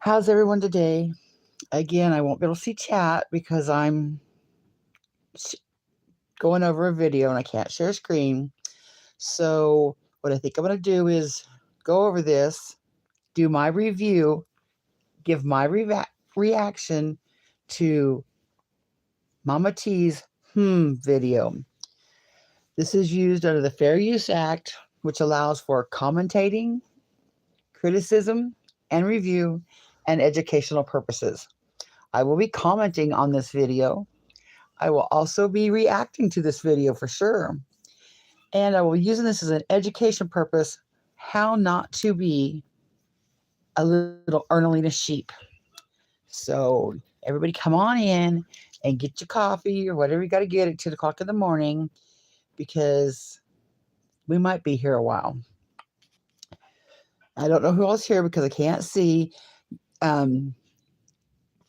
How's everyone today? Again, I won't be able to see chat because I'm going over a video and I can't share a screen. So what I think I'm going to do is go over this, do my review, give my reaction to Mama T's video. This is used under the Fair Use Act, which allows for commentating, criticism, and review, and educational purposes. I will be commenting on this video. I will also be reacting to this video for sure. And I will be using this as an education purpose, how not to be a little Ernalina sheep. So everybody come on in and get your coffee or whatever you got to get at 2 o'clock in the morning, because we might be here a while. I don't know who else here because I can't see.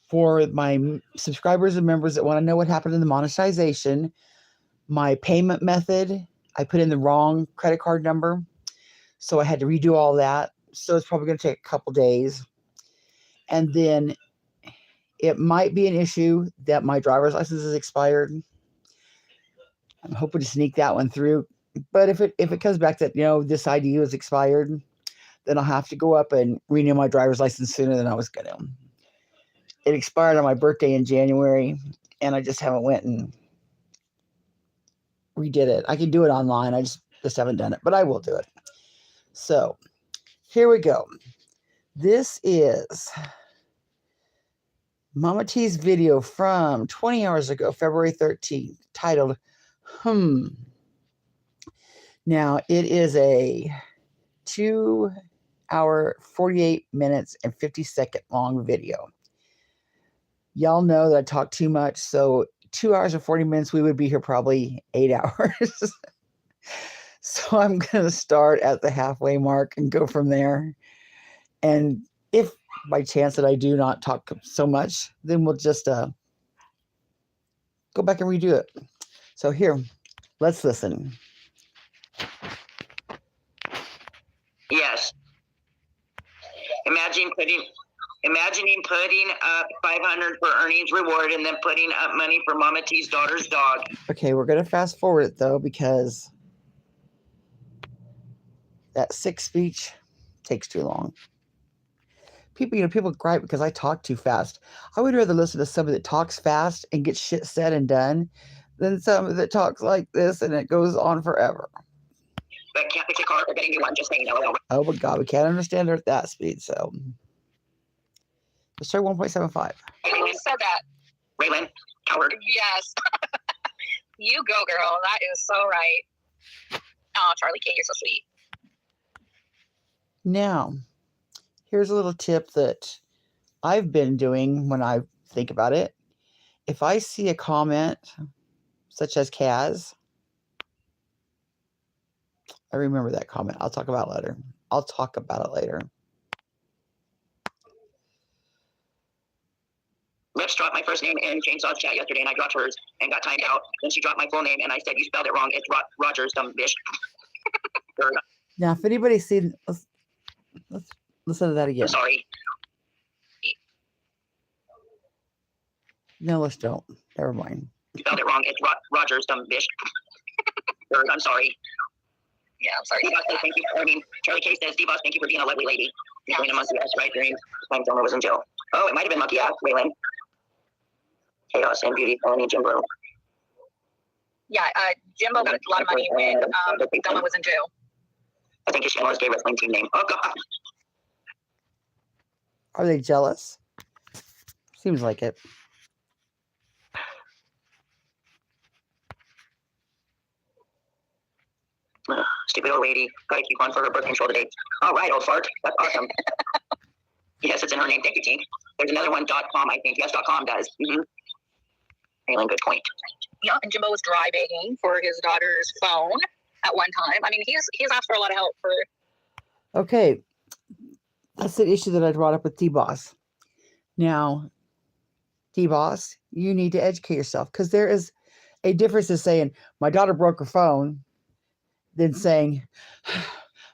For my subscribers and members that want to know what happened in the monetization, my payment method, I put in the wrong credit card number. So I had to redo all that. So it's probably going to take a couple days. And then it might be an issue that my driver's license is expired. I'm hoping to sneak that one through. But if it comes back that, this ID is expired, then I'll have to go up and renew my driver's license sooner than I was going to. It expired on my birthday in January, and I just haven't went and redid it. I can do it online. I just haven't done it, but I will do it. So here we go. This is Mama T's video from 20 hours ago, February 13th, titled Now, it is a 2 hour, 48 minutes, and 50-second long video. Y'all know that I talk too much, so 2 hours and 40 minutes, we would be here probably 8 hours. So I'm going to start at the halfway mark and go from there. And if by chance that I do not talk so much, then we'll just go back and redo it. So here, let's listen. Yes. Imagining putting up $500 for earnings reward and then putting up money for Mama T's daughter's dog. Okay, we're going to fast forward it though, because that 6 speech takes too long. People gripe because I talk too fast. I would rather listen to somebody that talks fast and gets shit said and done than somebody that talks like this and it goes on forever. But can't fix a car or getting a new one, just saying no. Oh my God, we can't understand her at that speed, so let's try 1.75. You said that. Raylan, coward. Yes. You go, girl. That is so right. Oh, Charlie K, you're so sweet. Now, here's a little tip that I've been doing when I think about it. If I see a comment such as Kaz, I remember that comment. I'll talk about it later. Lips dropped my first name in Chainsaw's chat yesterday, and I dropped hers and got timed out. Then she dropped my full name, and I said, "You spelled it wrong. It's Rogers, dumb bitch." Now, if anybody's seen, let's listen to that again. I'm sorry. No, let's don't. Never mind. You spelled it wrong. It's Rogers, dumb bitch. I'm sorry. Yeah, I'm sorry. Thank you. Charlie K says, D-Boss, thank you for being a lovely lady. You're doing a monkey ass right during when Summer was in jail. Oh, it might have been monkey ass, Waylon. Chaos and beauty, only Jimbo. Yeah, Jimbo got a lot of money when Selma was in jail. I think his was gay wrestling team name. Oh, God. Are they jealous? Seems like it. Stupid old lady. Gotta keep on for her birth control today. All right, old fart. That's awesome. Yes, it's in her name. Thank you, Tink. There's another one, .com, I think. Yes, .com does. Raylan, good point. Yeah, and Jimbo was dry begging for his daughter's phone at one time. I mean, he's asked for a lot of help for. Okay, that's the issue that I brought up with T-Boss. Now, T-Boss, you need to educate yourself, because there is a difference in saying, my daughter broke her phone, than saying,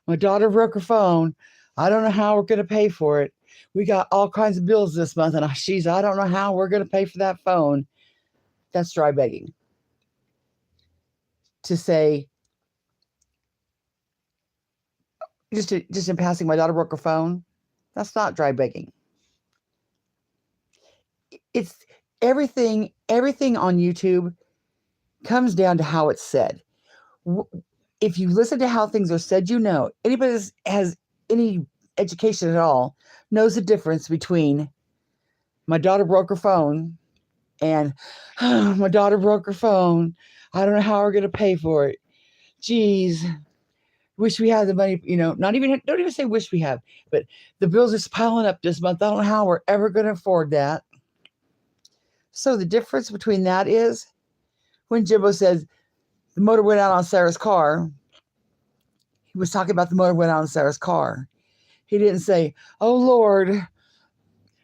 my daughter broke her phone. I don't know how we're going to pay for it. we got all kinds of bills this month, and I don't know how we're going to pay for that phone. That's dry begging. To say, just in passing, my daughter broke her phone. That's not dry begging. It's everything on YouTube comes down to how it's said. If you listen to how things are said, anybody that has any education at all knows the difference between my daughter broke her phone and my daughter broke her phone. I don't know how we're going to pay for it. Geez, wish we had the money, don't even say wish we have, but the bills are piling up this month. I don't know how we're ever going to afford that. So the difference between that is when Jimbo says the motor went out on Sarah's car, he was talking about the motor went out on Sarah's car. He didn't say, oh Lord,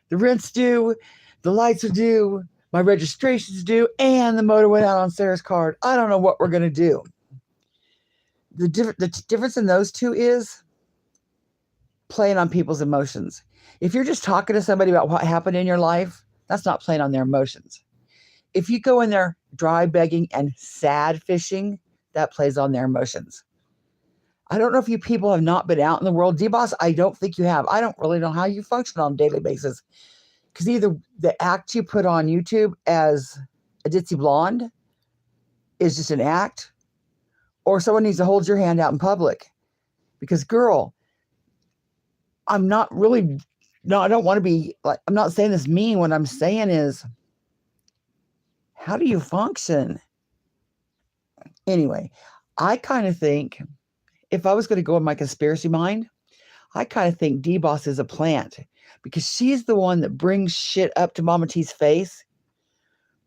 the rent's due, the lights are due, my registration's due, and the motor went out on Sarah's car. I don't know what we're going to do. The difference in those two is playing on people's emotions. If you're just talking to somebody about what happened in your life, that's not playing on their emotions. If you go in there dry begging and sad fishing, that plays on their emotions. I don't know if you people have not been out in the world. D-Boss, I don't think you have. I don't really know how you function on a daily basis. Because either the act you put on YouTube as a ditzy blonde is just an act, or someone needs to hold your hand out in public. Because, girl, I don't want to be like, I'm not saying this mean. What I'm saying is, how do you function? Anyway, I kind of think, if I was going to go in my conspiracy mind, I kind of think D-Boss is a plant, because she's the one that brings shit up to Mama T's face,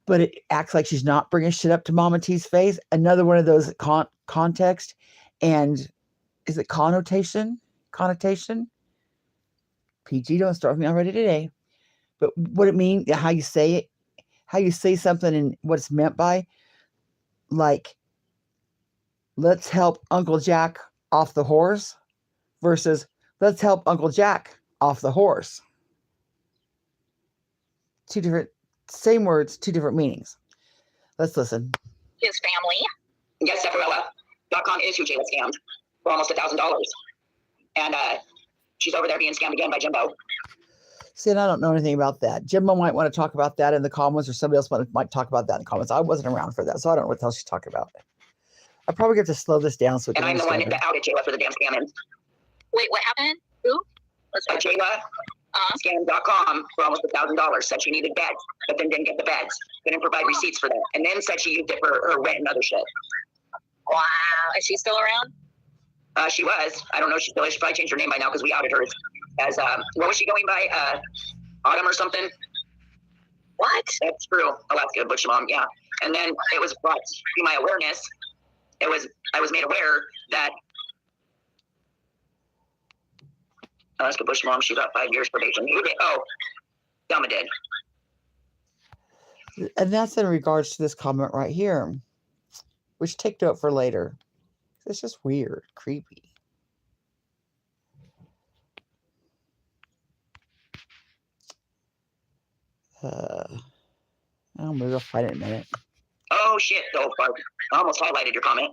but it acts like she's not bringing shit up to Mama T's face. Another one of those context and, is it connotation? PG, don't start with me already today. But what it means, how you say it, how you say something and what it's meant by, like, let's help Uncle Jack off the horse versus let's help Uncle Jack off the horse. Same words, two different meanings. Let's listen. His family. Yes, Sephirella.com is who Jayla scammed for almost $1,000. And she's over there being scammed again by Jimbo. See, and I don't know anything about that. Jimbo might want to talk about that in the comments, or somebody else might talk about that in the comments. I wasn't around for that, so I don't know what the hell she's talking about. I probably have to slow this down. And I'm the one that outed Jayla for the damn scamming. Wait, what happened? Who? Jayla. Scam.com for almost $1,000. Said she needed beds, but then didn't get the beds. Didn't provide receipts for that. And then said she used it for her rent and other shit. Wow. Is she still around? She was. I don't know. She probably changed her name by now because we outed her as, what was she going by? Autumn or something? What? That's true. Alaska Butch Mom, yeah. And then it was brought to my awareness. I was made aware that Alaska Bush Mom, she got 5 years probation. Who did? Oh, Selma did. And that's in regards to this comment right here, which take note for later. It's just weird, creepy. Maybe I'll find it in a minute. Oh shit, though, I almost highlighted your comment.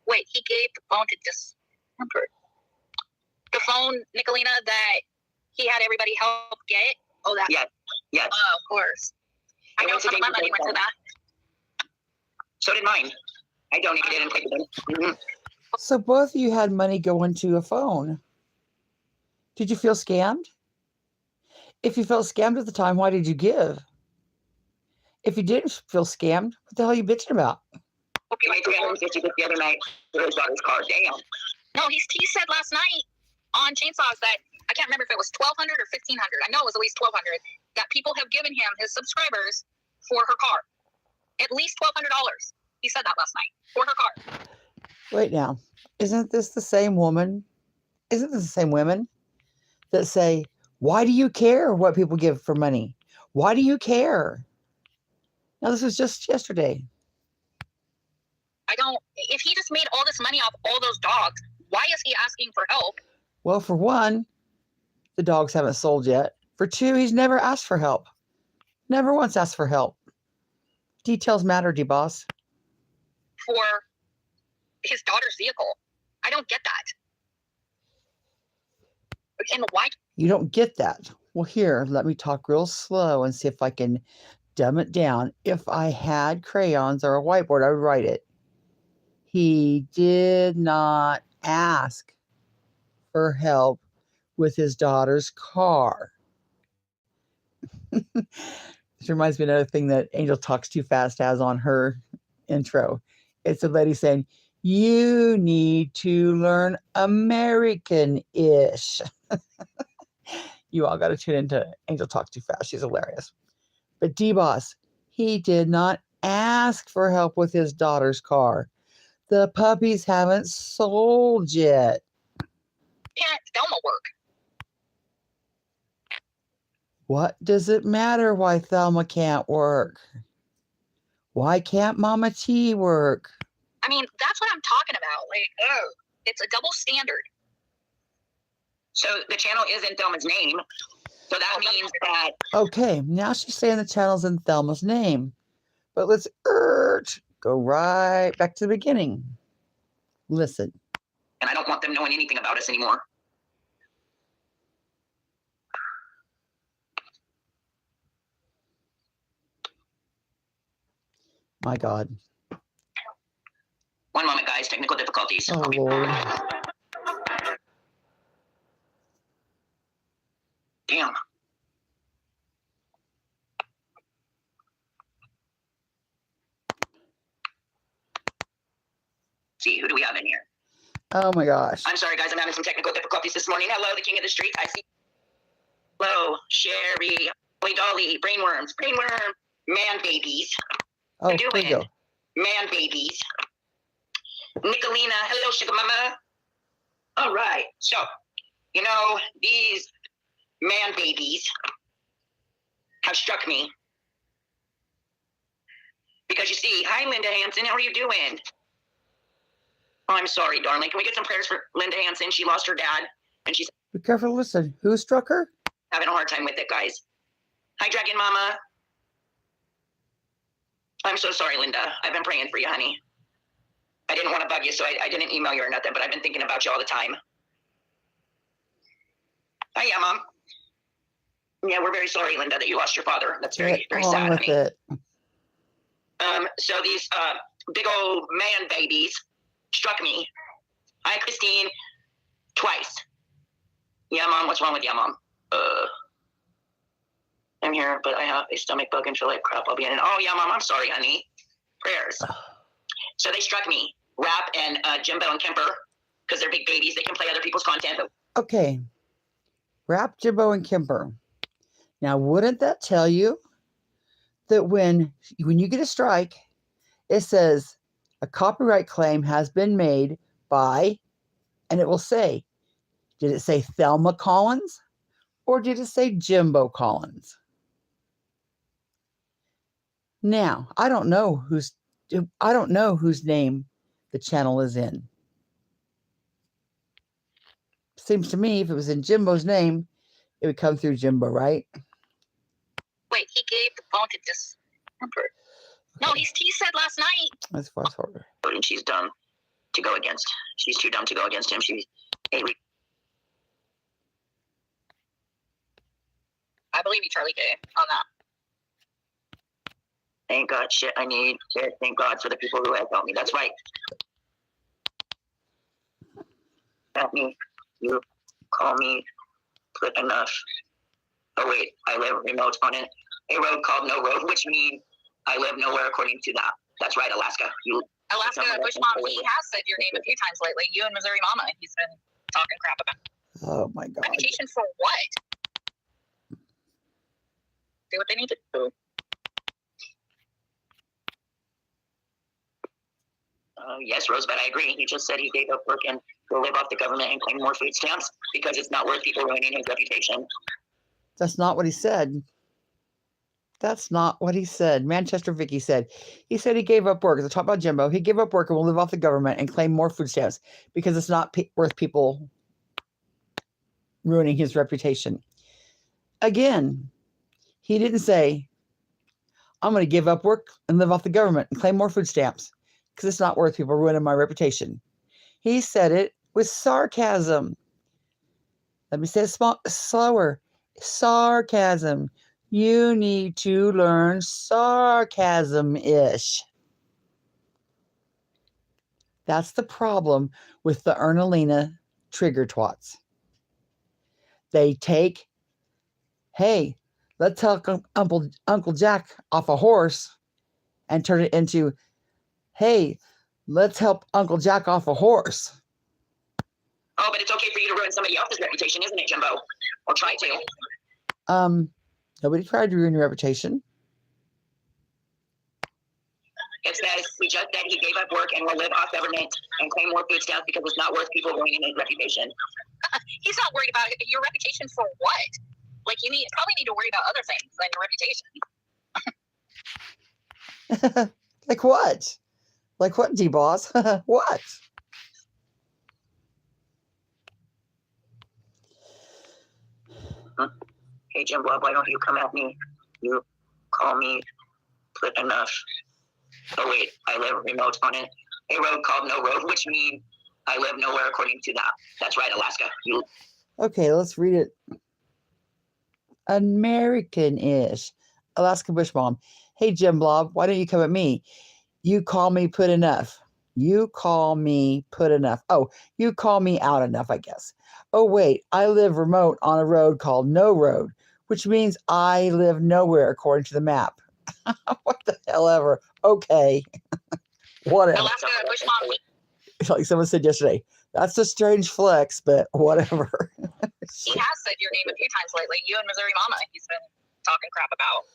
Wait, he gave the phone to December. The phone, Nicolina, that he had everybody help get? Oh, that. Yes. Oh, of course. I know some of my money went to that. So did mine. I donated it and paid it in. Mm-hmm. So both of you had money go into a phone. Did you feel scammed? If you felt scammed at the time, why did you give? If you didn't feel scammed, what the hell are you bitching about? Okay, my $350 the other night for his daughter's car. Damn. No, he said last night on Chainsaws that, I can't remember if it was $1,200 or $1,500. I know it was at least $1,200 that people have given him, his subscribers, for her car. At least $1,200. He said that last night for her car. Wait now, isn't this the same woman? Isn't this the same women that say, why do you care what people give for money? Why do you care? Now, this was just yesterday. If he just made all this money off all those dogs, why is he asking for help? Well, for one, the dogs haven't sold yet. For 2, he's never asked for help. Never once asked for help. Details matter, D-Boss. For his daughter's vehicle. I don't get that. And why? You don't get that. Well, here, let me talk real slow and see if I can dumb it down. If I had crayons or a whiteboard, I would write it. He did not ask for help with his daughter's car. This reminds me of another thing that Angel Talks Too Fast has on her intro. It's a lady saying, you need to learn American-ish. You all got to tune into Angel Talks Too Fast. She's hilarious. But D-Boss, he did not ask for help with his daughter's car. The puppies haven't sold yet. Can't Thelma work? What does it matter why Thelma can't work? Why can't Mama T work? I mean, that's what I'm talking about. Like, oh, it's a double standard. So the channel is in Thelma's name. So that means that. Okay, now she's saying the channel's in Thelma's name. But let's go right back to the beginning. Listen. And I don't want them knowing anything about us anymore. My God. One moment, guys. Technical difficulties. Oh, Lord. Damn. See, who do we have in here? Oh, my gosh. I'm sorry, guys. I'm having some technical difficulties this morning. Hello, the king of the streets. I see. Hello, Sherry, Dolly, Dolly, brainworms, man babies. Oh, here we go. Man babies. Nicolina, hello, sugar mama. All right. So, you know, these man babies have struck me. Because you see, hi, Linda Hansen. How are you doing? Oh, I'm sorry, darling. Can we get some prayers for Linda Hansen? She lost her dad, and she's Be careful. Listen. Who struck her? having a hard time with it, guys. Hi, Dragon Mama. I'm so sorry, Linda. I've been praying for you, honey. I didn't want to bug you, so I didn't email you or nothing, but I've been thinking about you all the time. Hi, yeah, Mom. Yeah, we're very sorry, Linda, that you lost your father. That's very, very sad, with honey. it. So these big old man babies struck me. Hi, Christine. Twice. Yeah, Mom. What's wrong with you, Mom? I'm here, but I have a stomach bug and feel like crap. I'll be in. Oh, yeah, Mom. I'm sorry, honey. Prayers. So they struck me, Rap and Jimbo and Kemper, because they're big babies. They can play other people's content. But Okay. Rap, Jimbo, and Kimber. Now, wouldn't that tell you that when you get a strike, it says a copyright claim has been made by, and it will say, did it say Thelma Collins or did it say Jimbo Collins? Now, I don't know whose name the channel is in. Seems to me if it was in Jimbo's name, it would come through Jimbo, right? Wait, he gave the phone to this. No, he said last night. Let's fast forward. and she's dumb to go against. She's too dumb to go against him. She's I believe you, Charlie K, on that. Thank God, shit, I need shit. Thank God for the people who have helped me. That's right. Help me. You call me good enough. Oh, wait. I live remote on a road called No Road, which means I live nowhere according to that. That's right, Alaska. Alaska Bush Mom, he has said your name a few times lately. You and Missouri Mama, he's been talking crap about. Oh, my God. Reputation for what? Do what they need to do. Yes, Rosebud, I agree. He just said he gave up work and will live off the government and claim more food stamps because it's not worth people ruining his reputation. That's not what he said. That's not what he said. Manchester Vicky said. He said he gave up work. As I talk about Jimbo, he gave up work and will live off the government and claim more food stamps because it's not worth people. ruining his reputation. Again, he didn't say, I'm going to give up work and live off the government and claim more food stamps because it's not worth people ruining my reputation. He said it with sarcasm. Let me say it slower. Sarcasm. You need to learn sarcasm-ish. That's the problem with the Ernalina trigger twats. They take, hey, let's help Uncle Jack off a horse and turn it into, hey, let's help Uncle Jack off a horse. Oh, but it's okay for you to ruin somebody else's reputation, isn't it, Jimbo? Or try to. Nobody tried to ruin your reputation. It says he just said he gave up work and will live off government and claim more food stamps because it's not worth people ruining his reputation. He's not worried about your reputation for what? Like, probably need to worry about other things than your reputation. Like what? Like what, D-Boss? What? Hey, Jimbo, why don't you come at me? You call me put enough. Oh, wait, I live remote on a road called No Road, which means I live nowhere according to that. That's right, Alaska. Okay, let's read it. American-ish. Alaska Bush Mom. Hey, Jim Blob, why don't you come at me? You call me put enough. You call me put enough. Oh, you call me out enough, I guess. Oh, wait, I live remote on a road called No Road, which means I live nowhere according to the map. What the hell ever. Okay. Whatever. Alaska Bush Mom. Like someone said yesterday, that's a strange flex, but whatever. He has said your name a few times lately. You and Missouri Mama, he's been talking crap about.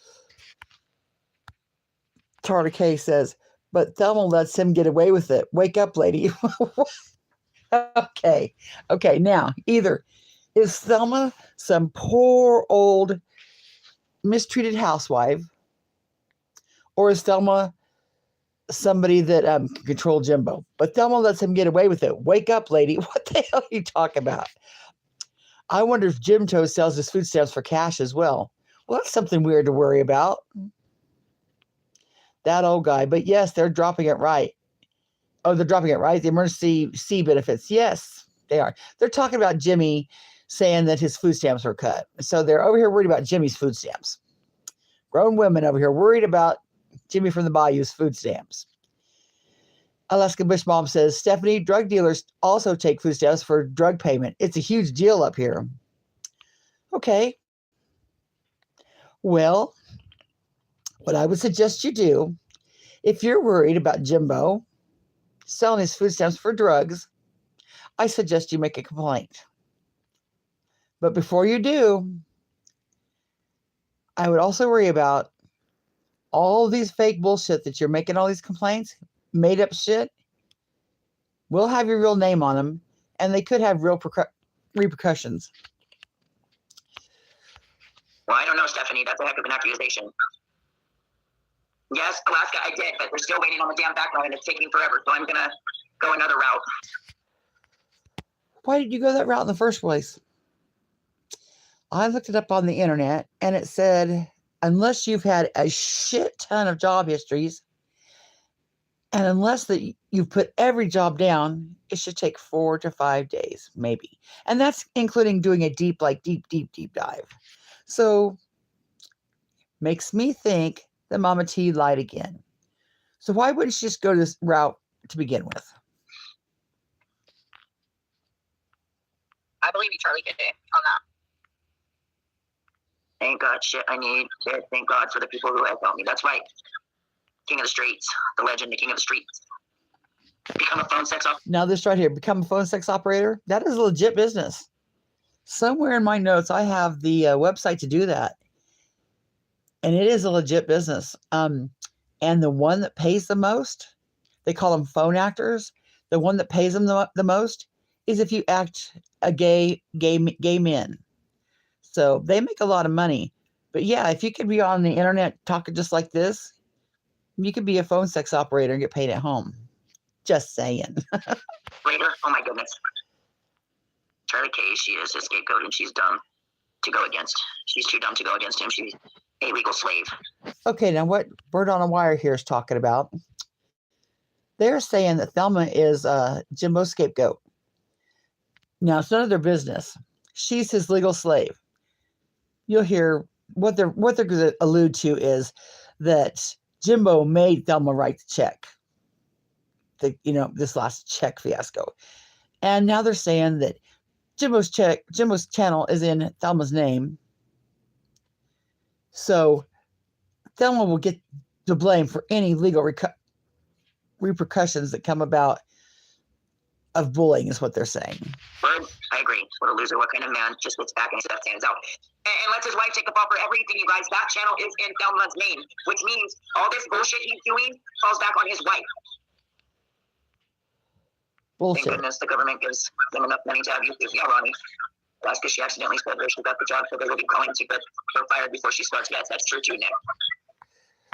Tarta K says, but Thelma lets him get away with it. Wake up, lady. Okay. Now, either is Thelma some poor old mistreated housewife, or is Thelma somebody that can control Jimbo? But Thelma lets him get away with it. Wake up, lady. What the hell are you talking about? I wonder if Jim Toe sells his food stamps for cash as well. Well, that's something weird to worry about. That old guy. But yes, they're dropping it right. Oh, they're dropping it right? The emergency C benefits. Yes, they are. They're talking about Jimmy saying that his food stamps were cut. So they're over here worried about Jimmy's food stamps. Grown women over here worried about Jimmy from the Bayou's food stamps. Alaska Bush Mom says, Stephanie, drug dealers also take food stamps for drug payment. It's a huge deal up here. Okay. Well, what I would suggest you do, if you're worried about Jimbo selling his food stamps for drugs, I suggest you make a complaint. But before you do, I would also worry about all these fake bullshit that you're making all these complaints, made up shit, will have your real name on them, and they could have real repercussions. Well, I don't know, Stephanie. That's a heck of an accusation. Yes, Alaska, I did, but we're still waiting on the damn background, and it's taking forever, so I'm going to go another route. Why did you go that route in the first place? I looked it up on the internet, and it said, unless you've had a shit ton of job histories, and unless that you've put every job down, it should take 4 to 5 days, maybe. And that's including doing a deep dive. So, makes me think that Mama T lied again. So why wouldn't she just go this route to begin with? I believe you, Charlie K, on that. Thank God, shit, I need it. Thank God for the people who have helped me. That's right. King of the streets, the legend, the king of the streets. Become a phone sex operator. Now this right here, become a phone sex operator. That is a legit business. Somewhere in my notes, I have the website to do that. And it is a legit business. And the one that pays the most, they call them phone actors. The one that pays them the most is if you act a gay men. So they make a lot of money. But yeah, if you could be on the internet talking just like this, you could be a phone sex operator and get paid at home. Just saying. Later? Oh my goodness. Charlie K, she is a scapegoat, and she's dumb to go against. She's too dumb to go against him. She's a legal slave. Okay, now what Bird on a Wire here is talking about, they're saying that Thelma is Jimbo's scapegoat. Now, it's none of their business. She's his legal slave. You'll hear what they're going to allude to is that Jimbo made Thelma write the check. This last check fiasco. And now they're saying that Jimbo's channel is in Thelma's name. So Thelma will get the blame for any legal repercussions that come about of bullying, is what they're saying. Bird, I agree. What a loser. What kind of man just looks back and stuff hands out. And lets his wife take the fall for everything, you guys. That channel is in Thelma's name, which means all this bullshit he's doing falls back on his wife. Bullshit. Thank goodness the government gives them enough money to have you. Yeah, Ronnie. That's because she accidentally said where she got the job, so they will be calling to get her fired before she starts. Yes, that's true too, Nick.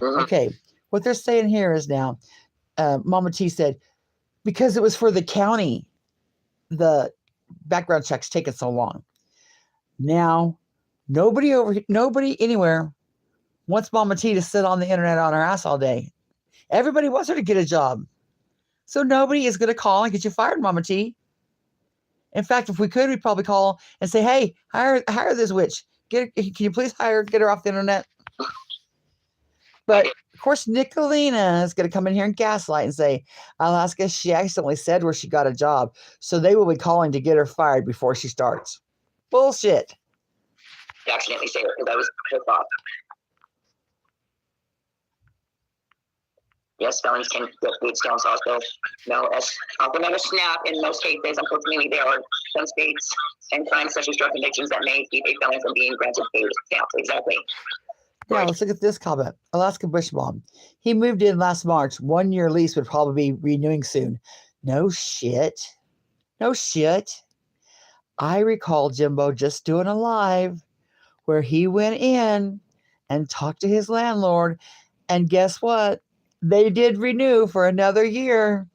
Mm-hmm. Okay, what they're saying here is now, Mama T said, because it was for the county, the background check's taking so long. Now, nobody anywhere wants Mama T to sit on the internet on her ass all day. Everybody wants her to get a job. So nobody is going to call and get you fired, Mama T. In fact, if we could, we'd probably call and say, hey, hire this witch. Can you please get her off the internet? But, of course, Nicolina is going to come in here and gaslight and say, Alaska, she accidentally said where she got a job, so they will be calling to get her fired before she starts. Bullshit. I accidentally said it because I was pissed off. Yes, felons can get food stamps also. No, as often on a SNAP in most cases, unfortunately, there are some states and crimes such as drug convictions that may keep a felon from being granted food stamps. Exactly. Yeah, let's look at this comment. Alaska Bushmom. He moved in last March. 1 year lease would probably be renewing soon. No shit. No shit. I recall Jimbo just doing a live where he went in and talked to his landlord, and guess what? They did renew for another year.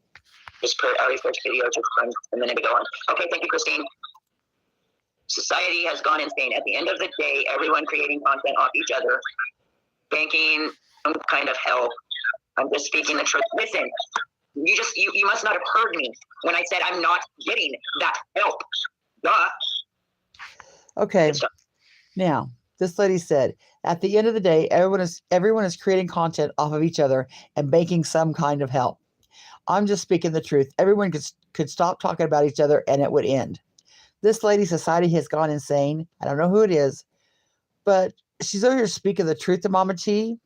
Just put our research video just a minute ago on. Okay, thank you, Christine. Society has gone insane. At the end of the day, everyone creating content off each other, banking some kind of help. I'm just speaking the truth. Listen, you must not have heard me when I said I'm not getting that help. Duh. Okay. Now, this lady said, at the end of the day, everyone is creating content off of each other and banking some kind of help. I'm just speaking the truth. Everyone could stop talking about each other and it would end. This lady's society has gone insane. I don't know who it is, but she's over here speaking the truth to Mama T,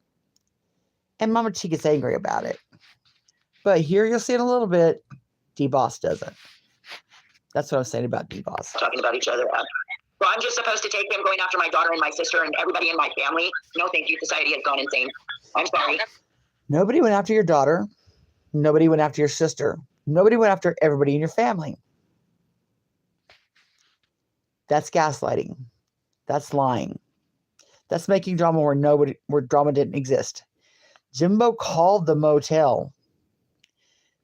and Mama T gets angry about it. But here you'll see in a little bit, D-Boss doesn't. That's what I'm saying about D-Boss. Talking about each other. So I'm just supposed to take him going after my daughter and my sister and everybody in my family? No, thank you. Society has gone insane. I'm sorry. Nobody went after your daughter. Nobody went after your sister. Nobody went after everybody in your family. That's gaslighting. That's lying. That's making drama where drama didn't exist. Jimbo called the motel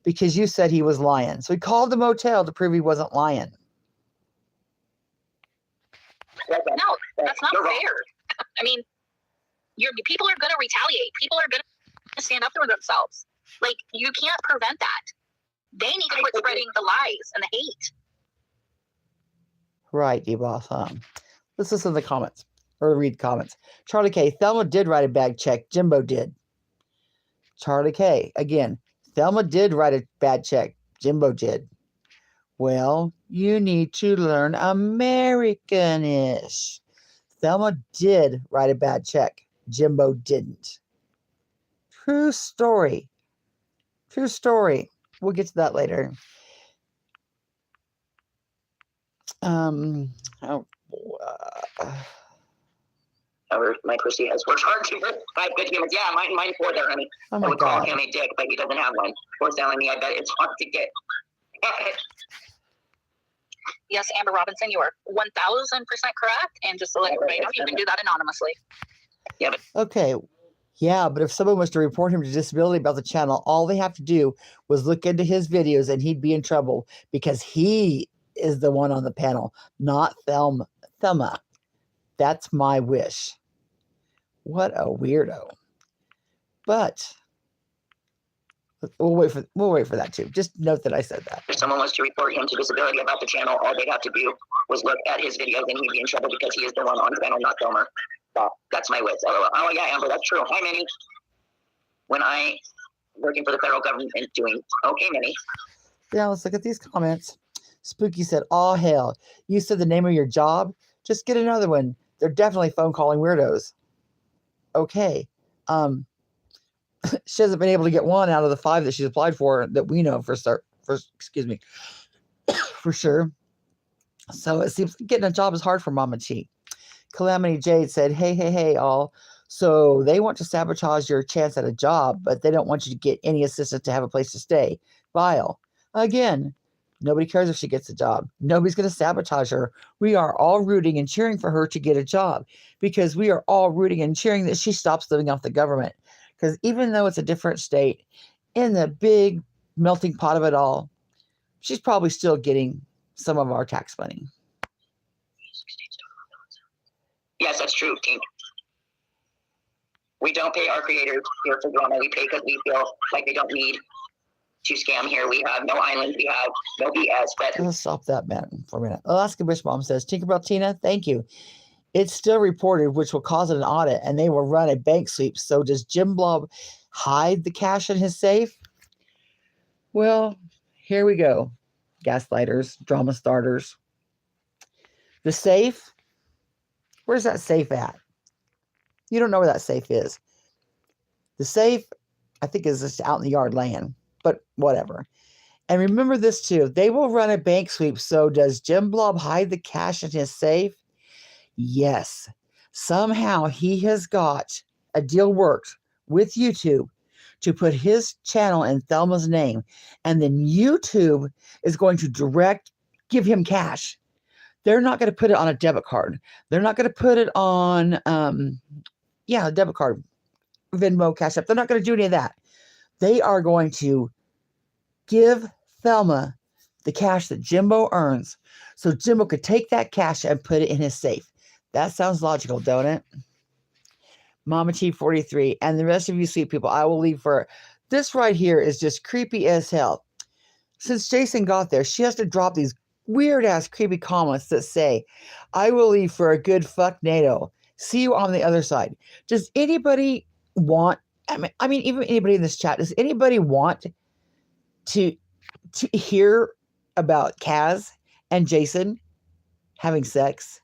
because you said he was lying. So he called the motel to prove he wasn't lying. No, that's not fair. I mean, people are going to retaliate. People are going to stand up for themselves. Like, you can't prevent that. They need to quit spreading the lies and the hate. Right, D-Boss. Let's listen to the comments, or read the comments. Charlie K. Thelma did write a bad check. Jimbo did. Charlie K. Again, Thelma did write a bad check. Jimbo did. Well, you need to learn Americanish. Thelma did write a bad check. Jimbo didn't. True story. True story. We'll get to that later. My Christy has worked hard to provide good humans. Yeah, mine for there, honey. Oh my I would God. call him a dick, but he doesn't have one. Poor telling me, I bet it's hard to get. Yes, Amber Robinson, you are 1,000% correct. And just to let everybody know, you can do that anonymously. Yeah, but Okay. Yeah, but if someone was to report him to disability about the channel, all they have to do was look into his videos and he'd be in trouble because he is the one on the panel, not Thelma. That's my wish. What a weirdo. But we'll wait for that too. Just note that I said that. If someone wants to report him to disability about the channel, all they'd have to do was look at his videos and he'd be in trouble because he is the one on the channel, not Gomer. So that's my wish. Oh yeah, Amber, that's true. Hi, Minnie. When I working for the federal government and doing okay, Minnie. Yeah, let's look at these comments. Spooky said, "Oh hell, you said the name of your job? Just get another one. They're definitely phone calling weirdos." Okay. She hasn't been able to get one out of the 5 that she's applied for that we know for sure. So it seems like getting a job is hard for Mama T. Calamity Jade said, hey, all. So they want to sabotage your chance at a job, but they don't want you to get any assistance to have a place to stay. Vile. Again, nobody cares if she gets a job. Nobody's going to sabotage her. We are all rooting and cheering for her to get a job because we are all rooting and cheering that she stops living off the government. Because even though it's a different state, in the big melting pot of it all, she's probably still getting some of our tax money. Yes, that's true, Tink. We don't pay our creators here for drama. We pay because we feel like they don't need to scam here. We have no islands. We have no BS. But let's stop that, man, for a minute. Alaska Bush Mom says, Tinkerbell Tina, thank you. It's still reported, which will cause an audit, and they will run a bank sweep. So does Jimbo hide the cash in his safe? Well, here we go. Gaslighters, drama starters. The safe? Where's that safe at? You don't know where that safe is. The safe, I think, is just out in the yard laying, but whatever. And remember this too. They will run a bank sweep. So does Jim Blob hide the cash in his safe? Yes. Somehow he has got a deal worked with YouTube to put his channel in Thelma's name. And then YouTube is going to give him cash. They're not going to put it on a debit card. They're not going to put it on, a debit card, Venmo, Cash App. They're not going to do any of that. They are going to give Thelma the cash that Jimbo earns so Jimbo could take that cash and put it in his safe. That sounds logical, don't it? MamaT43 and the rest of you sweet people, I will leave for this right here is just creepy as hell. Since Jason got there, she has to drop these weird ass creepy comments that say, I will leave for a good fuck NATO. See you on the other side. Does anybody want, I mean, even anybody in this chat, does anybody want to hear about Kaz and Jason having sex?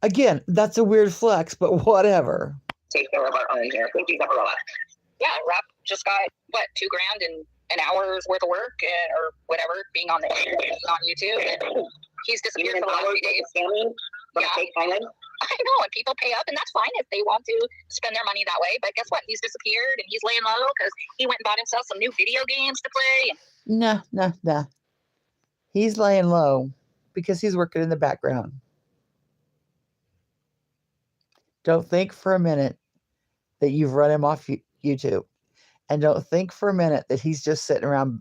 Again, that's a weird flex, but whatever. Take care of our own here. Thank you, Gabriella. Yeah, Rap just got, what, $2,000 in an hour's worth of work or whatever, being on YouTube. And he's disappeared for the last few days. Yeah. I know, and people pay up, and that's fine if they want to spend their money that way. But guess what? He's disappeared, and he's laying low because he went and bought himself some new video games to play. Nah. He's laying low because he's working in the background. Don't think for a minute that you've run him off YouTube. And don't think for a minute that he's just sitting around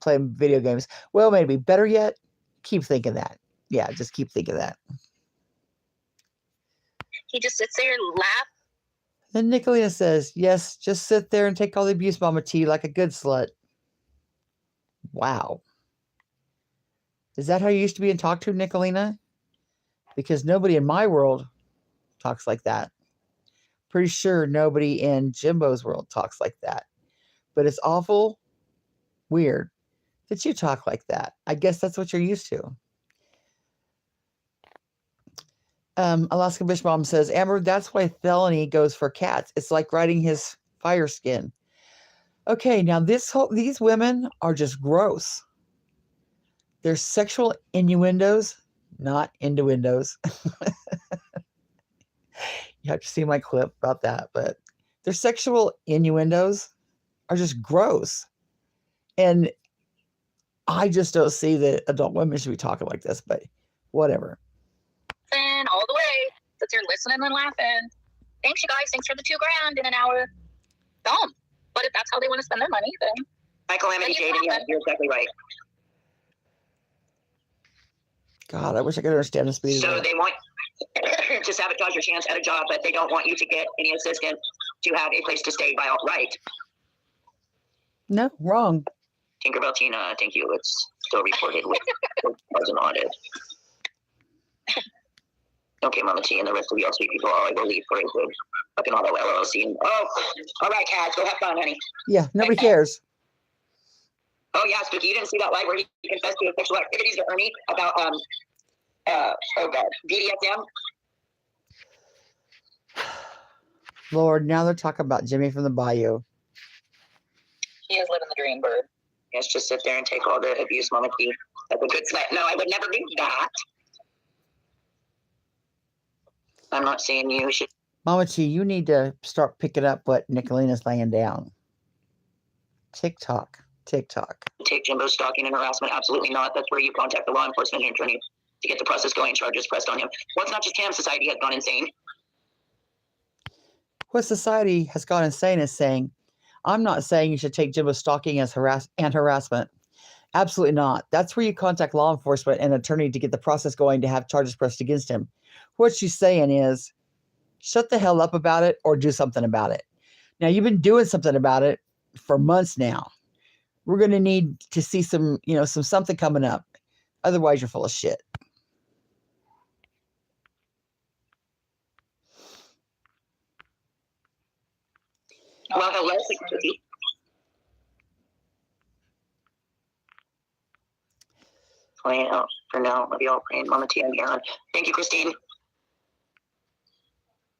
playing video games. Well, maybe better yet, keep thinking that. Yeah, just keep thinking that. He just sits there and laughs. Then Nicolina says, yes, just sit there and take all the abuse, Mama T, like a good slut. Wow. Is that how you used to be and talk to, Nicolina? Because nobody in my world talks like that. Pretty sure nobody in Jimbo's world talks like that. But it's awful weird that you talk like that. I guess that's what you're used to. Alaska Bish Mom says, Amber, that's why Thelony goes for cats. It's like riding his fire skin. Okay, now these women are just gross. They're sexual innuendos, not innuendos. You have to see my clip about that, but their sexual innuendos are just gross. And I just don't see that adult women should be talking like this, but whatever. And all the way, sits here listening and laughing. Thanks, you guys. Thanks for the $2,000 in an hour. Dumb. But if that's how they want to spend their money, then. Hi, Calamity Jade, and yeah, you're exactly right. God, I wish I could understand the speed So of that. they want to sabotage your chance at a job, but they don't want you to get any assistance to have a place to stay by all right. No, wrong. Tinkerbell Tina, thank you. It's still reported with was an audit. Okay, Mama T and the rest of y'all sweet people, I will leave for a good fucking auto LLC. Oh, all right, Kat, go have fun, honey. Yeah, nobody cares. Oh yeah, Spooky, you didn't see that live where he confessed to his sexual activities to Ernie about oh god, BDSM. Lord, now they're talking about Jimmy from the Bayou. He is living the dream, bird. Yes, just sit there and take all the abuse, Mama T. That's a good slut. No, I would never do that. I'm not saying you should Mama Chi, you need to start picking up what Nicolina's laying down. TikTok. take Jimbo stalking and harassment. Absolutely not. That's where you contact the law enforcement attorney to get the process going, charges pressed on him. Well, it's not just him. Society has gone insane. What society has gone insane is saying, I'm not saying you should take Jimbo stalking as harassment. Absolutely not. That's where you contact law enforcement and attorney to get the process going to have charges pressed against him. What she's saying is, shut the hell up about it or do something about it. Now, you've been doing something about it for months now. We're going to need to see some something coming up. Otherwise, you're full of shit. Well, hello, Cookie. Playing out for now. Love you all praying. Mama T and Aaron. Thank you, Christine.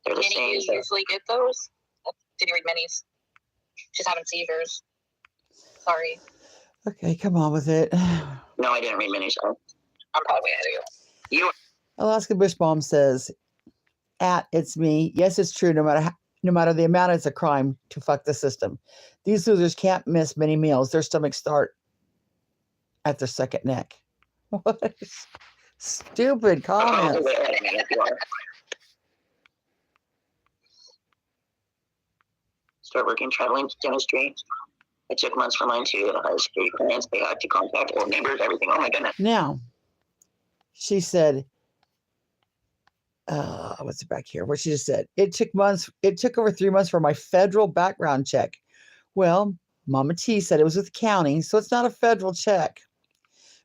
They're the Did same. you usually get those? Did you read Minnie's? She's having seizures. Sorry. Okay, come on with it. No, I didn't read many, so I'm probably way ahead of you. you Alaska Bush Bomb says, it's me. Yes, it's true. No matter the amount, it's a crime to fuck the system. These losers can't miss many meals. Their stomachs start at their second neck. What stupid comments. Start working traveling dentistry. It took months for mine too. The higher security clearance, they had to contact old neighbors, everything. Oh my goodness. Now, she said, what's it back here? What she just said? It took over 3 months for my federal background check. Well, Mama T said it was with the county, so it's not a federal check.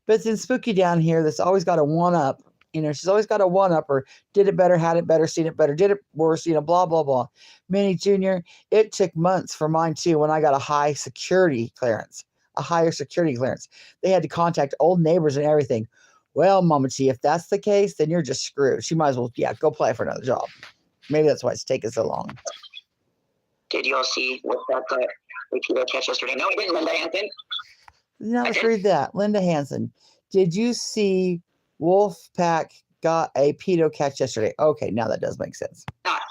But it's in Spooky down here that's always got a one-up. She's always got a one-up or did it better, had it better, seen it better, did it worse, blah, blah, blah. Minnie Jr., it took months for mine too when I got a higher security clearance. They had to contact old neighbors and everything. Well, Mama T, if that's the case, then you're just screwed. She might as well, go apply for another job. Maybe that's why it's taking so long. Did you all see what that repeater catch yesterday? No, I didn't, Linda Hansen. Now let's read that. Linda Hansen. Did you see Wolfpack got a pedo catch yesterday? Okay, now that does make sense. Not.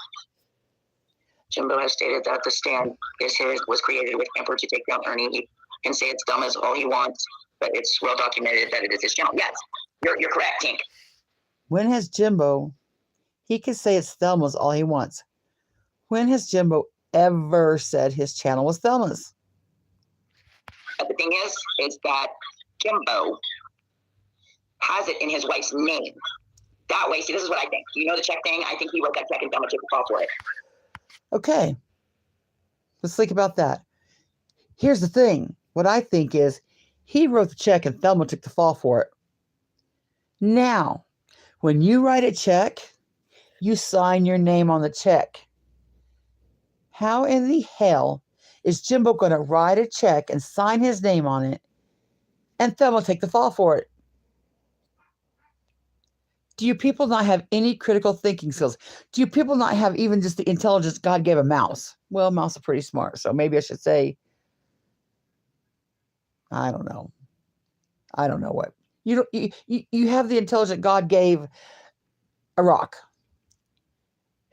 Jimbo has stated that the stand was created with Kemper to take down Ernie. He can say it's dumb as all he wants, but it's well documented that it is his channel. Yes, you're correct, Tink. When has Jimbo, he can say it's Thelma's all he wants. When has Jimbo ever said his channel was Thelma's? But the thing is that Jimbo has it in his wife's name. That way, see, this is what I think. You know the check thing? I think he wrote that check and Thelma took the fall for it. Okay. Let's think about that. Here's the thing. What I think is he wrote the check and Thelma took the fall for it. Now, when you write a check, you sign your name on the check. How in the hell is Jimbo going to write a check and sign his name on it and Thelma take the fall for it? Do you people not have any critical thinking skills? Do you people not have even just the intelligence God gave a mouse? Well, mouse are pretty smart, so maybe I should say, I don't know what. You have the intelligence God gave a rock.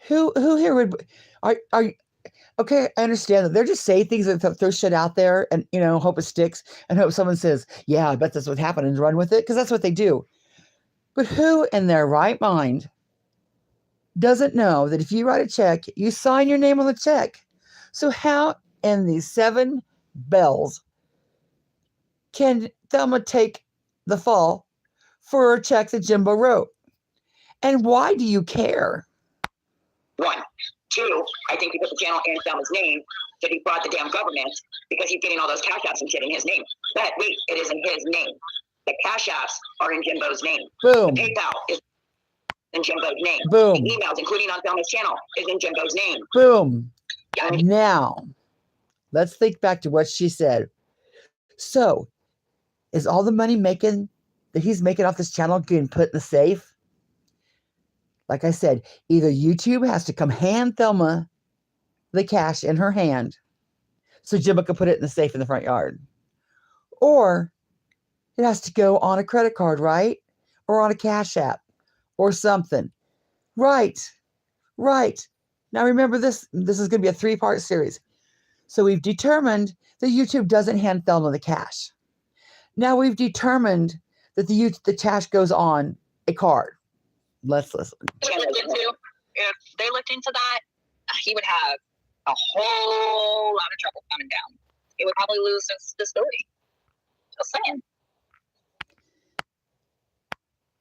Who here would are okay, I understand that they're just saying things and throw shit out there and hope it sticks and hope someone says, yeah, I bet that's what happened and run with it, because that's what they do. But who in their right mind doesn't know that if you write a check, you sign your name on the check? So how in these 7 bells can Thelma take the fall for a check that Jimbo wrote. And why do you care? 1. 2, I think he put the channel in Thelma's name to defraud the damn government because he's getting all those cash apps and shit in his name. But wait, it is in his name. The cash apps are in Jimbo's name. Boom. The PayPal is in Jimbo's name. Boom. The emails, including on Thelma's channel, is in Jimbo's name. Boom. Yeah. Now, let's think back to what she said. So, is all the money that he's making off this channel getting put in the safe? Like I said, either YouTube has to come hand Thelma the cash in her hand so Jimbo can put it in the safe in the front yard. Or it has to go on a credit card, right? Or on a cash app or something. Right. Now remember this is going to be a 3-part series. So we've determined that YouTube doesn't hand Thelma the cash. Now we've determined that the cash goes on a card. Let's listen. If they looked into that, he would have a whole lot of trouble coming down. He would probably lose his disability. Just saying.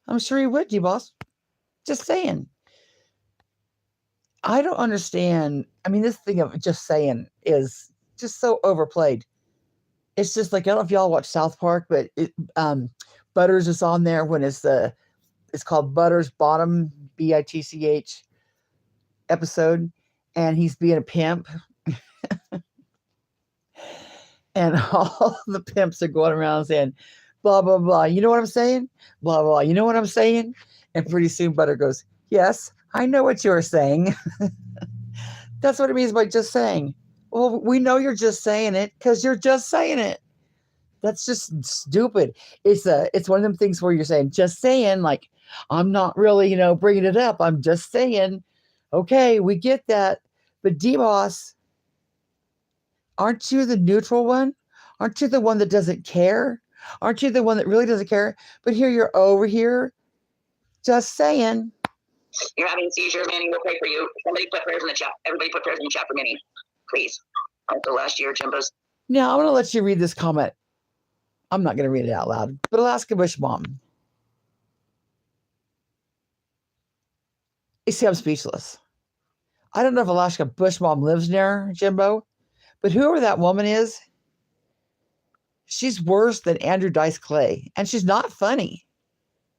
I'm sure he would, G-Boss. Just saying. I don't understand. I mean, this thing of just saying is just so overplayed. It's just like, I don't know if y'all watch South Park, but Butters is on there when it's called Butters Bottom, BITCH episode, and he's being a pimp. And all the pimps are going around saying, blah, blah, blah. You know what I'm saying? Blah, blah. You know what I'm saying? And pretty soon Butter goes, yes, I know what you're saying. That's what it means by just saying. Well, we know you're just saying it because you're just saying it. That's just stupid. It's one of them things where you're saying, just saying, like, I'm not really, bringing it up. I'm just saying, okay, we get that. But D-Boss, aren't you the neutral one? Aren't you the one that doesn't care? Aren't you the one that really doesn't care? But here you're over here just saying. You're having seizures, Manny. We'll pray for you. Somebody put prayers in the chat. Everybody put prayers in the chat for Manny. Please. Until last year, Jimbo's. Now, I'm going to let you read this comment. I'm not going to read it out loud. But Alaska Bush Mom. You see, I'm speechless. I don't know if Alaska Bush Mom lives near Jimbo, but whoever that woman is, she's worse than Andrew Dice Clay. And she's not funny.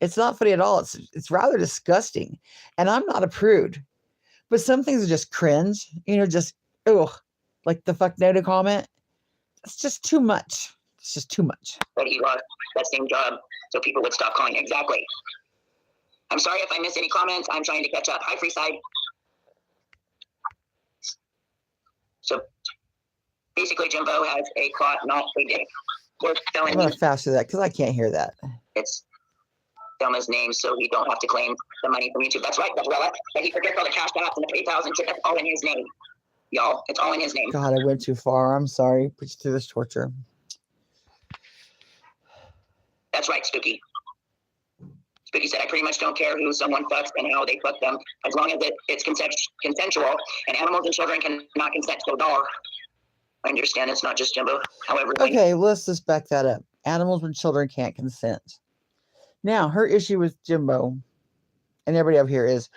It's not funny at all. It's rather disgusting. And I'm not a prude. But some things are just cringe. Just, ugh. Like the fuck no to comment. It's just too much. It's just too much. But he lost that same job so people would stop calling. Exactly. I'm sorry if I missed any comments. I'm trying to catch up. Hi, Freeside. So basically, Jimbo has a clock, not a dick. We're telling I'm going you to fast through that because I can't hear that. it's Thelma's name so he don't have to claim the money from YouTube. That's right, Gabriella. But he forgets all the cash apps and the PayPals and shit. That's all in his name. Y'all, it's all in his name. God, I went too far. I'm sorry. Put you through this torture. That's right, Spooky. Spooky said, I pretty much don't care who someone fucks and how they fuck them, as long as it's consensual, and animals and children cannot consent to a dog. I understand it's not just Jimbo. However, Okay, let's just back that up. Animals and children can't consent. Now, her issue with Jimbo and everybody up here is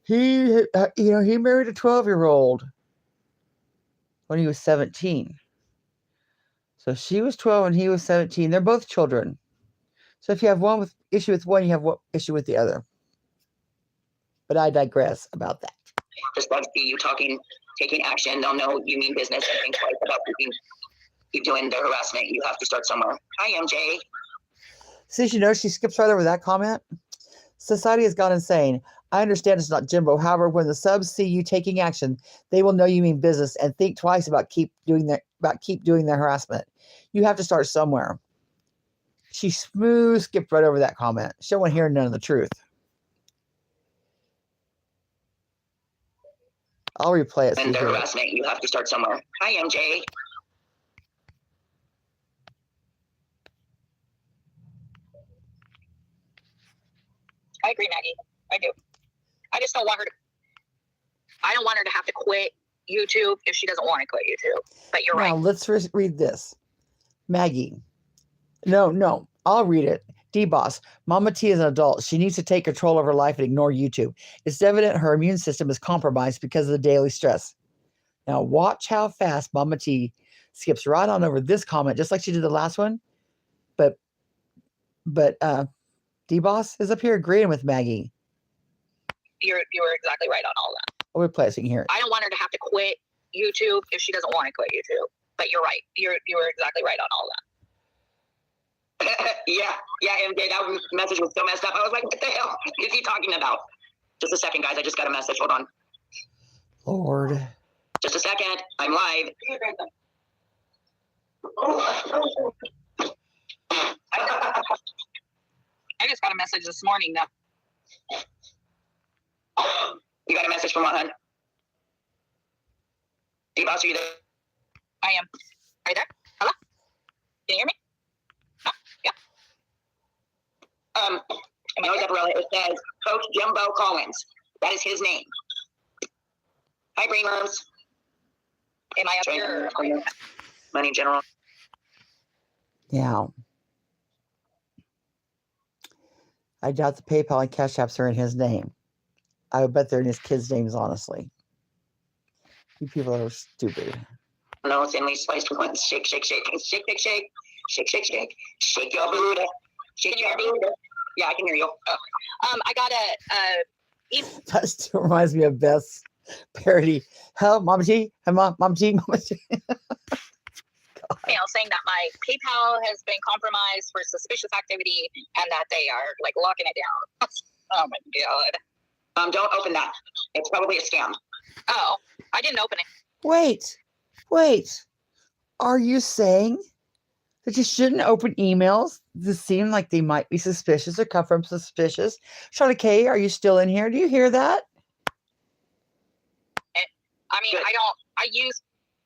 he married a 12-year-old when he was 17. So she was 12 and he was 17. They're both children. So if you have issue with one, you have issue with the other. But I digress about that. just love to see you taking action. They'll know you mean business and think twice about keep doing the harassment. You have to start somewhere. Hi, MJ. Since she skips right over that comment. Society has gone insane. I understand it's not Jimbo. However, when the subs see you taking action, they will know you mean business and think twice about keep doing the harassment. You have to start somewhere. She skipped right over that comment. She don't want to hear none of the truth. I'll replay it. And the harassment, you have to start somewhere. Hi, MJ. I agree, Maggie. I do. I just don't want her to. I don't want her to have to quit YouTube if she doesn't want to quit YouTube. But you're right. Now let's read this. Maggie. No, I'll read it. D-Boss, Mama T is an adult. She needs to take control of her life and ignore YouTube. It's evident her immune system is compromised because of the daily stress. Now watch how fast Mama T skips right on over this comment, just like she did the last one. But D-Boss is up here agreeing with Maggie. You were exactly right on all that. What we play so you can hear it. I don't want her to have to quit YouTube if she doesn't want to quit YouTube. But you're right. You were exactly right on all that. yeah, MJ, that message was so messed up. I was like, what the hell is he talking about? Just a second, guys. I just got a message. Hold on. Lord. Just a second. I'm live. I just got a message this morning that You got a message from what, hun? D-Boss, are you there? I am. Are you there? Hello? Can you hear me? Oh, yeah. No, Zepparella, it says Coach Jimbo Collins. That is his name. Hi, Brain Worms. Am I up here? Money in general. Yeah. I doubt the PayPal and Cash Apps are in his name. I would bet they're in his kids' names, honestly. You people are stupid. No, thinly sliced ones. Shake, shake, shake. Shake, shake, shake. Shake, shake, shake. Shake your Buddha. Shake your Buddha. Yeah, I can hear you. I got a That still reminds me of Beth's parody. Hello, Mama T. Hey, Mama T. Mama T. email saying that my PayPal has been compromised for suspicious activity and that they are like locking it down. Oh my god. Don't open that. It's probably a scam. Oh, I didn't open it. Wait. Are you saying that you shouldn't open emails that seem like they might be suspicious or come from suspicious? Charlotte K, are you still in here? Do you hear that? I mean, I use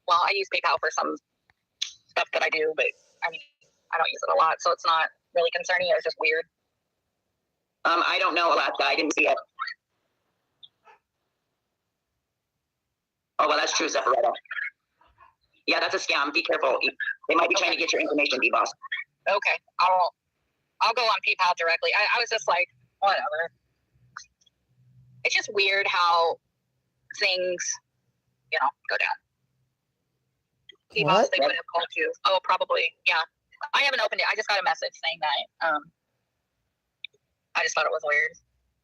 PayPal for some stuff that I do, but I mean, I don't use it a lot, so it's not really concerning. It's just weird. I don't know about that. I didn't see it. Oh, well, that's true, Zepparella. Yeah, that's a scam. Be careful. They might be trying to get your information, D-Boss. Okay, I'll go on PayPal directly. I was just like, whatever. It's just weird how things, go down. D-Boss, they would have called you. Oh, probably. Yeah. I haven't opened it. I just got a message saying that. I just thought it was weird.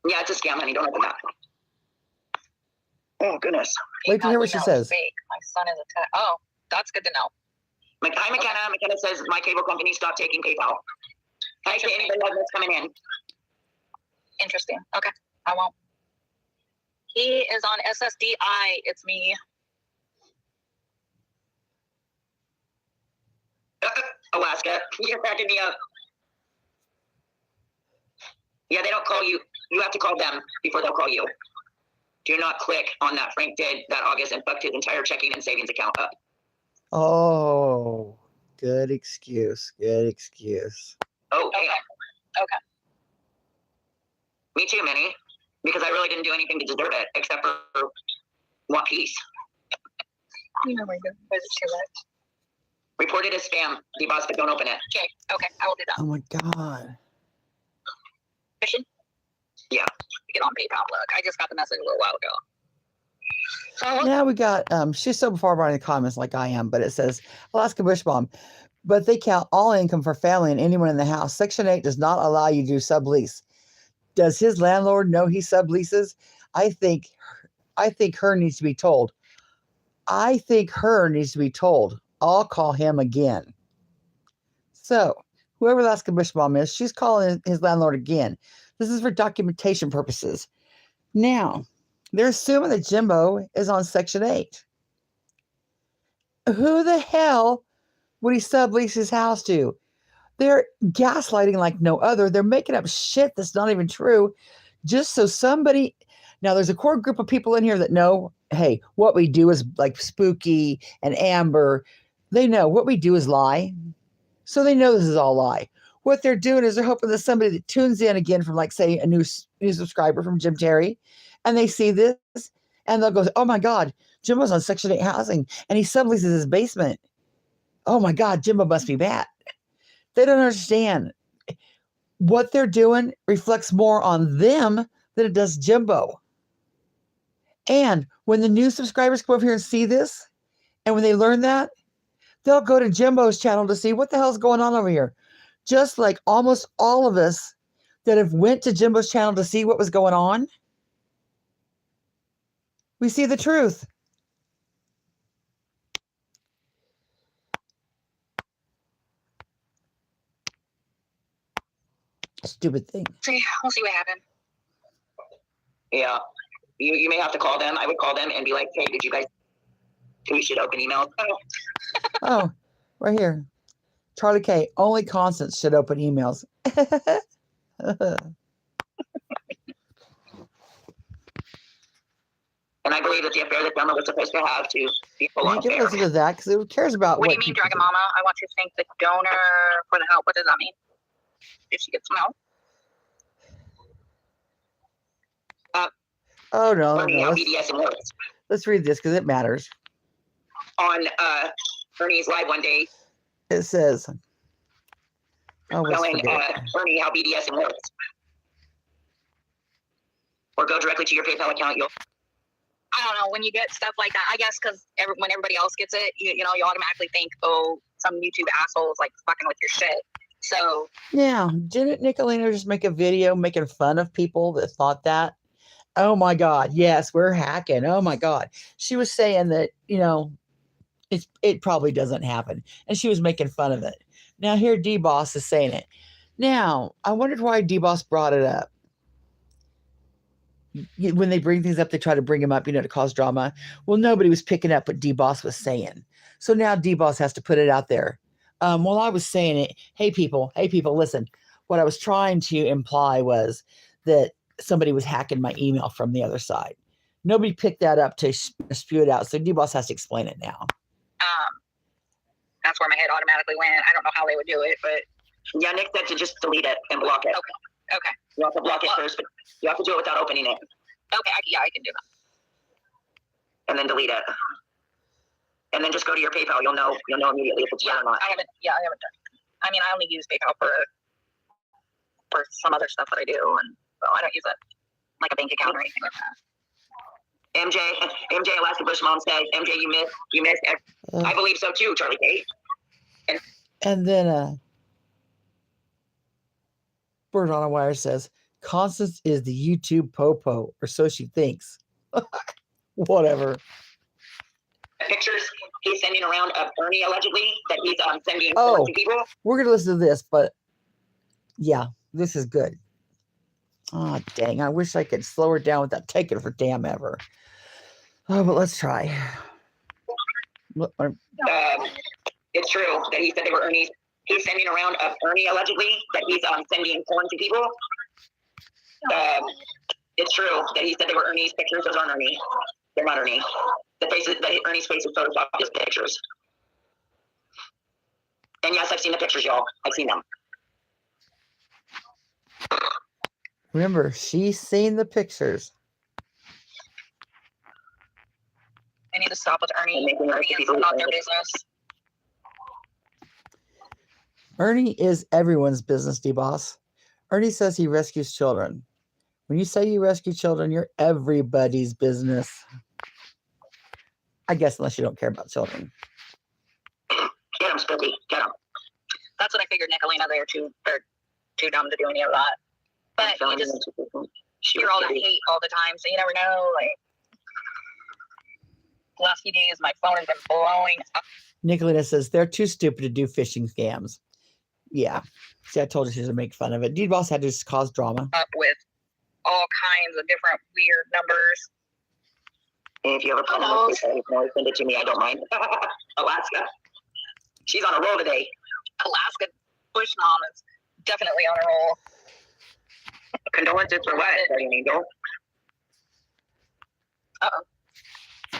Yeah, it's a scam, honey. Don't open that. Oh, goodness. Wait to hear what she says. Fake. My son is attacked. Oh, that's good to know. Hi, McKenna. Okay. McKenna says my cable company stopped taking PayPal. Hi to anybody that's coming in. Interesting. Okay. I won't. He is on SSDI. It's me. Alaska. You're cracking me up. Yeah, they don't call you. You have to call them before they'll call you. Do not click on that Frank did that August and fucked his entire checking and savings account up. Oh, good excuse. Good excuse. Oh, Okay. Okay. Me too, Minnie. Because I really didn't do anything to deserve it except for want peace. Oh my God. It's too much. Report it as spam, D-Boss, but don't open it. Okay. I will do that. Oh my God. Mission? Yeah. Get on PayPal. Look, I just got the message a little while ago. So Now we got, she's so far behind in the comments like I am, but it says, Alaska Bush Bomb, but they count all income for family and anyone in the house. Section 8 does not allow you to do sublease. Does his landlord know he subleases? I think her needs to be told. I'll call him again. So, whoever Alaska Bush Bomb is, she's calling his landlord again. This is for documentation purposes. Now, they're assuming that Jimbo is on Section 8. Who the hell would he sublease his house to? They're gaslighting like no other. They're making up shit that's not even true just so somebody... Now, there's a core group of people in here that know, hey, what we do is like Spooky and Amber. They know what we do is lie. So they know this is all lie. What they're doing is they're hoping that somebody that tunes in again from, like, say, a new subscriber from Jim Terry, and they see this, and they'll go, oh, my God, Jimbo's on Section 8 housing, and he subleases his basement. Oh, my God, Jimbo must be bad. They don't understand. what they're doing reflects more on them than it does Jimbo. And when the new subscribers come over here and see this, and when they learn that, they'll go to Jimbo's channel to see what the hell's going on over here. Just like almost all of us that have went to Jimbo's channel to see what was going on, we see the truth. Stupid thing. See, we'll see what happens. Yeah. You may have to call them. I would call them and be like, hey, did you guys, we should open emails. Oh, right here. Charlie K, only Constance should open emails. And I believe that the affair that Gemma was supposed to have to be full You on can affair. listen to that because it cares about What do you mean, people Dragon do. Mama? I want to thank the donor for the help. What does that mean? If she gets some help? Oh, no, Learning no. how Let's, BDSM works. let's read this because it matters. On Ernie's live one day, It says, oh, let's telling forget it. Ernie how BDSM works. Or go directly to your PayPal account. You'll I don't know. When you get stuff like that, I guess because when everybody else gets it, you know, you automatically think, oh, some YouTube asshole is like fucking with your shit. So Now, didn't Nicolina just make a video making fun of people that thought that? Oh my God, yes, we're hacking. Oh my God. She was saying that, you know, it probably doesn't happen. And she was making fun of it. Now here D-Boss is saying it. Now, I wondered why D-Boss brought it up. When they bring things up, they try to bring them up, you know, to cause drama. Well, nobody was picking up what D-Boss was saying. So now D-Boss has to put it out there. While I was saying it, hey people, listen. What I was trying to imply was that somebody was hacking my email from the other side. Nobody picked that up to spew it out. So D-Boss has to explain it now. that's where my head automatically went. I don't know how they would do it, but yeah, Nick said to just delete it and block it. okay. You have to block it first, but you have to do it without opening it. Okay, I can do that. And then delete it. And then just go to your PayPal. You'll know immediately if it's real or not. I haven't done it. I mean, I only use PayPal for some other stuff that I do, and so I don't use it like a bank account or anything like that. MJ, Alaska Bush Mom says, MJ, you missed. I believe so too, Charlie Kate. And then Bird on a Wire says, Constance is the YouTube popo, or so she thinks. Whatever. Pictures he's sending around of Ernie allegedly that he's sending Oh. to people. We're going to listen to this, but yeah, this is good. Oh, dang. I wish I could slow her down without taking for damn ever. Oh, but let's try. It's true that he said they were Ernie's. He's sending around of Ernie allegedly that he's sending porn to people. It's true that he said they were Ernie's pictures. Those aren't Ernie. They're not Ernie. Ernie's face is photoshopped as pictures. And yes, I've seen the pictures, y'all. I've seen them. Remember, she's seen the pictures. I need to stop with Ernie. Making Ernie is people- not their business. Ernie is everyone's business, D-Boss. Ernie says he rescues children. When you say you rescue children, you're everybody's business. I guess unless you don't care about children. Get him, Spooky. Get him. That's what I figured. Nicolina, they're too dumb to do any of that. But you just hear all that hate all the time, so you never know. Like the last few days, my phone has been blowing up. Nicolina says they're too stupid to do phishing scams. Yeah. See, I told you she was going to make fun of it. D-Boss had to just cause drama. With all kinds of different weird numbers. If you have a problem with this, you can always send it to me. I don't mind. Alaska. She's on a roll today. Alaska Bush Mom is definitely on a roll. Condolences for what, Guardian Angel? Uh-oh.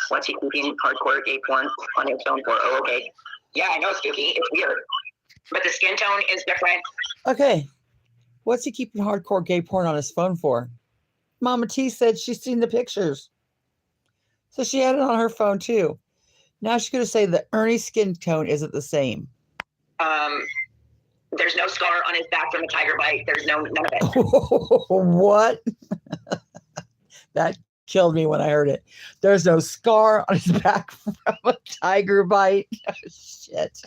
What's he keeping hardcore gay porn on his phone for? Oh, okay. Yeah, I know, Spooky. It's weird. But the skin tone is different. Okay. What's he keeping hardcore gay porn on his phone for? Mama T said she's seen the pictures. So she had it on her phone too. Now she's going to say that Ernie's skin tone isn't the same. There's no scar on his back from a tiger bite. There's none of it. What? That killed me when I heard it. There's no scar on his back from a tiger bite. Oh, shit.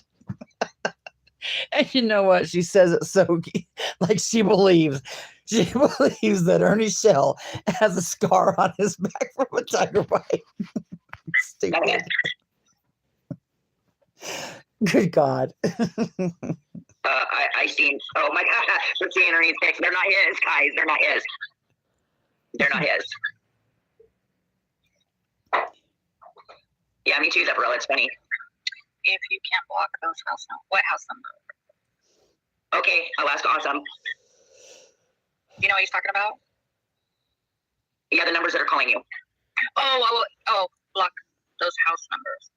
And you know what? She says it so like she believes. She believes that Ernie Shell has a scar on his back from a tiger bite. Stupid. Good God. I seen. Oh my God! We're seeing Ernie's pics. They're not his, guys. They're not his. They're not his. Yeah, me too, Zephyr. It's funny. If you can't block those house numbers, what house number? Okay, Alaska, awesome. You know what he's talking about? Yeah, the numbers that are calling you. Oh, block those house numbers.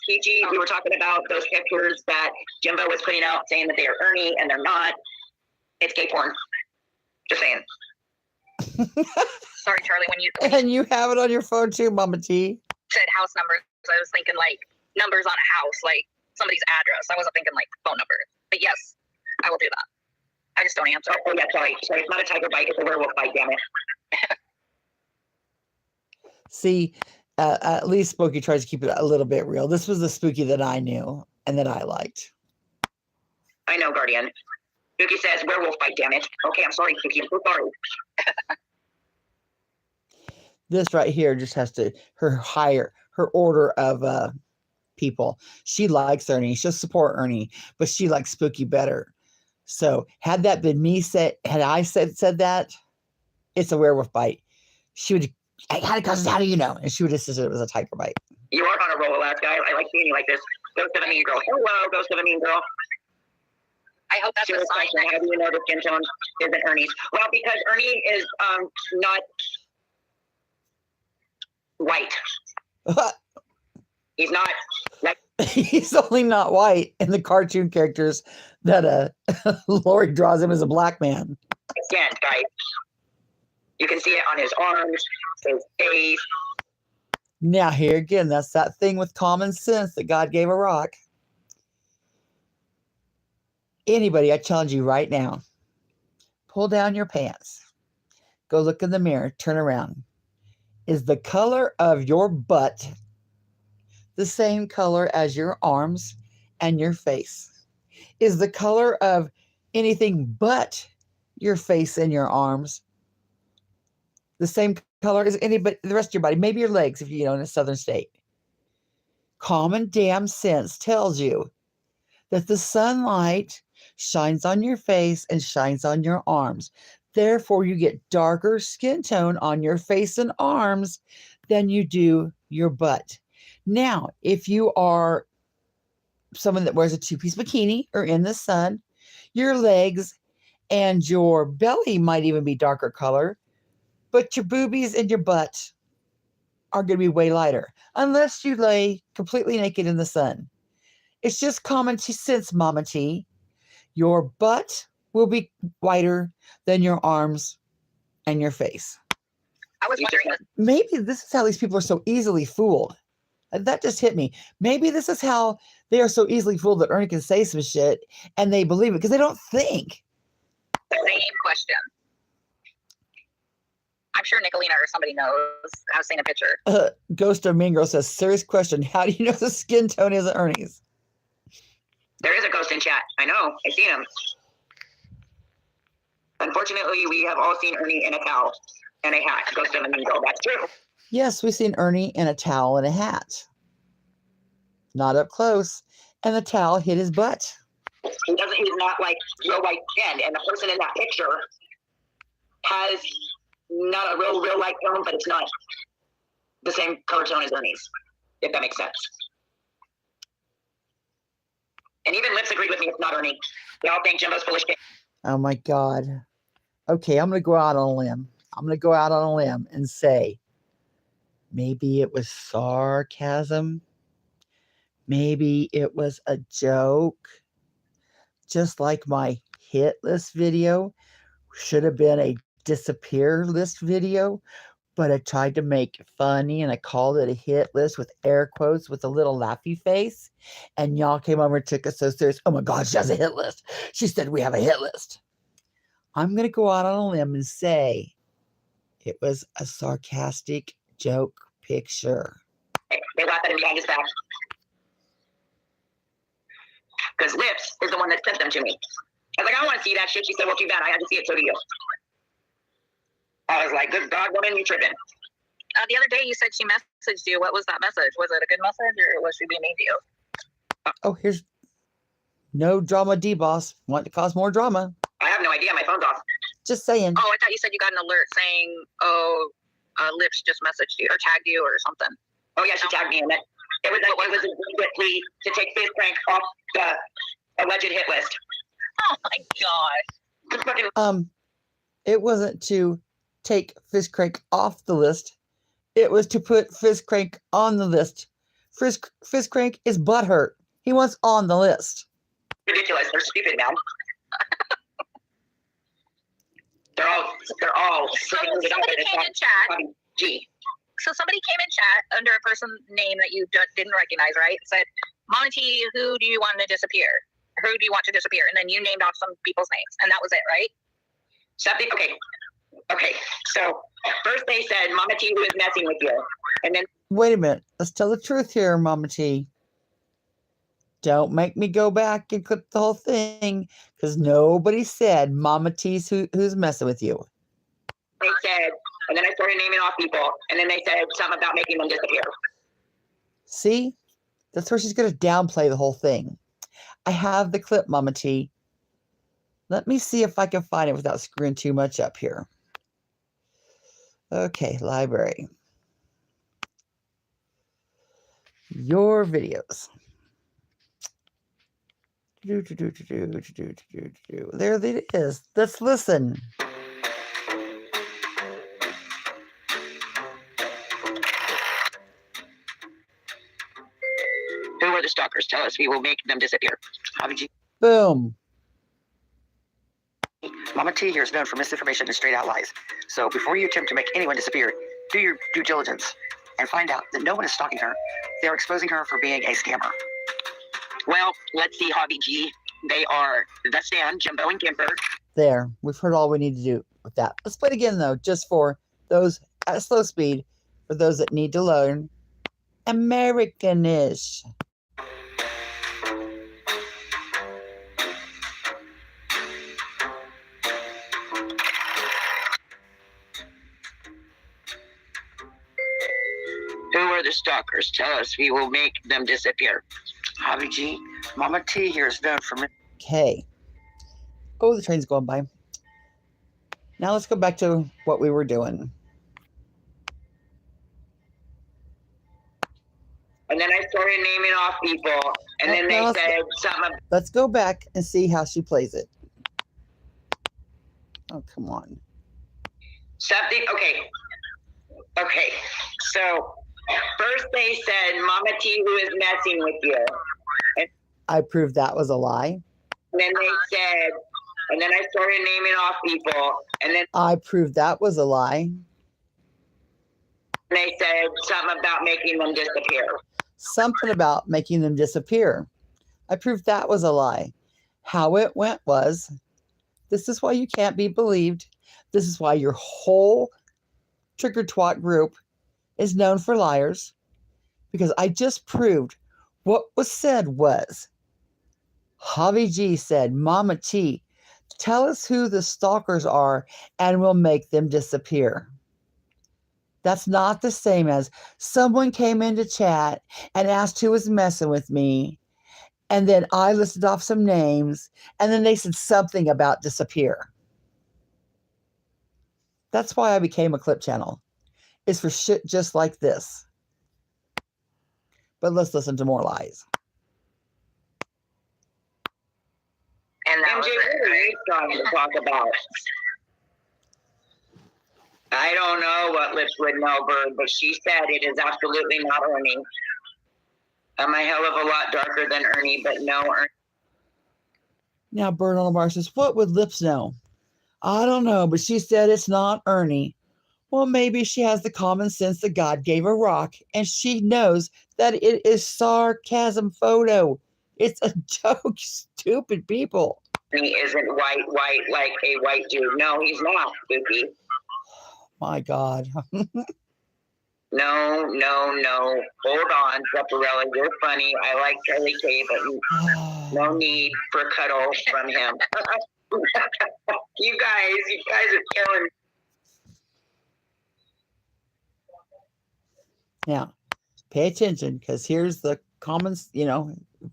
PG, we were talking about those pictures that Jimbo was putting out saying that they are Ernie and they're not. It's gay porn. Just saying. Sorry, Charlie, when you And you have it on your phone too, Mama T. said house numbers, I was thinking like numbers on a house, like somebody's address. I wasn't thinking like phone number. But yes, I will do that. I just don't answer. Oh yeah, sorry. It's not a tiger bite, it's a werewolf bite, damn it. See, at least Spooky tries to keep it a little bit real. This was the Spooky that I knew and that I liked. I know, Guardian. Spooky says werewolf bite, damn it. Okay, I'm sorry, Spooky. I'm so sorry. This right here just has to her order of people. She likes Ernie. She'll support Ernie, but she likes Spooky better. So had that been me said that, it's a werewolf bite. She would, how do you know? And she would have said it was a tiger bite. You are on a roll, Alaska. I like seeing you like this. Ghost of a mean girl. Hello, ghost of a mean girl. I hope that's a Serious sign. question. How do you know the skin tone isn't Ernie's? Well, because Ernie is not white. He's not like He's only not white in the cartoon characters that Lori draws him as a black man. skin, guys. You can see it on his arms, his face. Now here again, that's that thing with common sense that God gave a rock. Anybody, I challenge you right now. Pull down your pants. Go look in the mirror. Turn around. Is the color of your butt the same color as your arms and your face? Is the color of anything but your face and your arms the same color as anybody, the rest of your body? Maybe your legs if you're in a southern state. Common damn sense tells you that the sunlight shines on your face and shines on your arms. Therefore, you get darker skin tone on your face and arms than you do your butt. Now, if you are someone that wears a two-piece bikini or in the sun, your legs and your belly might even be darker color, but your boobies and your butt are going to be way lighter unless you lay completely naked in the sun. It's just common sense, Mama T. Your butt will be whiter than your arms and your face. I was wondering. Maybe this is how these people are so easily fooled. That just hit me. Maybe this is how they are so easily fooled that Ernie can say some shit and they believe it because they don't think. Same question. I'm sure Nicolina or somebody knows. I've seen a picture. Ghost of Mean Girl says, serious question. How do you know the skin tone isn't Ernie's? There is a ghost in chat. I know. I've seen him. Unfortunately, we have all seen Ernie in a towel and a hat. Ghost of a mean girl. That's true. Yes, we've seen Ernie in a towel and a hat. Not up close. And the towel hit his butt. He's not like real white skin. And the person in that picture has not a real light tone, but it's not the same color tone as Ernie's, if that makes sense. And even Lips agreed with me, it's not Ernie. They all think Jimbo's full of shit. Oh my God. Okay, I'm going to go out on a limb. I'm going to go out on a limb and say, maybe it was sarcasm. Maybe it was a joke. Just like my hit list video should have been a disappear list video, but I tried to make it funny and I called it a hit list with air quotes with a little laughy face. And y'all came over and took us so serious. Oh my God, she has a hit list. She said we have a hit list. I'm going to go out on a limb and say it was a sarcastic joke picture. They laughed at him behind his back. Because Lips is the one that sent them to me. I was like, I don't want to see that shit. She said, well, too bad. I had to see it, so do you. I was like, good God, woman, you tripping. The other day you said she messaged you. What was that message? Was it a good message or was she being mean to you? Oh, here's no drama, D-Boss. Want to cause more drama. I have no idea. My phone's off. Just saying. Oh, I thought you said you got an alert saying, oh, Lips just messaged you or tagged you or something. Oh, yeah, she tagged me in it. It was a plea to take Fizz Crank off the alleged hit list. Oh, my gosh. It wasn't to take Fizz Crank off the list. It was to put Fizz Crank on the list. Fizz Crank is butthurt. He wants on the list. Ridiculous. They're stupid now. They're all. So somebody came in chat. G. So somebody came in chat under a person's name that you didn't recognize, right? Said, MamaT, who do you want to disappear? Who do you want to disappear? And then you named off some people's names, and that was it, right? Something. Okay. So first they said MamaT who is messing with you, and then Wait a minute. Let's tell the truth here, MamaT. Don't make me go back and clip the whole thing, because nobody said MamaT's who's messing with you. they said, and then I started naming off people, and then they said something about making them disappear. See? That's where she's going to downplay the whole thing. I have the clip, MamaT. Let me see if I can find it without screwing too much up here. Okay, library. Your videos. There it is. Let's listen. Who are the stalkers? Tell us. We will make them disappear. Boom. MamaT here is known for misinformation and straight out lies. So before you attempt to make anyone disappear, do your due diligence and find out that no one is stalking her. They are exposing her for being a scammer. Well, let's see, Hobby G. They are The Stand, Jimbo, and Gimper. There. We've heard all we need to do with that. Let's play it again, though, just for those at slow speed, for those that need to learn Americanish. Who are the stalkers? Tell us. We will make them disappear. Hobby G. MamaT here is known for... Okay. Oh, the train's going by. Now let's go back to what we were doing. And then I started naming off people, and then they said something. Let's go back and see how she plays it. Oh, come on. Something. Okay. So first they said MamaT who is messing with you. I proved that was a lie. And then they said, and then I started naming off people, and then I proved that was a lie. they said something about making them disappear. Something about making them disappear. I proved that was a lie. How it went was, this is why you can't be believed. This is why your whole Trigger Twat group is known for liars. Because I just proved what was said was, Javi G said, MamaT, tell us who the stalkers are and we'll make them disappear. That's not the same as someone came into chat and asked who was messing with me. And then I listed off some names and then they said something about disappear. That's why I became a clip channel. It's for shit just like this. But let's listen to more lies. And that was what we were trying to talk about. I don't know what Lips would know, Bird, but she said it is absolutely not Ernie. I'm a hell of a lot darker than Ernie, but no Ernie. Now, Bird on the Bar says, what would Lips know? I don't know, but she said it's not Ernie. Well, maybe she has the common sense that God gave her rock, and she knows that it is sarcasm photo. It's a joke, stupid people. He isn't white like a white dude. No, he's not, Spooky. My God. No. Hold on, Zepparella. You're funny. I like Charlie K, but no need for cuddle from him. You guys are killing. Now, pay attention, because here's the comments,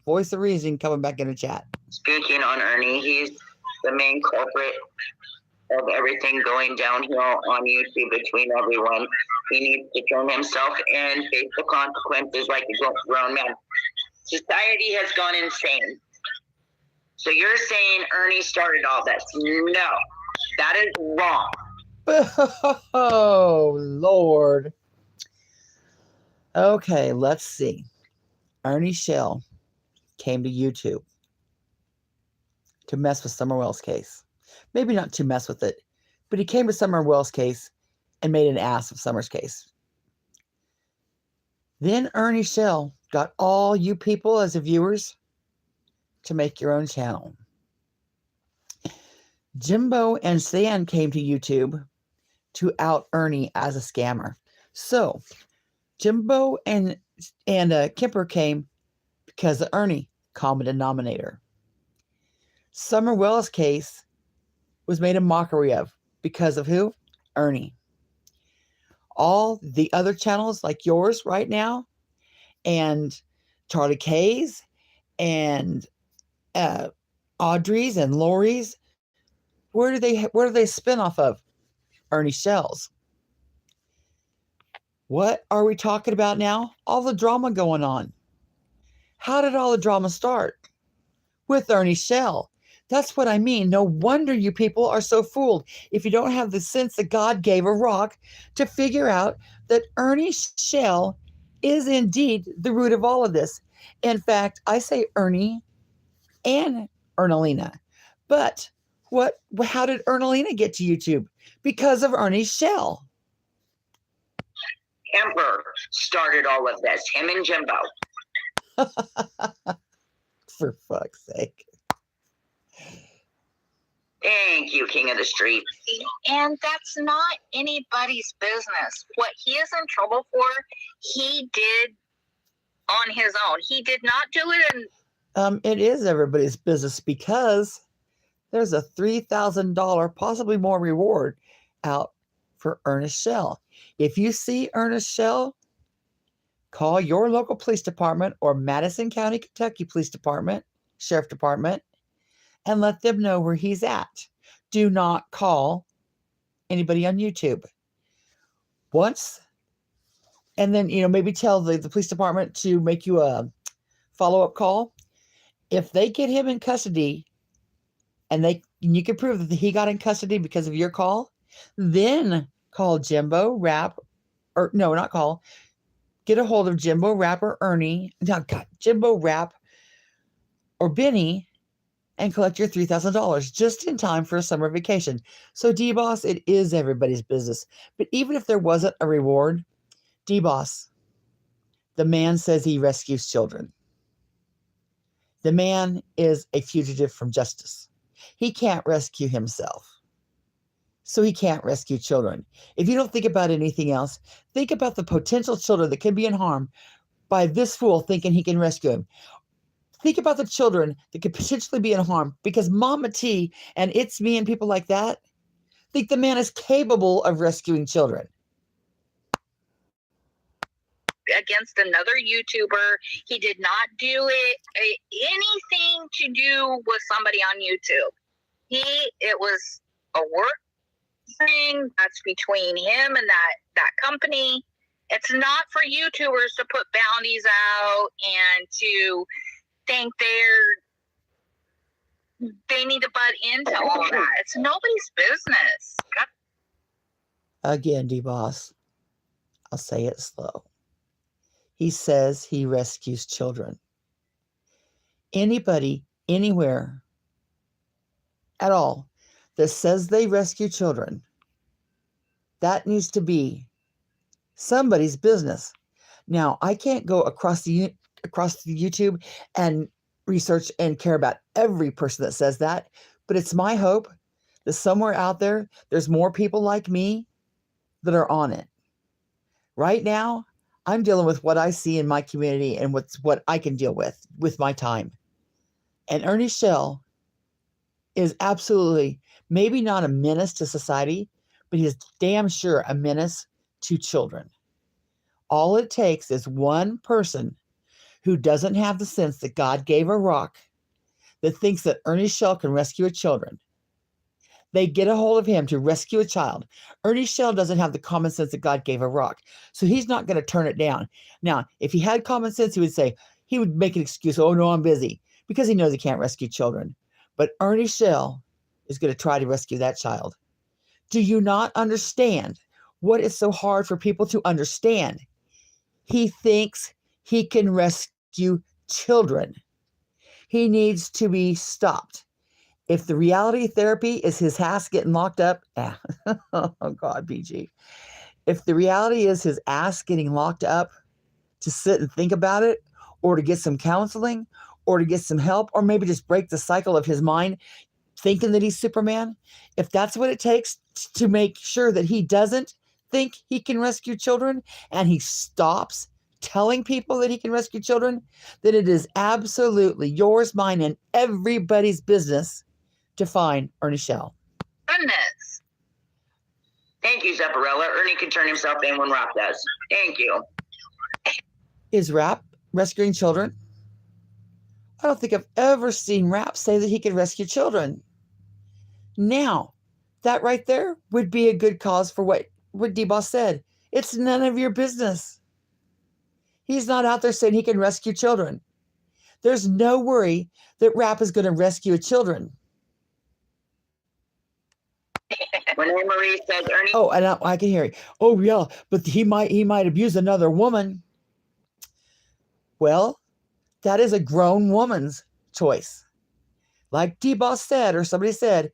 voice of reason coming back in the chat. Speaking on Ernie, he's the main culprit of everything going downhill on YouTube between everyone. He needs to turn himself in, face the consequences like a grown man. Society has gone insane. So you're saying Ernie started all this? No, that is wrong. Oh, Lord. Okay, let's see. Ernie Shell came to YouTube to mess with Summer Wells' case. Maybe not to mess with it, but he came to Summer Wells' case and made an ass of Summer's case. Then Ernie Shell got all you people as the viewers to make your own channel. Jimbo and Stan came to YouTube to out Ernie as a scammer. So Jimbo and Kemper came because of Ernie, common denominator. Summer Wells' case was made a mockery of because of who? Ernie. All the other channels like yours right now, and Charlie K's, and Audrey's and Lori's, where do they spin off of? Ernie Shells. What are we talking about now? All the drama going on. How did all the drama start? With Ernie Shell. That's what I mean. No wonder you people are so fooled if you don't have the sense that God gave a rock to figure out that Ernie Shell is indeed the root of all of this. In fact, I say Ernie and Ernalina. But how did Ernalina get to YouTube? Because of Ernie Shell. Kemper started all of this, him and Jimbo. For fuck's sake. Thank you, King of the Street. And that's not anybody's business. What he is in trouble for, he did on his own. He did not do it in... It is everybody's business, because there's a $3,000, possibly more, reward out for Ernest Shell. If you see Ernest Shell, call your local police department or Madison County, Kentucky Police Department, Sheriff Department, and let them know where he's at. Do not call anybody on YouTube. Once, and then, maybe tell the police department to make you a follow-up call. If they get him in custody, and you can prove that he got in custody because of your call, then call Jimbo, Rap, or no, not call. Get a hold of Jimbo, Rap, or Ernie. No, God, Jimbo, Rap, or Benny, and collect your $3,000 just in time for a summer vacation. So, D-Boss, it is everybody's business. But even if there wasn't a reward, D-Boss, the man says he rescues children. The man is a fugitive from justice. He can't rescue himself. So he can't rescue children. If you don't think about anything else, think about the potential children that can be in harm by this fool thinking he can rescue him. Think about the children that could potentially be in harm because Mama T and It's Me and people like that think the man is capable of rescuing children. Against another YouTuber. He did not do anything to do with somebody on YouTube. It was a work thing that's between him and that company. It's not for YouTubers to put bounties out and to think they need to butt into all that. It's nobody's business. Again, D-Boss, I'll say it slow. He says he rescues children. Anybody, anywhere, at all, that says they rescue children That needs to be somebody's business. Now, I can't go across the YouTube and research and care about every person that says that, but it's my hope that somewhere out there, there's more people like me that are on it. Right now, I'm dealing with what I see in my community and what I can deal with my time. And Ernie Shell is absolutely maybe not a menace to society, but he's damn sure a menace to children. All it takes is one person who doesn't have the sense that God gave a rock, that thinks that Ernie Shell can rescue children. They get a hold of him to rescue a child. Ernie Shell doesn't have the common sense that God gave a rock, so he's not going to turn it down. Now, if he had common sense, he would make an excuse. Oh, no, I'm busy, because he knows he can't rescue children. But Ernie Shell is going to try to rescue that child. Do you not understand what is so hard for people to understand? He thinks he can rescue children. He needs to be stopped. If the reality therapy is his ass getting locked up, oh God, BG. If the reality is his ass getting locked up to sit and think about it, or to get some counseling, or to get some help, or maybe just break the cycle of his mind thinking that he's Superman, if that's what it takes to make sure that he doesn't think he can rescue children and he stops telling people that he can rescue children, then it is absolutely yours, mine, and everybody's business to find Ernie Shell. Goodness. Thank you, Zepparella. Ernie can turn himself in when Rap does. Thank you. Is Rap rescuing children? I don't think I've ever seen Rap say that he could rescue children. Now, that right there would be a good cause for what D-Boss said. It's none of your business. He's not out there saying he can rescue children. There's no worry that Rap is going to rescue children. When Anne Marie says Ernie. Oh, and I can hear it. Oh, yeah, but he might abuse another woman. Well, that is a grown woman's choice. Like D-Boss said, or somebody said,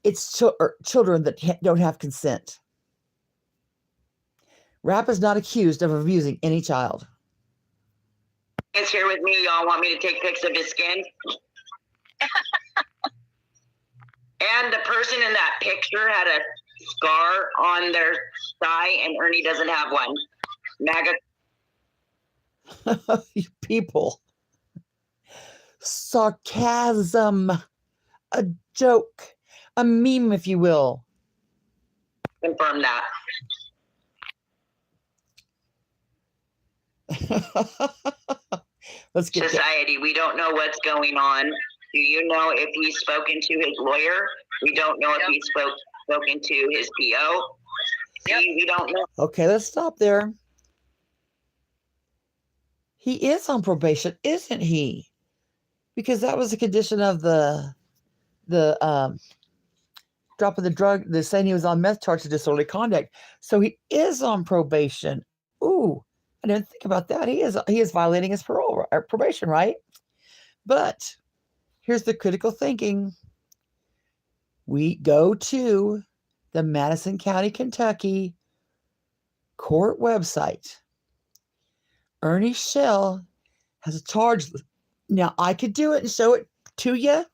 it's children that don't have consent. Rap is not accused of abusing any child. Is here with me. Y'all want me to take pics of his skin? And the person in that picture had a scar on their thigh, and Ernie doesn't have one. MAGA. You people. Sarcasm. A joke. A meme, if you will. Confirm that. Let's get Society, we don't know what's going on. Do you know if he's spoken to his lawyer? We don't know if he's spoken to his PO. Yep. We don't know. Okay, let's stop there. He is on probation, isn't he? Because that was a condition of the drop of the drug, the saying he was on meth charge of disorderly conduct. So he is on probation. Ooh, I didn't think about that. He is violating his parole or probation, right? But here's the critical thinking. We go to the Madison County, Kentucky court website. Ernie Shell has a charge. Now, I could do it and show it to you,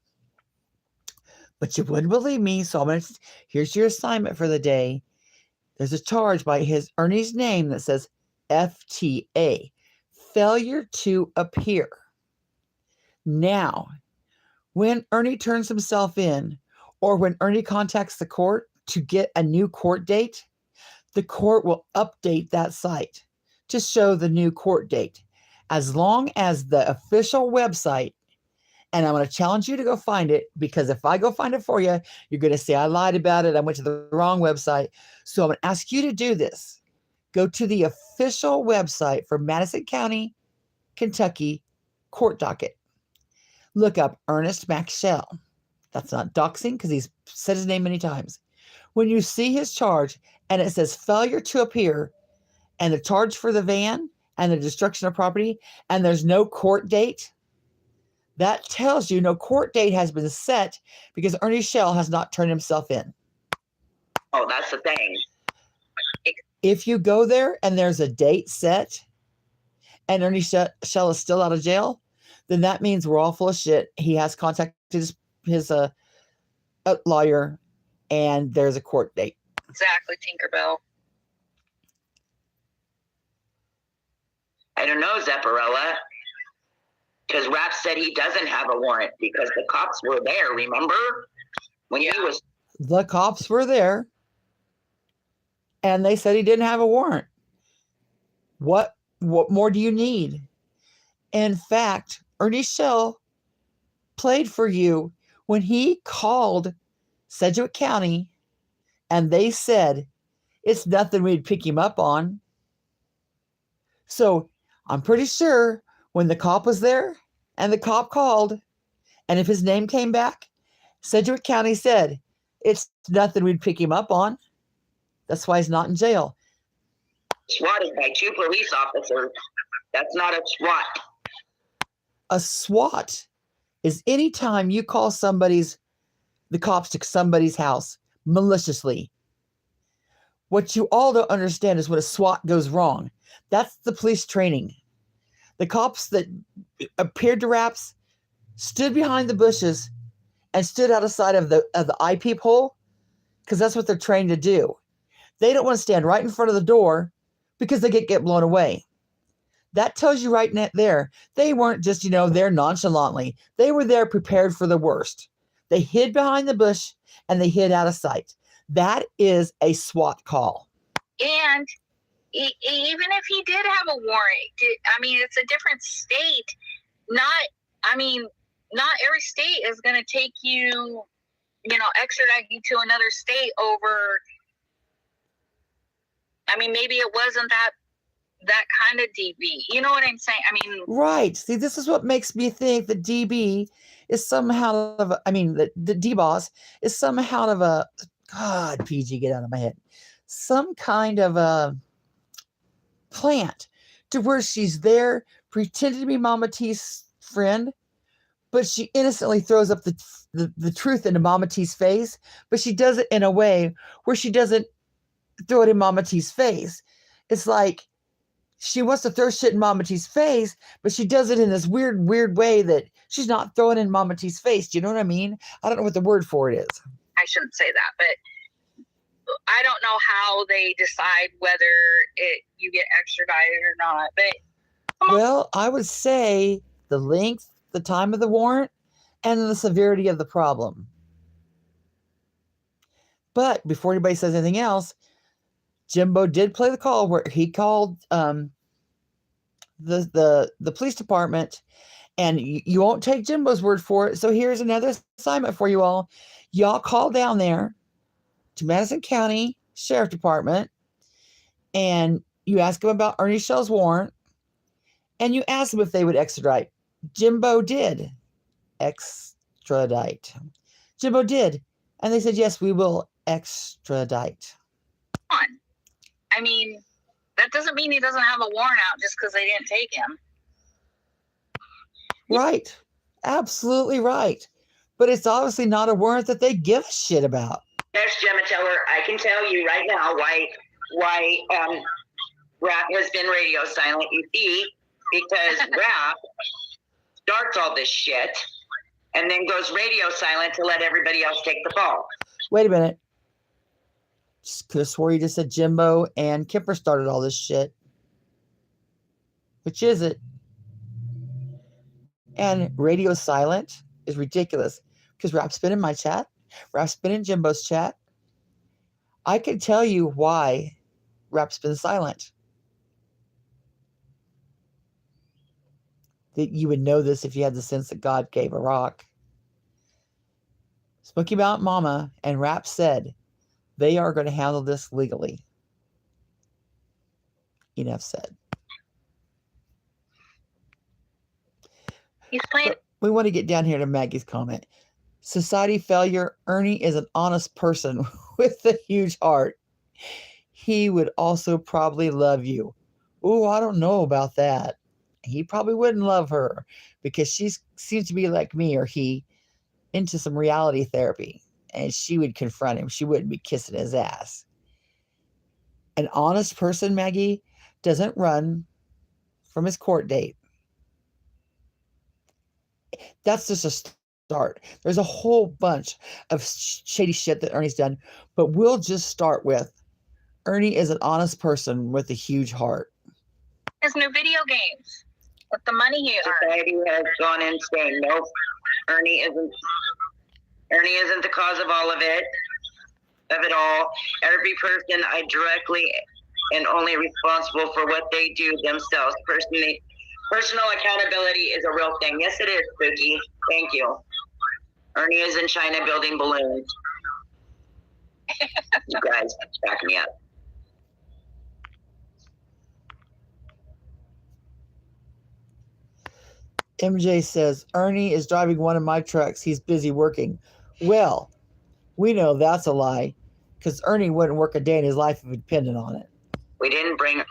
but you wouldn't believe me. So here's your assignment for the day. There's a charge by Ernie's name that says FTA, failure to appear. Now, when Ernie turns himself in, or when Ernie contacts the court to get a new court date, the court will update that site to show the new court date. As long as the official website, and I'm going to challenge you to go find it, because if I go find it for you, you're going to say I lied about it. I went to the wrong website. So I'm going to ask you to do this. Go to the official website for Madison County, Kentucky court docket. Look up Ernest Max Shell. That's not doxing, because he's said his name many times. When you see his charge and it says failure to appear, and the charge for the van and the destruction of property, and there's no court date, that tells you no court date has been set because Ernie Shell has not turned himself in. Oh, that's the thing. If you go there and there's a date set and Ernie Shell is still out of jail, then that means we're all full of shit. He has contacted his lawyer and there's a court date. Exactly, Tinkerbell. I don't know, Zepparella. Because Rap said he doesn't have a warrant because the cops were there, remember? When he was... The cops were there and they said he didn't have a warrant. What more do you need? In fact, Ernie Shell played for you when he called Sedgwick County and they said it's nothing we'd pick him up on. So I'm pretty sure when the cop was there and the cop called, and if his name came back, Sedgwick County said it's nothing we'd pick him up on. That's why he's not in jail. Swatted by 2 police officers. That's not a SWAT. A SWAT is any time you call the cops to somebody's house maliciously. What you all don't understand is when a SWAT goes wrong. That's the police training. The cops that appeared to Raps stood behind the bushes and stood outside of the eye peephole because that's what they're trained to do. They don't want to stand right in front of the door because they get blown away. That tells you right there, they weren't just, there nonchalantly. They were there prepared for the worst. They hid behind the bush and they hid out of sight. That is a SWAT call. And even if he did have a warrant, it's a different state. Not every state is going to take you, extradite you to another state over. Maybe it wasn't that kind of DB. You know what I'm saying? Right. See, this is what makes me think that DB is somehow the D-Boss is somehow of a, God, PG, get out of my head. Some kind of a plant to where she's there pretending to be Mama T's friend, but she innocently throws up the truth into Mama T's face, but she does it in a way where she doesn't throw it in Mama T's face. It's like she wants to throw shit in Mama T's face, but she does it in this weird way that she's not throwing in Mama T's face. Do you know what I mean? I don't know what the word for it is. I shouldn't say that, but I don't know how they decide whether you get extradited or not. But well, I would say the length, the time of the warrant, and the severity of the problem. But before anybody says anything else, Jimbo did play the call where he called the police department, and you won't take Jimbo's word for it. So here's another assignment for you all. Y'all call down there to Madison County Sheriff Department, and you ask them about Ernie Shell's warrant, and you ask them if they would extradite. Jimbo did extradite. Jimbo did, and they said, yes, we will extradite. That doesn't mean he doesn't have a warrant out just because they didn't take him. Right. Absolutely right. But it's obviously not a warrant that they give a shit about. Yes, Gemma Teller, I can tell you right now why Rap has been radio silent. You see, because Rap starts all this shit and then goes radio silent to let everybody else take the fall. Wait a minute. Could have swore you just said Jimbo and Kipper started all this shit. Which is it? And radio silent is ridiculous because Rap's been in my chat. Rap's been in Jimbo's chat. I can tell you why Rap's been silent. That you would know this if you had the sense that God gave a rock. Smoky Mountain Mama and Rap said they are going to handle this legally. Enough said. He's playing. But we want to get down here to Maggie's comment. Society failure. Ernie is an honest person with a huge heart. He would also probably love you. Oh, I don't know about that. He probably wouldn't love her because she seems to be like me or he into some reality therapy. And she would confront him. She wouldn't be kissing his ass. An honest person, Maggie, doesn't run from his court date. That's just a start. There's a whole bunch of shady shit that Ernie's done, but we'll just start with Ernie is an honest person with a huge heart. His new video games with the money he earned. Society has gone insane. Nope. Ernie isn't the cause of all of it. Of it all. Every person I directly and only responsible for what they do themselves. Personal accountability is a real thing. Yes, it is, Spooky. Thank you. Ernie is in China building balloons. You guys, back me up. MJ says, Ernie is driving one of my trucks. He's busy working. Well, we know that's a lie, because Ernie wouldn't work a day in his life if he depended on it. We didn't bring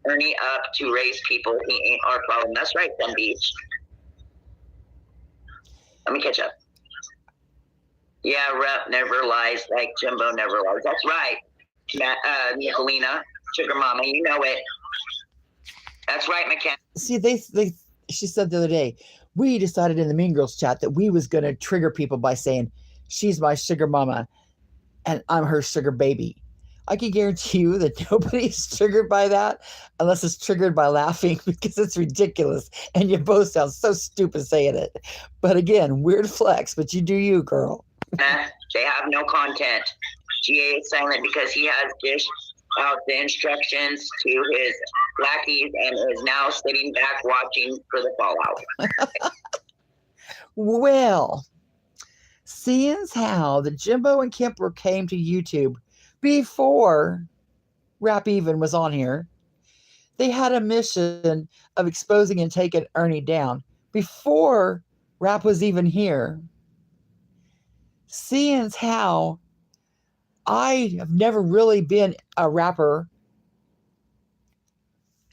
Ernie up to raise people. He ain't our problem. That's right, Sun Beach. Let me catch up. Yeah, Rep never lies like Jimbo never lies. That's right, Nicolina, Sugar Mama, you know it. That's right, McKenna. See, she said the other day, we decided in the Mean Girls chat that we was going to trigger people by saying, she's my sugar mama and I'm her sugar baby. I can guarantee you that nobody's triggered by that unless it's triggered by laughing because it's ridiculous and you both sound so stupid saying it. But again, weird flex, but you do you, girl. They have no content. GA is silent because he has dished out the instructions to his lackeys and is now sitting back watching for the fallout. Well, seeing as how the Jimbo and Kemper came to YouTube before Rap Even was on here, they had a mission of exposing and taking Ernie down before Rap was even here. Seeing as how I have never really been a rapper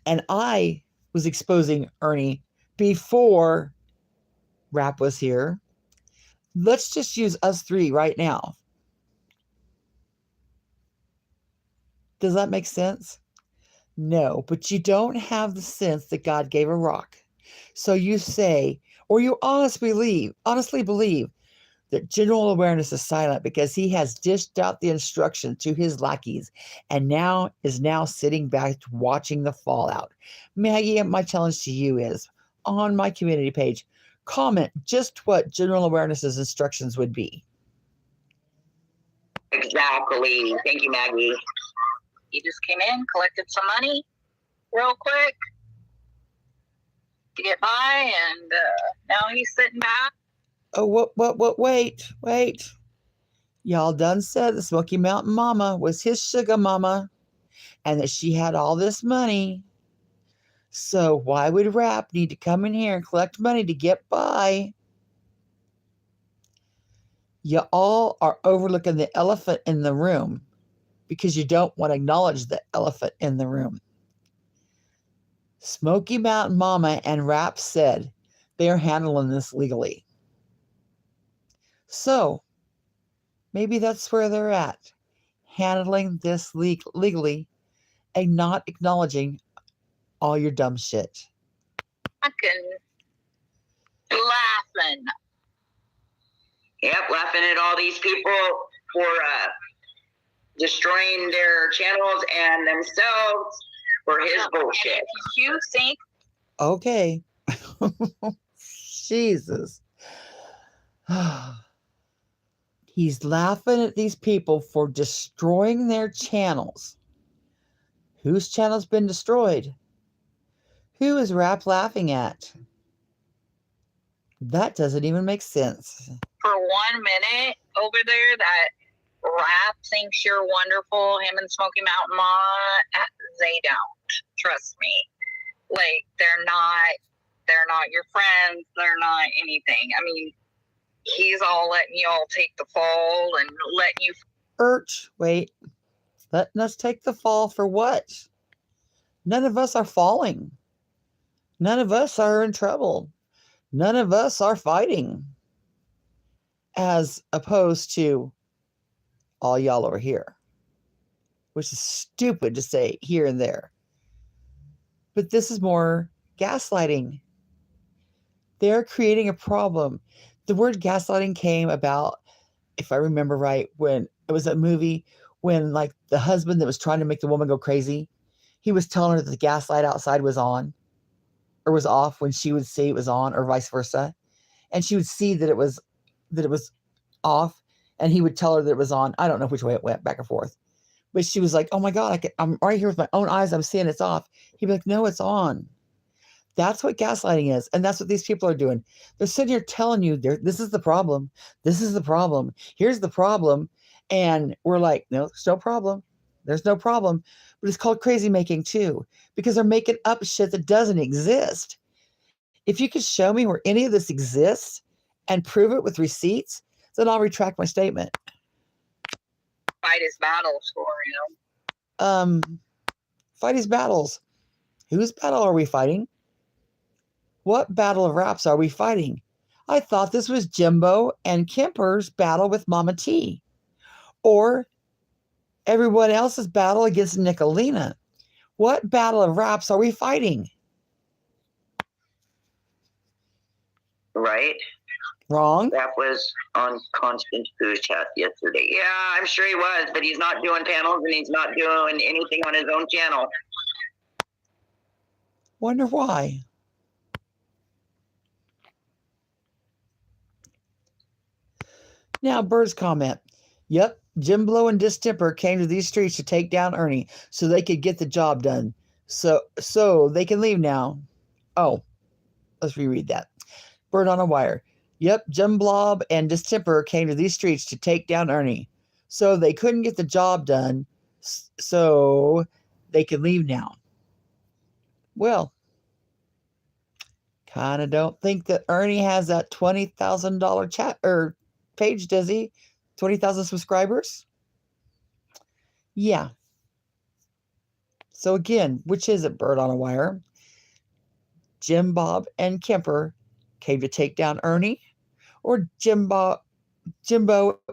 and I was exposing Ernie before Rap was here, let's just use us three right now. Does that make sense? No, but you don't have the sense that God gave a rock. So you say, or you honestly believe that general awareness is silent because he has dished out the instruction to his lackeys and is now sitting back watching the fallout. Maggie, my challenge to you is, on my community page, comment just what general awareness's instructions would be. Exactly. Thank you, Maggie. He just came in, collected some money real quick to get by, and now he's sitting back. Oh, wait. Y'all done said the Smoky Mountain Mama was his sugar mama and that she had all this money. So why would Rap need to come in here and collect money to get by? You all are overlooking the elephant in the room because you don't want to acknowledge the elephant in the room. Smoky Mountain Mama and Rap said they are handling this legally. So maybe that's where they're at, handling this legally and not acknowledging all your dumb shit. Fucking laughing. Yep, laughing at all these people for destroying their channels and themselves for his bullshit. And if you think... Okay. Jesus. He's laughing at these people for destroying their channels. Whose channel's been destroyed? Who is Rap laughing at? That doesn't even make sense. For 1 minute over there, that Rap thinks you're wonderful, him and Smoky Mountain Ma, they don't. Trust me. Like, they're not your friends. They're not anything. I mean, he's all letting you all take the fall and letting you... Wait. Letting us take the fall for what? None of us are falling. None of us are in trouble. None of us are fighting. As opposed to all y'all over here. which is stupid to say here and there. But this is more gaslighting. They're creating a problem. The word gaslighting came about, if I remember right, when it was a movie when like the husband that was trying to make the woman go crazy, he was telling her that the gas light outside was on or was off when she would see it was on, or vice versa. And she would see that it was off, and he would tell her that it was on. I don't know which way it went, back and forth. But she was like, oh my God, I'm right here with my own eyes. I'm seeing it's off. He'd be like, no, it's on. That's what gaslighting is. And that's what these people are doing. They're sitting here telling you, this is the problem. This is the problem. Here's the problem. And we're like, no, there's no problem. There's no problem. But it's called crazy making too, because they're making up shit that doesn't exist. If you could show me where any of this exists and prove it with receipts, then I'll retract my statement. Fight his battles for him. Fight his battles. Whose battle are we fighting? What battle of raps are we fighting? I thought this was Jimbo and Kemper's battle with Mama T. Or everyone else's battle against Nicolina. What battle of raps are we fighting? Right? Wrong. That was on Constant Pooh's chat yesterday. Yeah, I'm sure he was, but he's not doing panels and he's not doing anything on his own channel. Wonder why. Now, Bird's comment. Yep, Jimbo and Distemper came to these streets to take down Ernie so they could get the job done. So they can leave now. Oh, let's reread that. Bird on a wire. Yep, Jimbo and Distemper came to these streets to take down Ernie. So they couldn't get the job done, so they can leave now. Well, kind of don't think that Ernie has that $20,000 chat or page, does he? 20,000 subscribers? Yeah. So again, which is it, Bird on a wire? Jimbo and Kemper came to take down Ernie, or Jimbo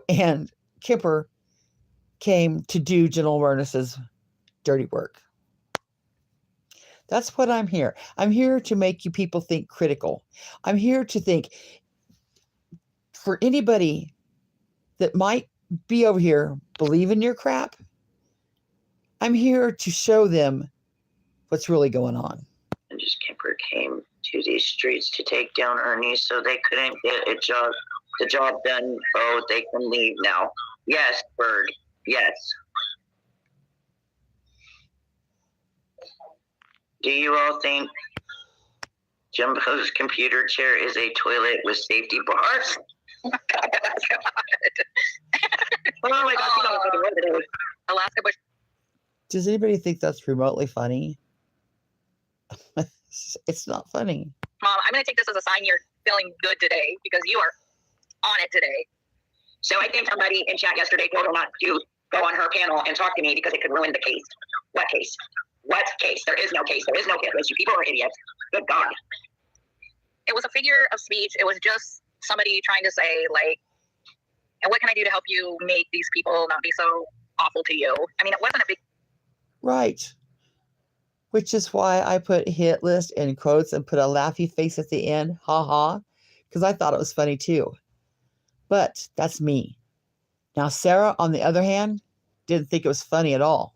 and Kemper came to do General Awareness's dirty work? That's what I'm here. I'm here to make you people think critical. I'm here to think for anybody that might be over here believing your crap. I'm here to show them what's really going on. And just Kemper came to these streets to take down Ernie so they couldn't get the job done. Oh, they can leave now. Yes, Bird. Yes. Do you all think Jimbo's computer chair is a toilet with safety bars? Oh my God. Alaska Bush. Does anybody think that's remotely funny? It's not funny. Mom, I'm going to take this as a sign you're feeling good today because you are on it today. So I think somebody in chat yesterday told her not to go on her panel and talk to me because it could ruin the case. What case? What case? There is no case. There is no case. You people are idiots. Good God. It was a figure of speech. It was just somebody trying to say, like, and what can I do to help you make these people not be so awful to you? I mean, it wasn't a big... Right. Which is why I put hit list in quotes and put a laughy face at the end. Ha ha. Because I thought it was funny too. But that's me. Now, Sarah, on the other hand, didn't think it was funny at all.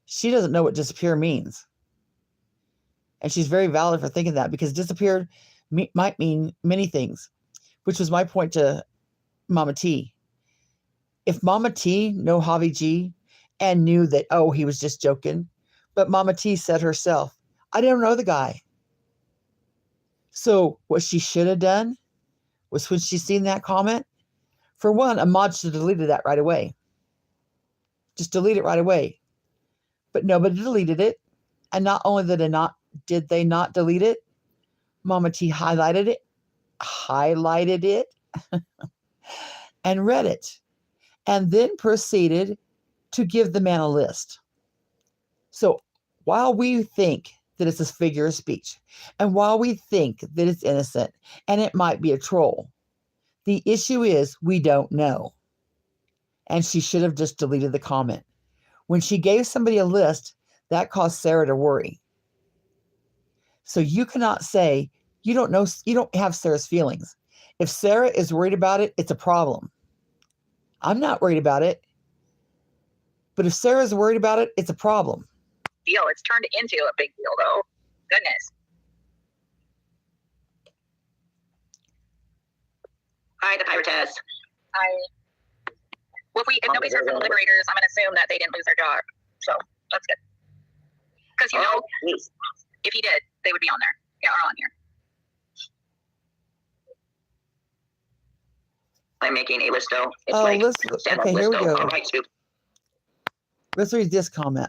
She doesn't know what disappear means. And she's very valid for thinking that, because disappeared might mean many things, which was my point to Mama T. If Mama T know Javi G and knew that, oh, he was just joking, but Mama T said herself, I don't know the guy. So what she should have done was, when she seen that comment, for one, a mod should have deleted that right away. Just delete it right away. But nobody deleted it. And not only did they not delete it, Mama T highlighted it, and read it, and then proceeded to give the man a list. So while we think that it's a figure of speech, and while we think that it's innocent and it might be a troll, the issue is we don't know. and she should have just deleted the comment. When she gave somebody a list, that caused Sarah to worry. So you cannot say you don't know, you don't have Sarah's feelings. If Sarah is worried about it, it's a problem. I'm not worried about it. But if Sarah's worried about it, it's a problem. Deal. It's turned into a big deal, though. Goodness. Hi, the Piratess. Well, if nobody's heard from the Liberators, I'm going to assume that they didn't lose their job. So that's good. Because, you know, Please. if he did, they would be on there. Yeah, or on here. I'm making a listo. It's Oh, like okay, here we go. All right, Scoop. Let's read this comment.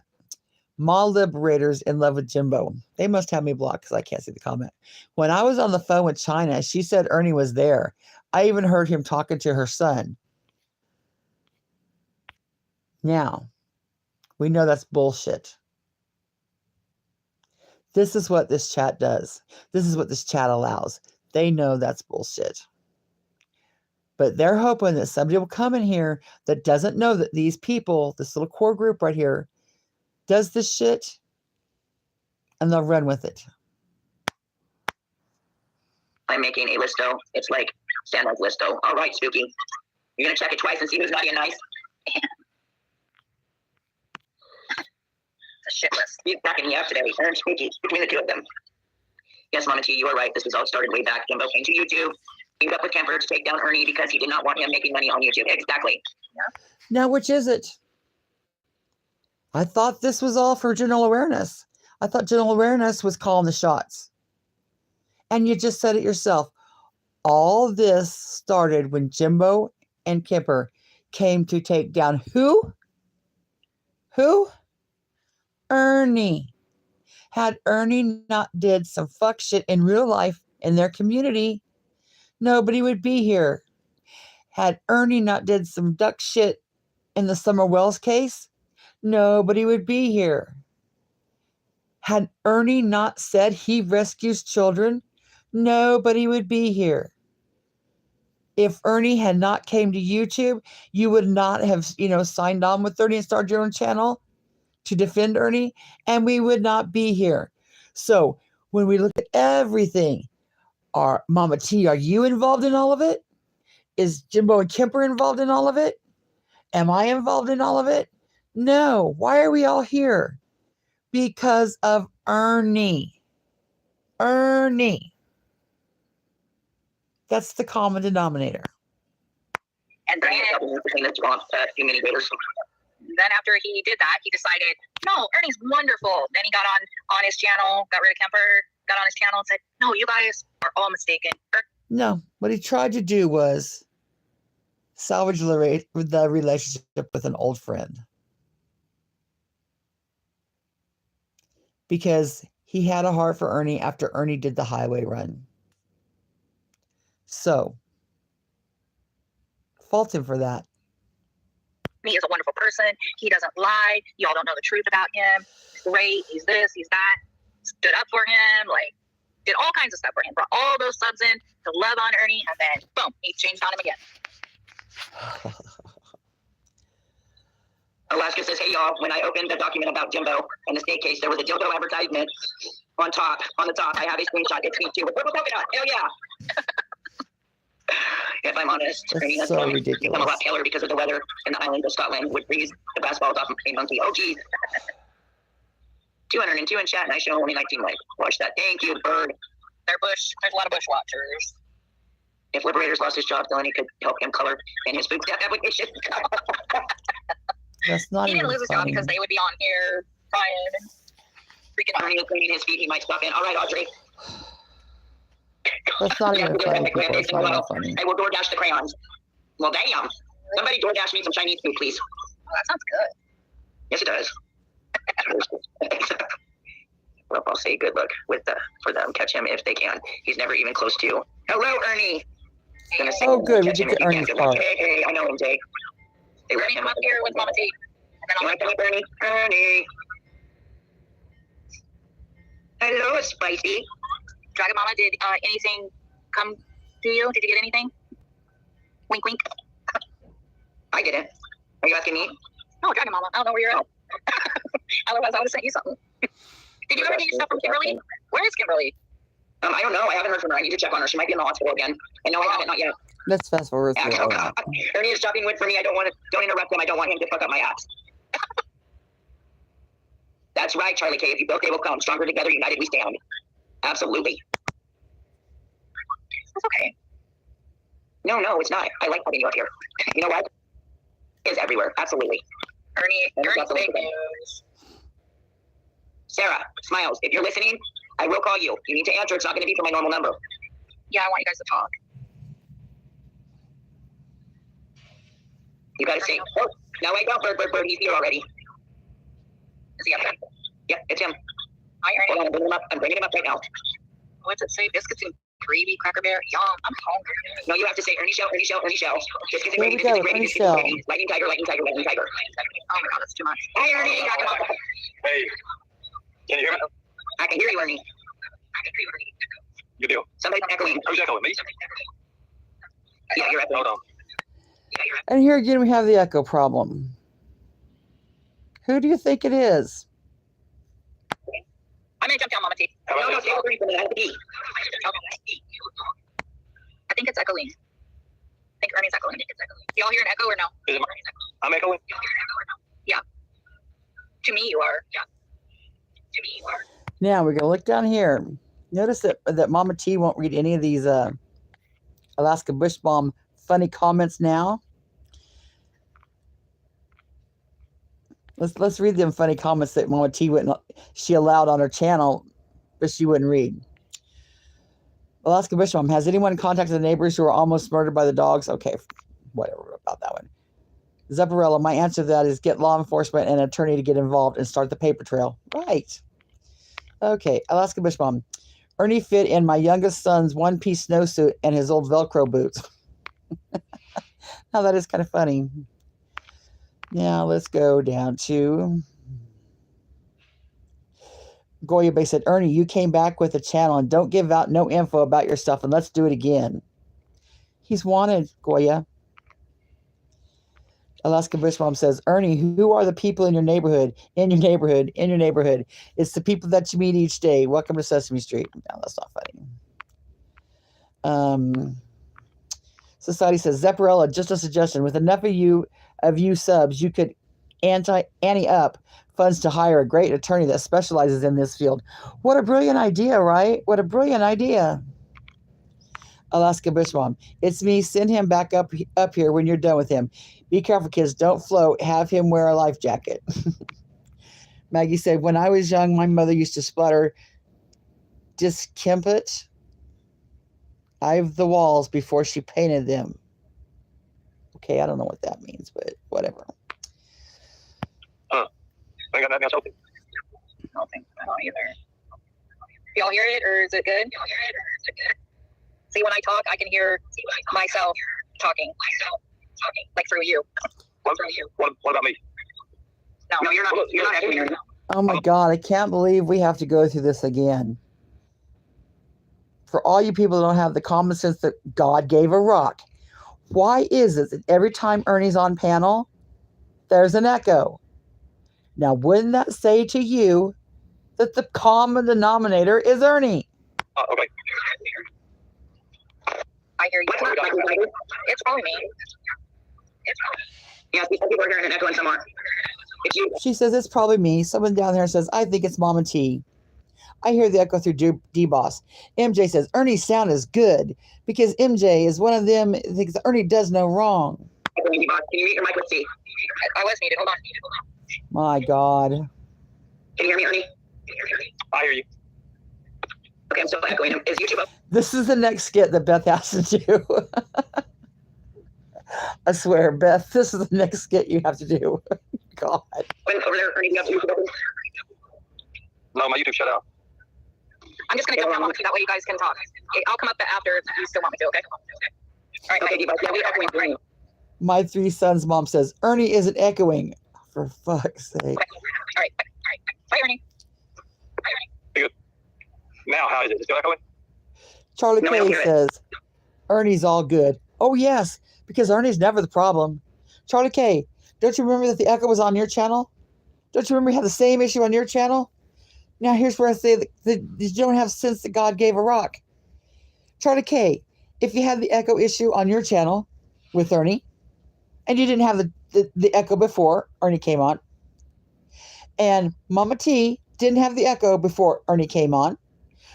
Ma Liberators in love with Jimbo. They must have me blocked because I can't see the comment. When I was on the phone with China, she said Ernie was there. I even heard him talking to her son. Now, we know that's bullshit. This is what this chat does. This is what this chat allows. They know that's bullshit. But they're hoping that somebody will come in here that doesn't know that these people, this little core group right here, does this shit, and they'll run with it. I'm making a listo. It's like Santa's listo. All right, Spooky. You're going to check it twice and see who's naughty and nice? It's a shit list. He's backing me up today. Aaron Spooky, between the two of them. Yes, Mama T, you are right. This was all started way back. Jimbo came to YouTube. Teamed up with Kemper to take down Ernie because he did not want him making money on YouTube. Exactly. Yeah. Now, which is it? I thought this was all for general awareness. I thought general awareness was calling the shots. And you just said it yourself. All this started when Jimbo and Kemper came to take down who? Who? Ernie. Had Ernie not did some fuck shit in real life in their community, nobody would be here. Had Ernie not did some duck shit in the Summer Wells case, nobody would be here. Had Ernie not said he rescues children, nobody would be here. If Ernie had not came to YouTube, you would not have, signed on with 30 and started your own channel to defend Ernie, and we would not be here. So when we look at everything, Mama T, are you involved in all of it? Is Jimbo and Kemper involved in all of it? Am I involved in all of it? No. Why are we all here? Because of Ernie. Ernie. That's the common denominator. And then after he did that, he decided, no, Ernie's wonderful. Then he got on his channel, got rid of Kemper, got on his channel and said, no, you guys are all mistaken. No, what he tried to do was salvage the relationship with an old friend. Because he had a heart for Ernie after Ernie did the highway run. So, fault him for that. He is a wonderful person. He doesn't lie. Y'all don't know the truth about him. He's great. He's this, he's that. Stood up for him. Did all kinds of stuff for him. Brought all those subs in to love on Ernie. And then, boom, he changed on him again. Alaska says, hey, y'all, when I opened the document about Jimbo and the snake case, there was a dildo advertisement on the top. I have a screenshot. It's me too. With purple polka dot. Hell yeah. If I'm honest, Ernie has become a lot paler because of the weather in the island of Scotland would freeze the basketballs off a monkey. Oh, geez. 202 in chat, and I show only 19 likes. Watch that. Thank you, Bird. There's a lot of bush watchers. If Liberators lost his job, Delaney could help him color in his food stamp application. That's not he didn't lose his job because they would be on here crying and freaking out. Ernie was cleaning his feet. He might stop in. All right, Audrey. That's not even funny. It's not even funny. I will DoorDash the crayons. Well, damn. Somebody DoorDash me some Chinese food, please. Oh, that sounds good. Yes, it does. Well, I'll say good luck for them. Catch him if they can. He's never even close to. Hello, Ernie. Oh, good. We get to Ernie's part. Hey, I know him, Jay. Ernie, come up here with Mama T. And then You want to come up, Ernie? Ernie. Hello, Spicy. Dragon Mama, did anything come to you? Did you get anything? Wink, wink. I didn't. Are you asking me? No, Dragon Mama. I don't know where you're at. Otherwise, I would have sent you something. Did you ever get your stuff from Kimberly? Where is Kimberly? I don't know. I haven't heard from her. I need to check on her. She might be in the hospital again. And no, I haven't, not yet. Let's fast forward through all that. Ernie is chopping wood for me. Don't interrupt him. I don't want him to fuck up my ass. That's right, Charlie K. If you both able to come stronger together, united we stand. Absolutely. That's okay. No, it's not. I like having you up here. You know what? It's everywhere. Absolutely. Ernie's big news. Sarah, Smiles, if you're listening, I will call you. You need to answer. It's not going to be from my normal number. Yeah, I want you guys to talk. You got to say, oh, now wake up, Bird. He's here already. Is he up there? Yep, it's him. Hi, Ernie. Hold on, I'm bringing him up right now. What's it say? Biscuits and gravy, Cracker Bear. Yum, I'm hungry. No, you have to say Ernie Shell. Biscuits and There we gravy, go, biscuits and gravy, Ernie biscuits and Shell. gravy. Lightning Tiger. Oh my god, that's too much. Hi, Ernie. Hey, can you hear me? I can hear you, Ernie. You do. Somebody's echoing. Who's echoing? Me? Yeah, you're echoing. Hold on. And here again, we have the echo problem. Who do you think it is? I'm gonna jump down, Mama T. How No, about stay this? over for me. I have to pee. I think it's echoing. I think Ernie's echoing. Do y'all hear an echo or no? Is it I'm echoing? Yeah. To me, you are. Yeah. To me, you are. Now we're gonna look down here. Notice that Mama T won't read any of these Alaska Bush Bomb funny comments now. Let's read them funny comments that Mama T she allowed on her channel, but she wouldn't read. Alaska Bush Bomb, has anyone contacted the neighbors who were almost murdered by the dogs? Okay, whatever about that one. Zepparella, my answer to that is get law enforcement and an attorney to get involved and start the paper trail. Right. Okay, Alaska Bush Bomb. Ernie fit in my youngest son's one-piece snowsuit and his old Velcro boots. Now that is kind of funny. Now let's go down to Goya Bay said, Ernie, you came back with a channel and don't give out no info about your stuff and let's do it again. He's wanted, Goya. Alaska Bush Mom says, Ernie, who are the people in your neighborhood? In your neighborhood. It's the people that you meet each day. Welcome to Sesame Street. No, that's not funny. Society says, Zepparella, just a suggestion. With enough of you subs, you could ante up funds to hire a great attorney that specializes in this field. What a brilliant idea, right? What a brilliant idea. Alaska Bush Mom, it's me. Send him back up here when you're done with him. Be careful, kids. Don't float. Have him wear a life jacket. Maggie said, when I was young, my mother used to splatter discomfort out of the walls before she painted them. Okay, I don't know what that means, but whatever. I ain't got nothing else open. I don't either. Y'all hear it, or is it good? See, when I talk, I can hear myself talking, like through you. What about me? No, you're not echoing, Ernie. Oh my God, I can't believe we have to go through this again. For all you people that don't have the common sense that God gave a rock, why is it that every time Ernie's on panel, there's an echo? Now, wouldn't that say to you that the common denominator is Ernie? Okay. I hear you. What's not like It's probably me. Yeah, people are hearing an echo somewhere. It's you. She says, it's probably me. Someone down there says, I think it's Mama T. I hear the echo through D-Boss. MJ says, Ernie's sound is good because MJ is one of them that thinks Ernie does no wrong. Can you mute your mic with C? I was muted. Hold on. My God. Can you hear me, Ernie? I hear you. Okay, I'm still echoing. Is YouTube up? This is the next skit that Beth has to do. I swear, Beth, this is the next skit you have to do. God. Over there, Ernie, do you have YouTube open? No, my YouTube shut out. I'm just going to jump down, Mama T. That way you guys can talk. Okay, I'll come up after if you still want me to, okay? All right, Okay, yeah, we're echoing through you. My three sons' mom says, Ernie isn't echoing. For fuck's sake. All right. Bye, Ernie. Now, how is it? Is it still echoing? Charlie No, I don't K hear it. says, Ernie's all good. Oh, yes, because Ernie's never the problem. Charlie K, Don't you remember that the echo was on your channel? Don't you remember you had the same issue on your channel? Now here's where I say that you don't have sense that God gave a rock. Charlie K, if you had the echo issue on your channel with Ernie, and you didn't have the echo before Ernie came on, and Mama T didn't have the echo before Ernie came on,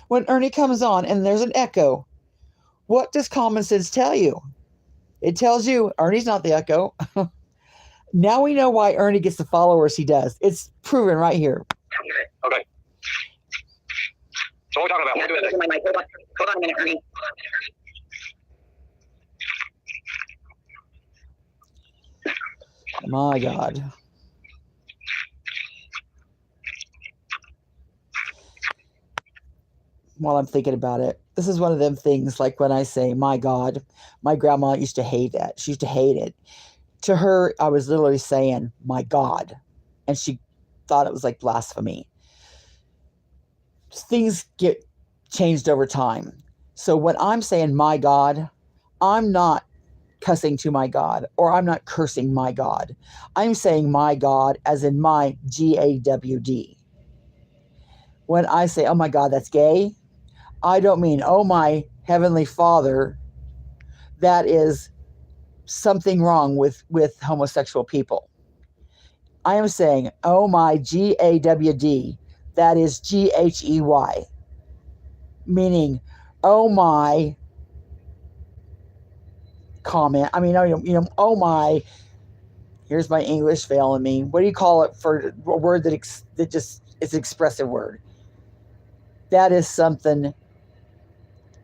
when Ernie comes on and there's an echo, what does common sense tell you? It tells you Ernie's not the echo. Now we know why Ernie gets the followers he does. It's proven right here. Okay. So what are we talking about? Yeah, What are we doing today? hold on a minute, Ernie. My God. While I'm thinking about it, this is one of them things like when I say, my God, my grandma used to hate that. She used to hate it. To her, I was literally saying, my God. And she thought it was like blasphemy. Things get changed over time. So when I'm saying, my God, I'm not cussing to my God, or I'm not cursing my God. I'm saying my God as in my GAWD. When I say, oh my God, that's gay, I don't mean, oh my Heavenly Father, that is something wrong with homosexual people. I am saying, oh my GAWD, that is GHEY, meaning, oh my comment. I mean, oh my, here's my English failing me. What do you call it for a word that just is an expressive word? That is something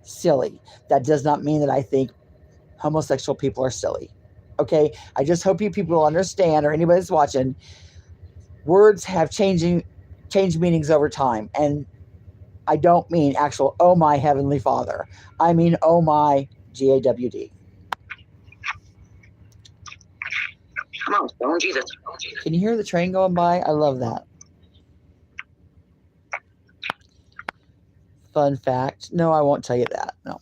silly. That does not mean that I think homosexual people are silly. Okay? I just hope you people understand, or anybody that's watching, words have changed meanings over time. And I don't mean actual, oh my Heavenly Father. I mean, oh my GAWD. Come on, Stone Jesus. Can you hear the train going by? I love that. Fun fact. No, I won't tell you that. No.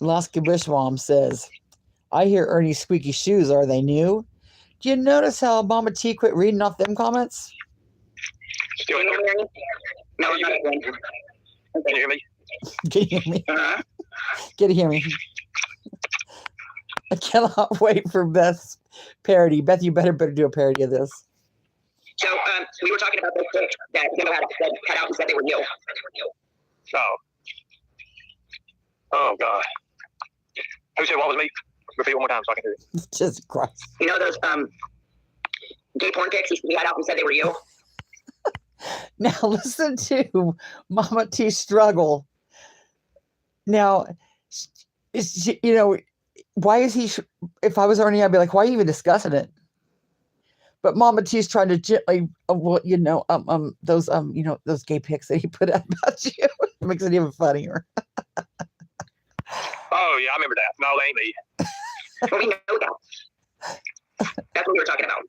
Alaska Bushwalm says, I hear Ernie's squeaky shoes. Are they new? Do you notice how Mama T quit reading off them comments? Still Can in you here? hear me? No, it's not again. Can you hear me? Can you hear me? Uh-huh. Can you hear me? I cannot wait for Beth's parody. Beth, you better do a parody of this. So we were talking about those sticks that Jimbo had out and said they were you. Oh. Oh, God. Who said what was me? Repeat one more time so I can hear it. Jesus Christ. You know those gay porn pics he had out and said they were you? Now listen to Mama T struggle. Now, why is he? If I was Ernie, I'd be like, why are you even discussing it? But Mama T's trying to gently, those gay pics that he put out about you. It makes it even funnier. Oh, yeah, I remember that. No, that ain't me. Well, we know that. That's what we were talking about.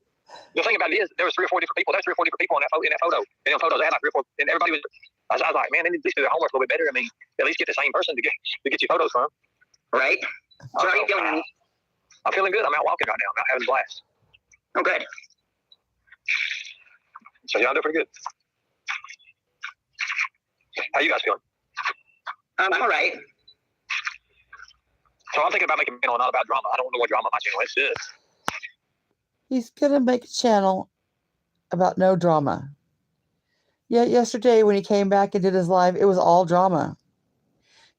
The thing about it is, there was 3 or 4 different people. There's 3 or 4 different people in that photo. In them photos, they had like 3 or 4, and everybody was. I was like, man, they need to do their homework a little bit better. I mean, at least get the same person to get your photos from. Right? So how are you feeling, Ernie? I'm feeling good. I'm out walking right now. I'm out having a blast. Oh, good. So yeah, I'm doing pretty good. How you guys feeling? I'm all right. So I'm thinking about making a channel not about drama. I don't know what drama my channel is. Good. He's gonna make a channel about no drama. Yet yesterday when he came back and did his live, it was all drama.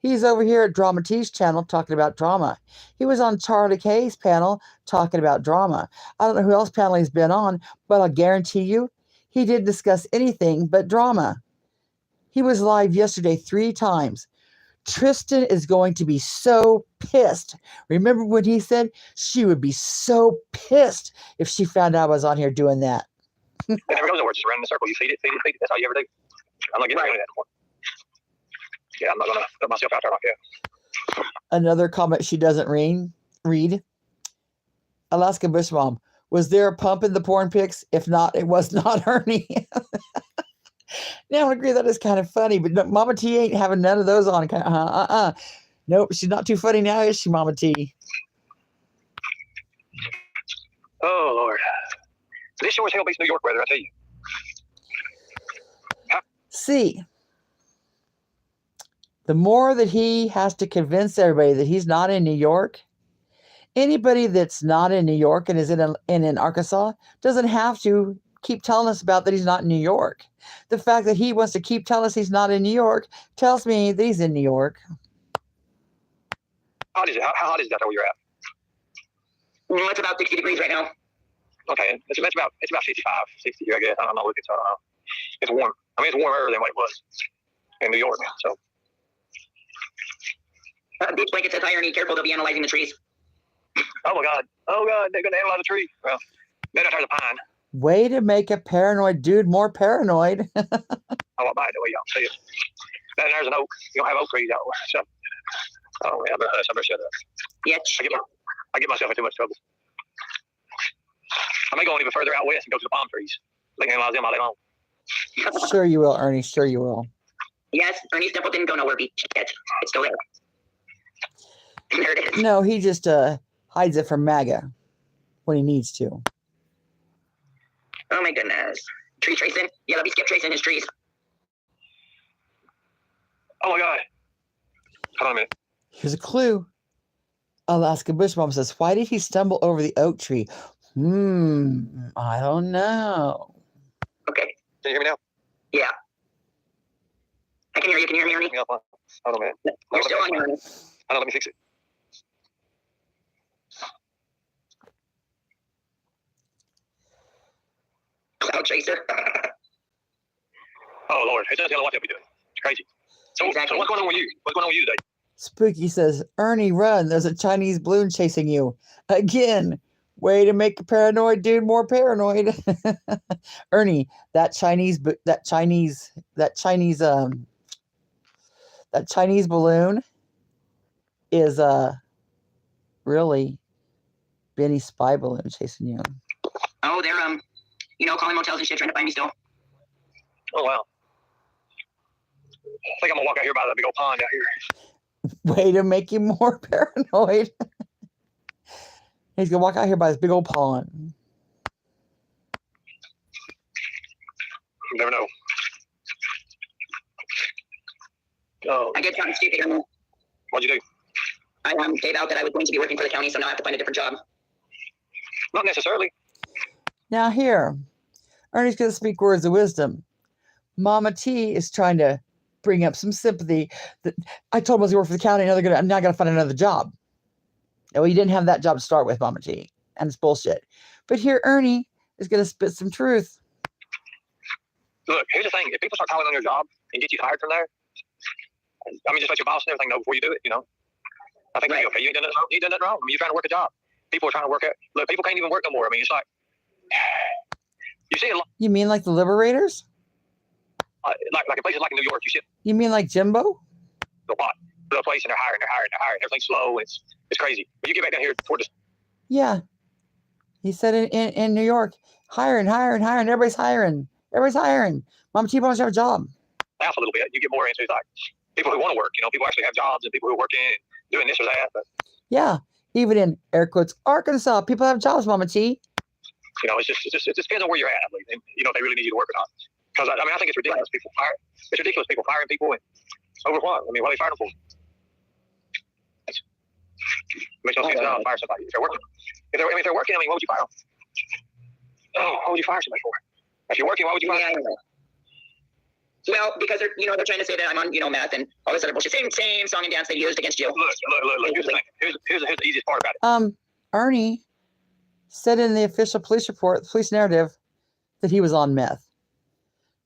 He's over here at Drama T's channel talking about drama. He was on Charlie K's panel talking about drama. I don't know who else panel he's been on, but I'll guarantee you he didn't discuss anything but drama. He was live yesterday 3 times. Tristan is going to be so pissed. Remember when he said she would be so pissed if she found out I was on here doing that? It never goes nowhere. Just around in the circle. You feed it, feed it, feed it. That's all you ever do. I'm not getting rid of that anymore. Yeah, I'm not going to put myself out there like that. Another comment she doesn't read. Alaska Bushmom, was there a pump in the porn pics? If not, it was not Ernie. Now I agree that is kind of funny, but no, Mama T ain't having none of those on. Nope, she's not too funny now, is she, Mama T? Oh Lord, this sure as hell beats New York weather. I tell you. See, the more that he has to convince everybody that he's not in New York, anybody that's not in New York and is in Arkansas doesn't have to keep telling us about that he's not in New York. The fact that he wants to keep telling us he's not in New York tells me that he's in New York. How hot is it? How hot is that where you're at? It's about 60 degrees right now. Okay, it's about 55, 60, I guess. I don't know. It's warm. I mean, it's warmer than what it was in New York. So. Beach blanket says, hi, Ernie. Careful, they'll be analyzing the trees. Oh, my God. Oh, God. They're going to analyze the tree. Well, they're not trying to pine. Way to make a paranoid dude more paranoid. I won't buy it the way y'all see it. Then there's an oak. You don't have oak trees out there. So, oh, yeah, I better shut up. Yeah. I get myself in too much trouble. I may go even further out west and go to the palm trees. They can analyze them all day long. Sure you will, Ernie. Sure you will. Yes, Ernie's temple didn't go nowhere beach yet. It's still there. There it is. No, he just hides it from MAGA when he needs to. Oh my goodness. Tree tracing? Yeah, let me skip tracing his trees. Oh my God. Hold on a minute. Here's a clue. Alaska Bush Mom says, why did he stumble over the oak tree? I don't know. Okay. Can you hear me now? Yeah. I can hear you. Can you hear me, Ernie? Hold on a minute. You're still on here, Ernie. Hold on, let me fix it. Cloud chaser. Oh Lord, it doesn't tell what they'll be doing. It's crazy. So, Exactly. So what's going on with you? What's going on with you today? Spooky says, Ernie, run. There's a Chinese balloon chasing you. Again, way to make a paranoid dude more paranoid. Ernie, that Chinese balloon is really Benny's spy balloon chasing you. Oh, they're calling motels and shit, trying to find me still. Oh wow. I think I'm gonna walk out here by that big old pond out here. Way to make you more paranoid. He's gonna walk out here by this big old pond. You never know. Oh. I get something stupid, Ernie. What'd you do? I gave out that I was going to be working for the county, so now I have to find a different job. Not necessarily. Now here, Ernie's gonna speak words of wisdom. Mama T is trying to bring up some sympathy. That I told him I was going to work for the county, and I'm now going to find another job. Well, you didn't have that job to start with, Mama T, and it's bullshit. But here, Ernie is going to spit some truth. Look, here's the thing. If people start calling on your job and get you hired from there, I mean, just let your boss and everything know before you do it, I think that'd be okay. You ain't done nothing wrong. You ain't done nothing wrong. I mean, you're trying to work a job. People are trying to work it. Look, people can't even work no more. I mean, it's like, you see a lot. You mean like the Liberators? Like in places like New York, you see You mean like Jimbo? a lot. The place and they're hiring. Everything's slow. And it's crazy. But you get back down here toward this. Yeah. He said in New York, hiring. Everybody's hiring. Mama T wants to have a job. Laugh a little bit. You get more into like people who want to work. People actually have jobs and people who are working and doing this or that. But Yeah. Even in air quotes Arkansas, people have jobs, Mama T. it just depends on where you're at, I believe, and if they really need you to work or not. Because I think it's ridiculous. It's ridiculous people firing people and over what? I mean, what are they firing them for? It makes no sense to fire somebody if they're working. If they're working, I mean, what would you fire them? Oh, what would you fire somebody for? If you're working, why would you fire them? Well, because they're trying to say that I'm on meth and all this other bullshit. Same song and dance they used against you. Look. Here's the thing. Here's the easiest part about it. Ernie said in the official police report, the police narrative, that he was on meth.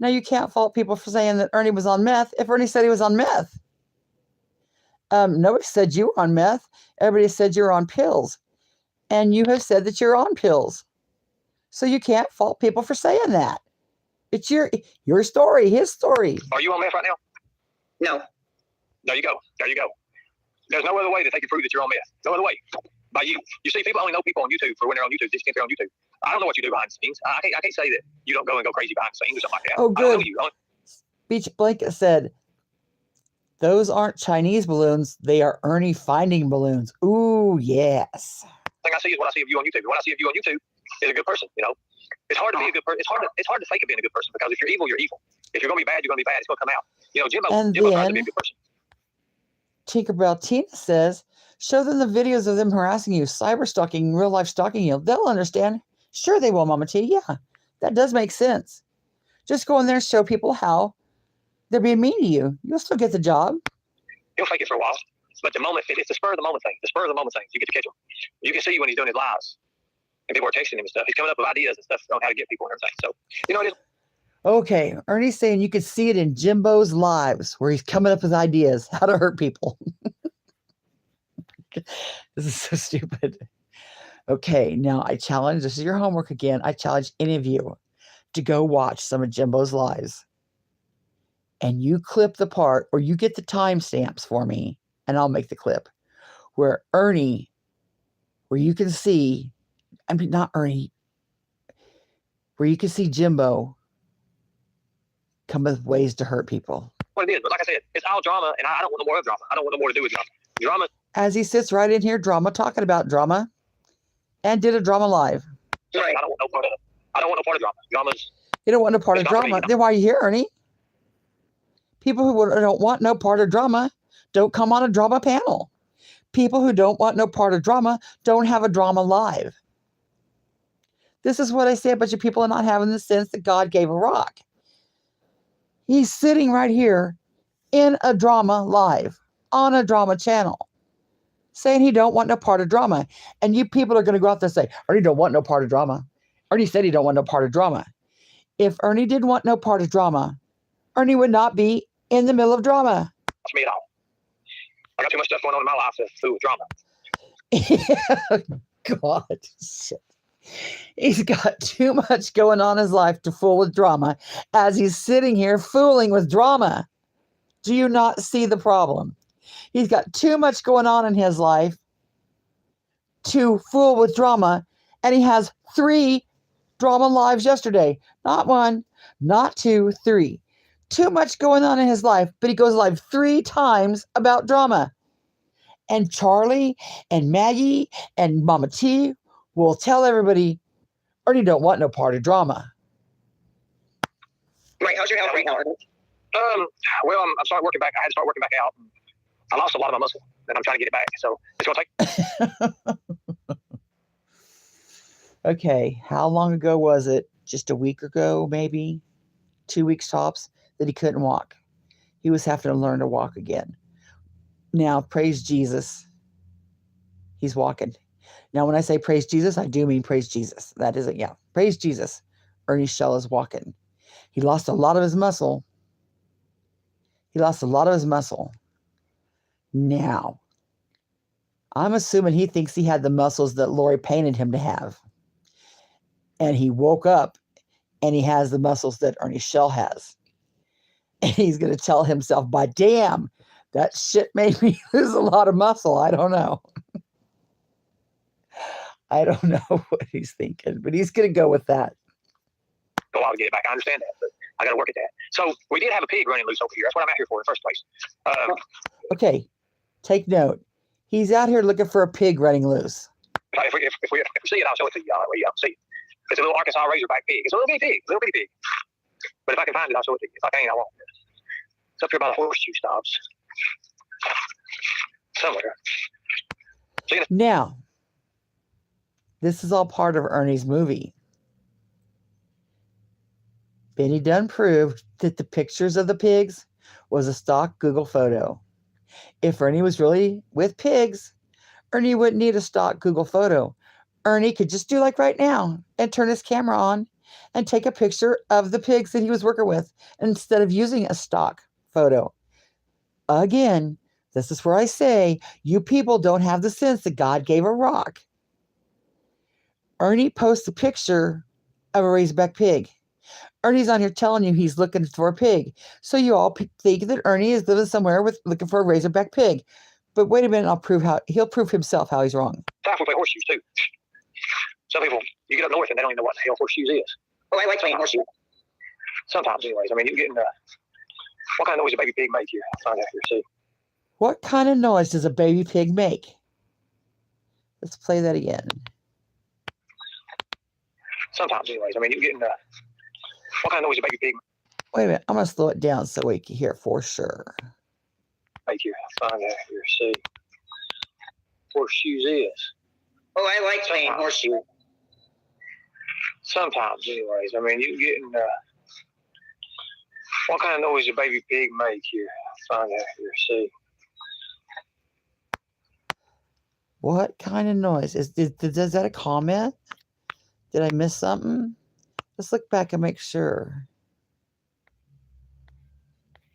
Now, you can't fault people for saying that Ernie was on meth if Ernie said he was on meth. Nobody said you were on meth. Everybody said you were on pills. And you have said that you're on pills. So you can't fault people for saying that. It's your story, his story. Are you on meth right now? No. There you go. There's no other way that they can prove that you're on meth. No other way. By you. You see, people only know people on YouTube for when they're on YouTube. Just think they're on YouTube. I don't know what you do behind the scenes. I can't say that you don't go and go crazy behind the scenes or something like that. Oh, good. I don't know you. Beach Blanket said, those aren't Chinese balloons. They are Ernie finding balloons. Ooh, yes. Thing I see is what I see of you on YouTube. What I see of you on YouTube is a good person. You know, it's hard to be a good person. It's hard to fake being a good person, because if you're evil, you're evil. If you're gonna be bad, you're gonna be bad. It's gonna come out. You know, Jimbo tries to be a good person. Tinkerbell Tina says, show them the videos of them harassing you, cyber stalking, real life stalking you. They'll understand. Sure they will, Mama T. Yeah, that does make sense. Just go in there and show people how they're being mean to you. You'll still get the job. He'll fake it for a while, but the moment, it's the spur of the moment thing. The spur of the moment thing. You get to catch him. You can see when he's doing his lives, and people are texting him and stuff. He's coming up with ideas and stuff on how to get people and everything. So, you know, it is. Okay, Ernie's saying you could see it in Jimbo's lives where he's coming up with ideas how to hurt people. This is so stupid. Okay, now I challenge, this is your homework again. I challenge any of you to go watch some of Jimbo's lives. And you clip the part, or you get the timestamps for me, and I'll make the clip where Ernie, where you can see, I mean, not Ernie, where you can see Jimbo come with ways to hurt people. What it is, but like I said, it's all drama, and I don't want no more of drama. I don't want no more to do with drama. Drama. As he sits right in here, drama, talking about drama, and did a drama live. Right. I don't want no part of it. I don't want no part of drama. Drama's. You don't want no part of drama. Then why are you here, Ernie? People who don't want no part of drama don't come on a drama panel. People who don't want no part of drama don't have a drama live. This is what I say. A bunch of people are not having the sense that God gave a rock. He's sitting right here in a drama live on a drama channel saying he don't want no part of drama. And you people are going to go out there and say, Ernie don't want no part of drama. Ernie said he don't want no part of drama. If Ernie didn't want no part of drama, Ernie would not be in the middle of drama. That's me at all. I got too much stuff going on in my life to fool with drama. God, shit. He's got too much going on in his life to fool with drama as he's sitting here fooling with drama. Do you not see the problem? He's got too much going on in his life to fool with drama, and he has 3 drama lives yesterday. Not 1, not 2, 3. Too much going on in his life, but he goes live 3 times about drama. And Charlie and Maggie and Mama T will tell everybody, Ernie don't want no part of drama. Right, how's your health right now, Ernie? Well, I'm starting working back. I had to start working back out. I lost a lot of my muscle, and I'm trying to get it back. So it's going to take. Okay, how long ago was it? Just a week ago, maybe 2 weeks tops, that he couldn't walk. He was having to learn to walk again. Now, praise Jesus, he's walking. Now, when I say praise Jesus, I do mean praise Jesus. That isn't, yeah, praise Jesus. Ernie Shell is walking. He lost a lot of his muscle. Now, I'm assuming he thinks he had the muscles that Lori painted him to have. And he woke up and he has the muscles that Ernie Shell has. And he's going to tell himself, by damn, that shit made me lose a lot of muscle. I don't know. I don't know what he's thinking, but he's going to go with that. Go out and get it back. I understand that, but I got to work at that. So we did have a pig running loose over here. That's what I'm out here for in the first place. Okay, take note. He's out here looking for a pig running loose. If we see it, I'll show it to you. Yeah, see it. It's a little Arkansas Razorback pig. It's a little bitty pig. But if I can find it, I'll show it to you. If I can't, I won't. It's up here by the horseshoe stops. Somewhere. Now, this is all part of Ernie's movie. Benny Dunn proved that the pictures of the pigs was a stock Google photo. If Ernie was really with pigs, Ernie wouldn't need a stock Google photo. Ernie could just do like right now and turn his camera on and take a picture of the pigs that he was working with instead of using a stock photo. Again, this is where I say you people don't have the sense that God gave a rock. Ernie posts a picture of a Razorback pig. Ernie's on here telling you he's looking for a pig. So you all think that Ernie is living somewhere looking for a Razorback pig. But wait a minute, he'll prove himself how he's wrong. Time we play horseshoes too. Some people, you get up north and they don't even know what the hell horseshoes is. Oh, I like playing horseshoes. Sometimes, anyways. I mean, you get in What kind of noise a baby pig make here? I'll find out here. See. What kind of noise does a baby pig make? Let's play that again. Sometimes, anyways. I mean, you're getting what kind of noise a baby pig Wait a minute. I'm going to slow it down so we can hear for sure. make here? I'll find out here. See. Horseshoes is. Oh, I like playing horseshoe. Sometimes, anyways. I mean, you're getting what kind of noise a baby pig make here? I'll find out here. See. What kind of noise? Is that a comment? Did I miss something? Let's look back and make sure.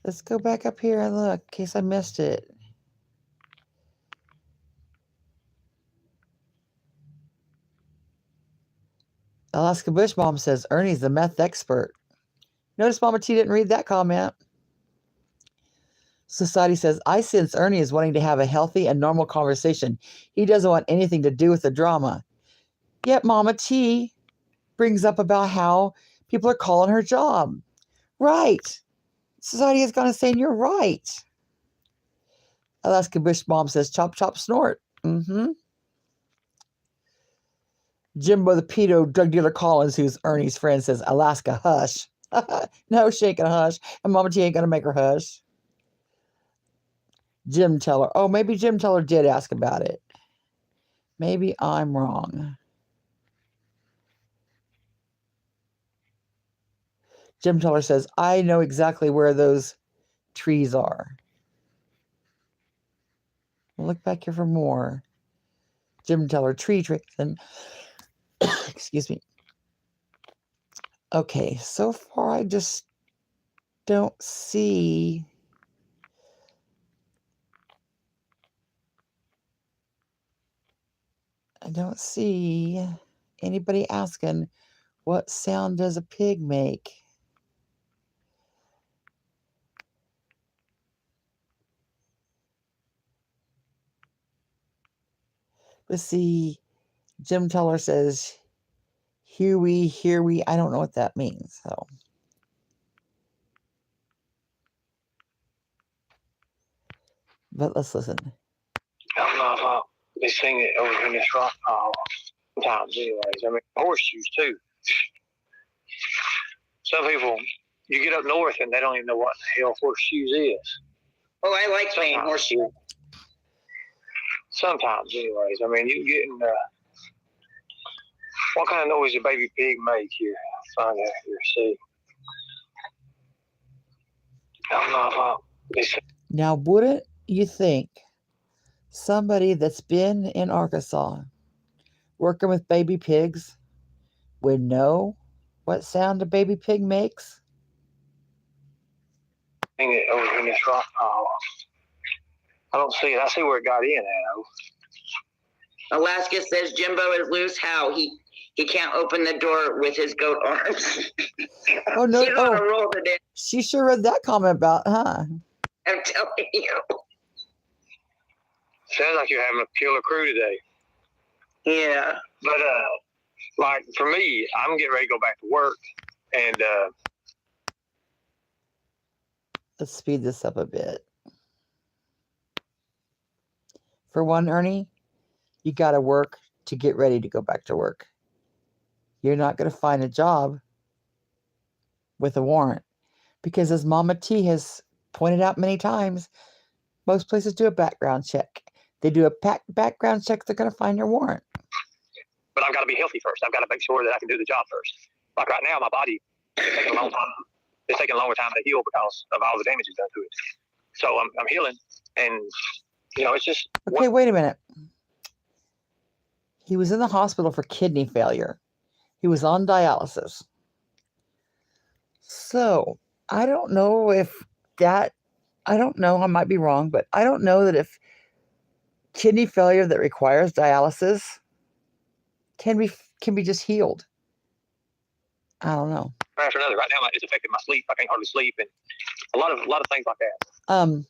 Let's go back up here and look in case I missed it. Alaska Bush Mom says, Ernie's the meth expert. Notice Mama T didn't read that comment. Society says, I sense Ernie is wanting to have a healthy and normal conversation. He doesn't want anything to do with the drama. Yet Mama T brings up about how people are calling her job. Right. Society is going to say, you're right. Alaska Bush Mom says, chop, chop, snort. Mm-hmm. Jimbo the pedo drug dealer Collins, who's Ernie's friend, says, Alaska, hush. No, she ain't gonna hush. And Mama T ain't gonna make her hush. Jim Teller. Oh, maybe Jim Teller did ask about it. Maybe I'm wrong. Jim Teller says, I know exactly where those trees are. We'll look back here for more. Jim Teller, tree tricks. And excuse me. Okay, so far I just don't see anybody asking what sound does a pig make. Let's see. Jim Teller says, here we. I don't know what that means. So, but let's listen. I don't know if I'll be singing it over in this rock pile. Sometimes, anyways. I mean, horseshoes too. Some people, you get up north and they don't even know what the hell horseshoes is. Oh, I like playing horseshoe. Sometimes, anyways. I mean, you're getting what kind of noise a baby pig make here? I'll find out here. See. I don't know if I'll be singing. Now, wouldn't you think somebody that's been in Arkansas working with baby pigs would know what sound a baby pig makes? It over in this rock pile. I don't see it. I see where it got in at. Alaska says Jimbo is loose. How? He can't open the door with his goat arms. Oh, no. She's on a roll today. She sure read that comment about, huh? I'm telling you. Sounds like you're having a killer crew today. Yeah. But like for me, I'm getting ready to go back to work, and Let's speed this up a bit. For one, Ernie, you got to work to get ready to go back to work. You're not going to find a job with a warrant because, as Mama T has pointed out many times, most places do a background check. They do a background check. They're going to find your warrant. but I've got to be healthy first. I've got to make sure that I can do the job first. Like right now, my body is taking a long time. It's taking a longer time to heal because of all the damage it's done to it. So I'm healing, and it's just okay. Wait a minute. He was in the hospital for kidney failure. He was on dialysis. So I don't know if that. I don't know. I might be wrong, but I don't know that if kidney failure that requires dialysis can be just healed. I don't know. after another. Right now, it's affecting my sleep. I can't hardly sleep, and a lot of things like that.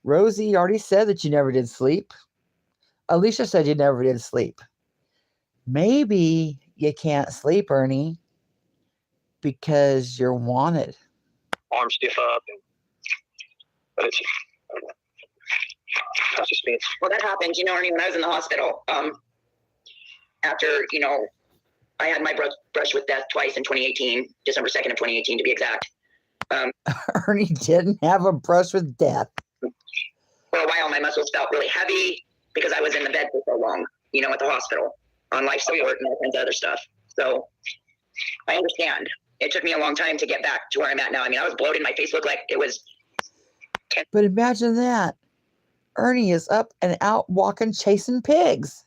Rosie already said that you never did sleep. Alicia said you never did sleep. Maybe you can't sleep, Ernie, because you're wanted. Arms stiff up, and But it's that's suspense. Well, that happened, Ernie, when I was in the hospital. After, I had my brush with death twice in 2018, December 2nd of 2018 to be exact. Ernie didn't have a brush with death. For a while, my muscles felt really heavy because I was in the bed for so long, at the hospital on life support and all kinds of other stuff. So I understand. It took me a long time to get back to where I'm at now. I mean, I was bloated. My face looked like it was. But imagine that. Ernie is up and out walking, chasing pigs.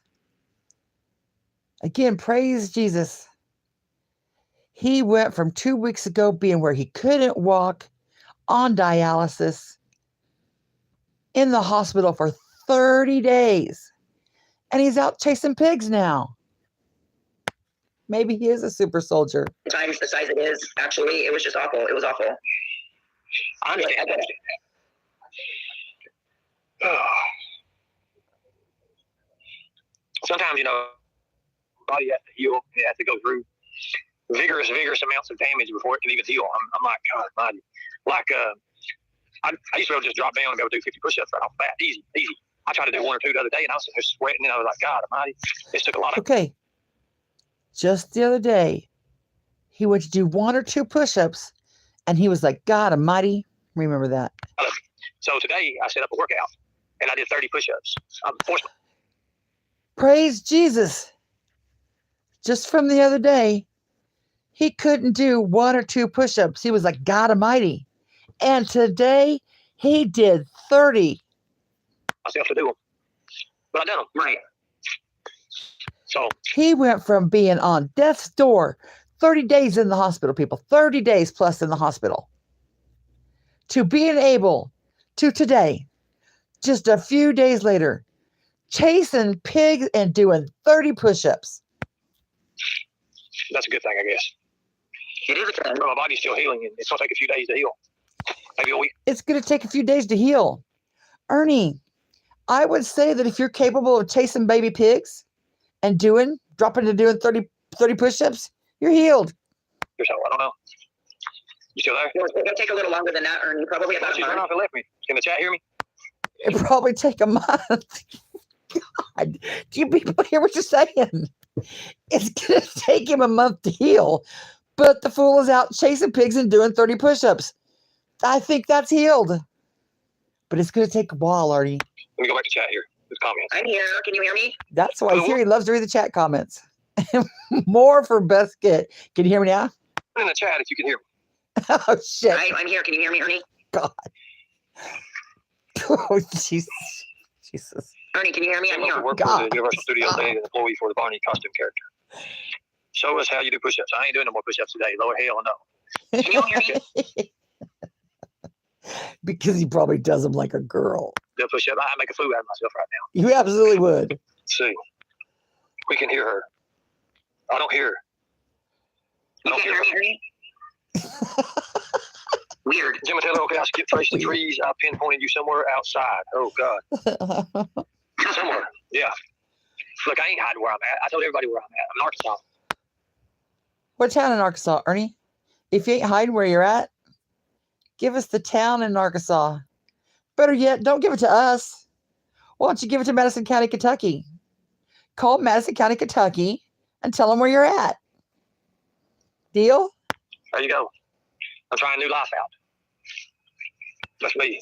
Again, praise Jesus. He went from 2 weeks ago being where he couldn't walk, on dialysis, in the hospital for 30 days. And he's out chasing pigs now. Maybe he is a super soldier. Times the size it is, actually, it was just awful. It was awful. I understand. Sometimes, body has to heal. It has to go through vigorous amounts of damage before it can even heal. I'm like, God almighty. Like, I used to be able to just drop down and go do 50 push-ups right off the bat. Easy. I tried to do 1 or 2 the other day, and I was just sweating, and I was like, God almighty. This took a lot of... Okay. Just the other day, he went to do 1 or 2 push-ups, and he was like, God almighty. Remember that. So today, I set up a workout, and I did 30 push-ups. Praise Jesus. Just from the other day, he couldn't do 1 or 2 push-ups. He was like, God almighty. And today, he did 30. Myself to do them. But I done them. Right. So he went from being on death's door, 30 days in the hospital, people, 30 days plus in the hospital, to being able to today, just a few days later, chasing pigs and doing 30 push-ups. That's a good thing, I guess. It is a good thing. My body's still healing, and it's going to take a few days to heal. Maybe a week. It's going to take a few days to heal. Ernie, I would say that if you're capable of chasing baby pigs and dropping to doing 30 push-ups, you're healed. So, I don't know. You still there? It'll take a little longer than that, Ernie. Probably about a She's run month. off and left me. Can the chat hear me? It'd probably take a month. God, do you people hear what you're saying? It's going to take him a month to heal, but the fool is out chasing pigs and doing 30 push-ups. I think that's healed. But it's going to take a while, Artie. Let me go back to chat here. There's comments. I'm here. Can you hear me? That's why he's here. He loves to read the chat comments. More for Best Kit. Can you hear me now? Put in the chat if you can hear me. Oh, shit. I'm here. Can you hear me, Ernie? God. Oh, Jesus. Ernie, can you hear me? I'm here. Work for the Universal Studios today, an employee for the Barney costume character. Show us how you do push-ups. I ain't doing no more push-ups today. Lord hell no. Can you hear me? Because he probably does them like a girl. Do a push-up. I make a fool out of myself right now. You absolutely would. Let's see. We can hear her. I don't hear her. I You don't can't hear hear me, her. Ernie? Weird. Jimbo, okay, I skipped trace the trees. I pinpointed you somewhere outside. Oh, God. Somewhere. Yeah. Look, I ain't hiding where I'm at. I told everybody where I'm at. I'm in Arkansas. What town in Arkansas, Ernie? If you ain't hiding where you're at, give us the town in Arkansas. Better yet, don't give it to us. Why don't you give it to Madison County, Kentucky? Call Madison County, Kentucky, and tell them where you're at. Deal? There you go. I'm trying a new life out. That's me.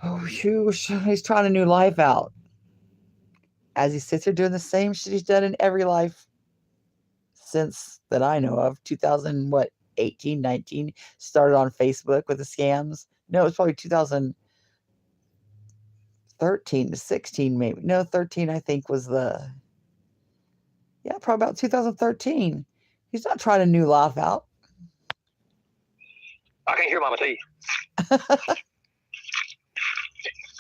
Oh, he's trying a new life out. As he sits there doing the same shit he's done in every life since that I know of. 2018, 19. Started on Facebook with the scams. No, it's probably 2013 to 16 maybe. No, 13 I think was the... Yeah, probably about 2013. He's not trying a new life out. I can't hear Mama T.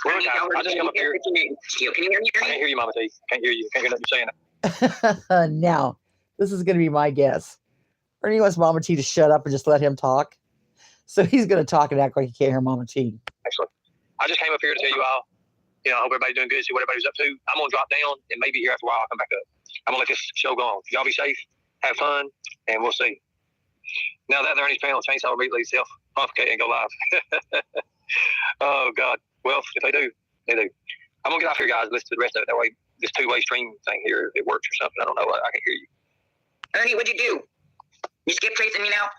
Well, look, I just come up here. Can you hear me, I can't Ernie? hear you, Mama T. Can't hear you. Can't hear nothing you're saying. Now, this is going to be my guess. Ernie wants Mama T to shut up and just let him talk. So he's going to talk and act like he can't hear Mama T. Excellent. I just came up here to tell you all, I hope everybody's doing good, see what everybody's up to. I'm going to drop down, and maybe here after a while I'll come back up. I'm going to let this show go on. Y'all be safe, have fun, and we'll see. Now that they're in his panel, Chainsaw immediately self-authenticate and go live. Oh, God. Well, if they do, they do. I'm going to get off here, guys, listen to the rest of it. That way, this two-way stream thing here, it works or something. I don't know. I can hear you. Ernie, what'd you do? You skip tracing me now?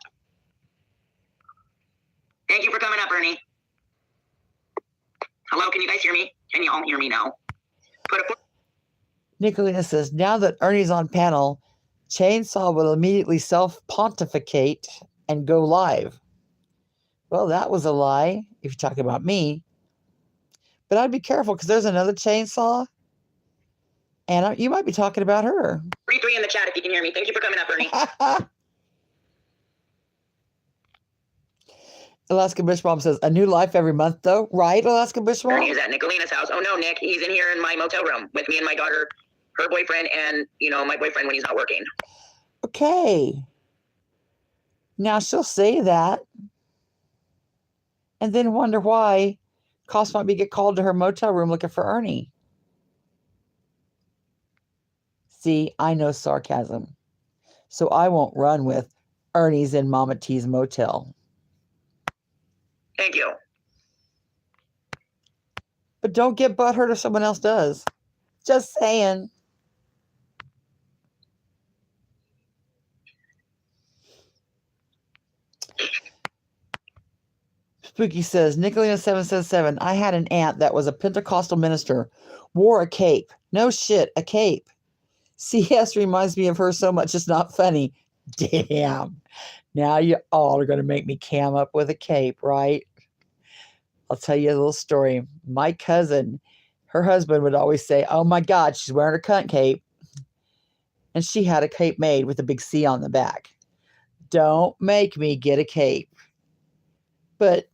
Thank you for coming up, Ernie. Hello, can you guys hear me? Can you all hear me now? Nicolina says, now that Ernie's on panel, Chainsaw will immediately self-pontificate and go live. Well, that was a lie, if you're talking about me. But I'd be careful, because there's another Chainsaw, and you might be talking about her. 3 in the chat if you can hear me. Thank you for coming up, Ernie. Alaska Bushmom says, a new life every month, though. Right, Alaska Bushmom? Ernie is at Nicolina's house. Oh, no, Nick. He's in here in my motel room with me and my daughter, her boyfriend, and, my boyfriend when he's not working. Okay. Now, she'll say that, and then wonder why Cost might be get called to her motel room looking for Ernie. See, I know sarcasm. So I won't run with Ernie's in Mama T's motel. Thank you. But don't get butthurt if someone else does. Just saying. Spooky says, Nicolina777, I had an aunt that was a Pentecostal minister, wore a cape. No shit, a cape. CS reminds me of her so much it's not funny. Damn. Now you all are going to make me cam up with a cape, right? I'll tell you a little story. My cousin, her husband would always say, oh my God, she's wearing her cunt cape. And she had a cape made with a big C on the back. Don't make me get a cape. But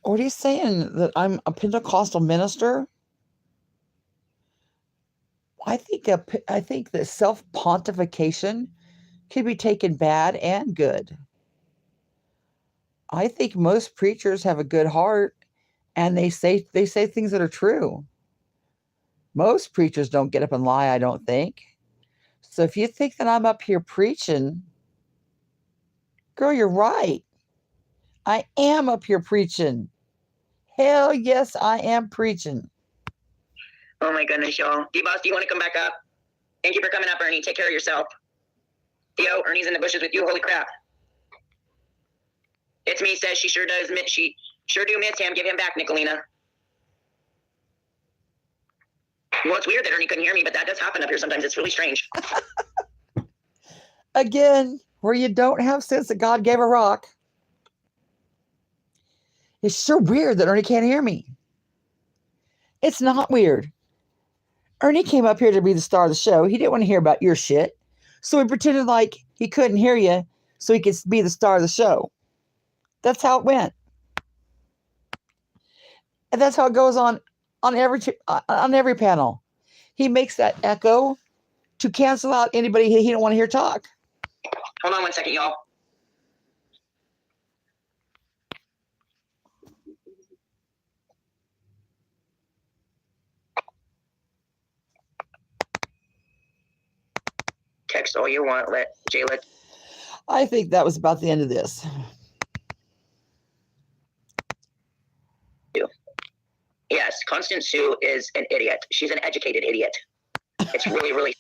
what are you saying? That I'm a Pentecostal minister? I think that self-pontification could be taken bad and good. I think most preachers have a good heart and they say things that are true. Most preachers don't get up and lie, I don't think. So if you think that I'm up here preaching, girl, you're right. I am up here preaching. Hell yes, I am preaching. Oh my goodness, y'all. D-Boss, do you want to come back up? Thank you for coming up, Ernie. Take care of yourself. Theo, Ernie's in the bushes with you. Holy crap. It's me, says she sure does. She sure do miss him. Give him back, Nicolina. Well, it's weird that Ernie couldn't hear me, but that does happen up here sometimes. It's really strange. Again, where you don't have sense that God gave a rock. It's sure weird that Ernie can't hear me. It's not weird. Ernie came up here to be the star of the show. He didn't want to hear about your shit. So he pretended like he couldn't hear you so he could be the star of the show. That's how it went. And that's how it goes on every panel. He makes that echo to cancel out anybody he don't want to hear talk. Hold on one second, y'all. Text all you want. Let Jayla. I think that was about the end of this. Yes, Constance Sue is an idiot. She's an educated idiot. It's really, really.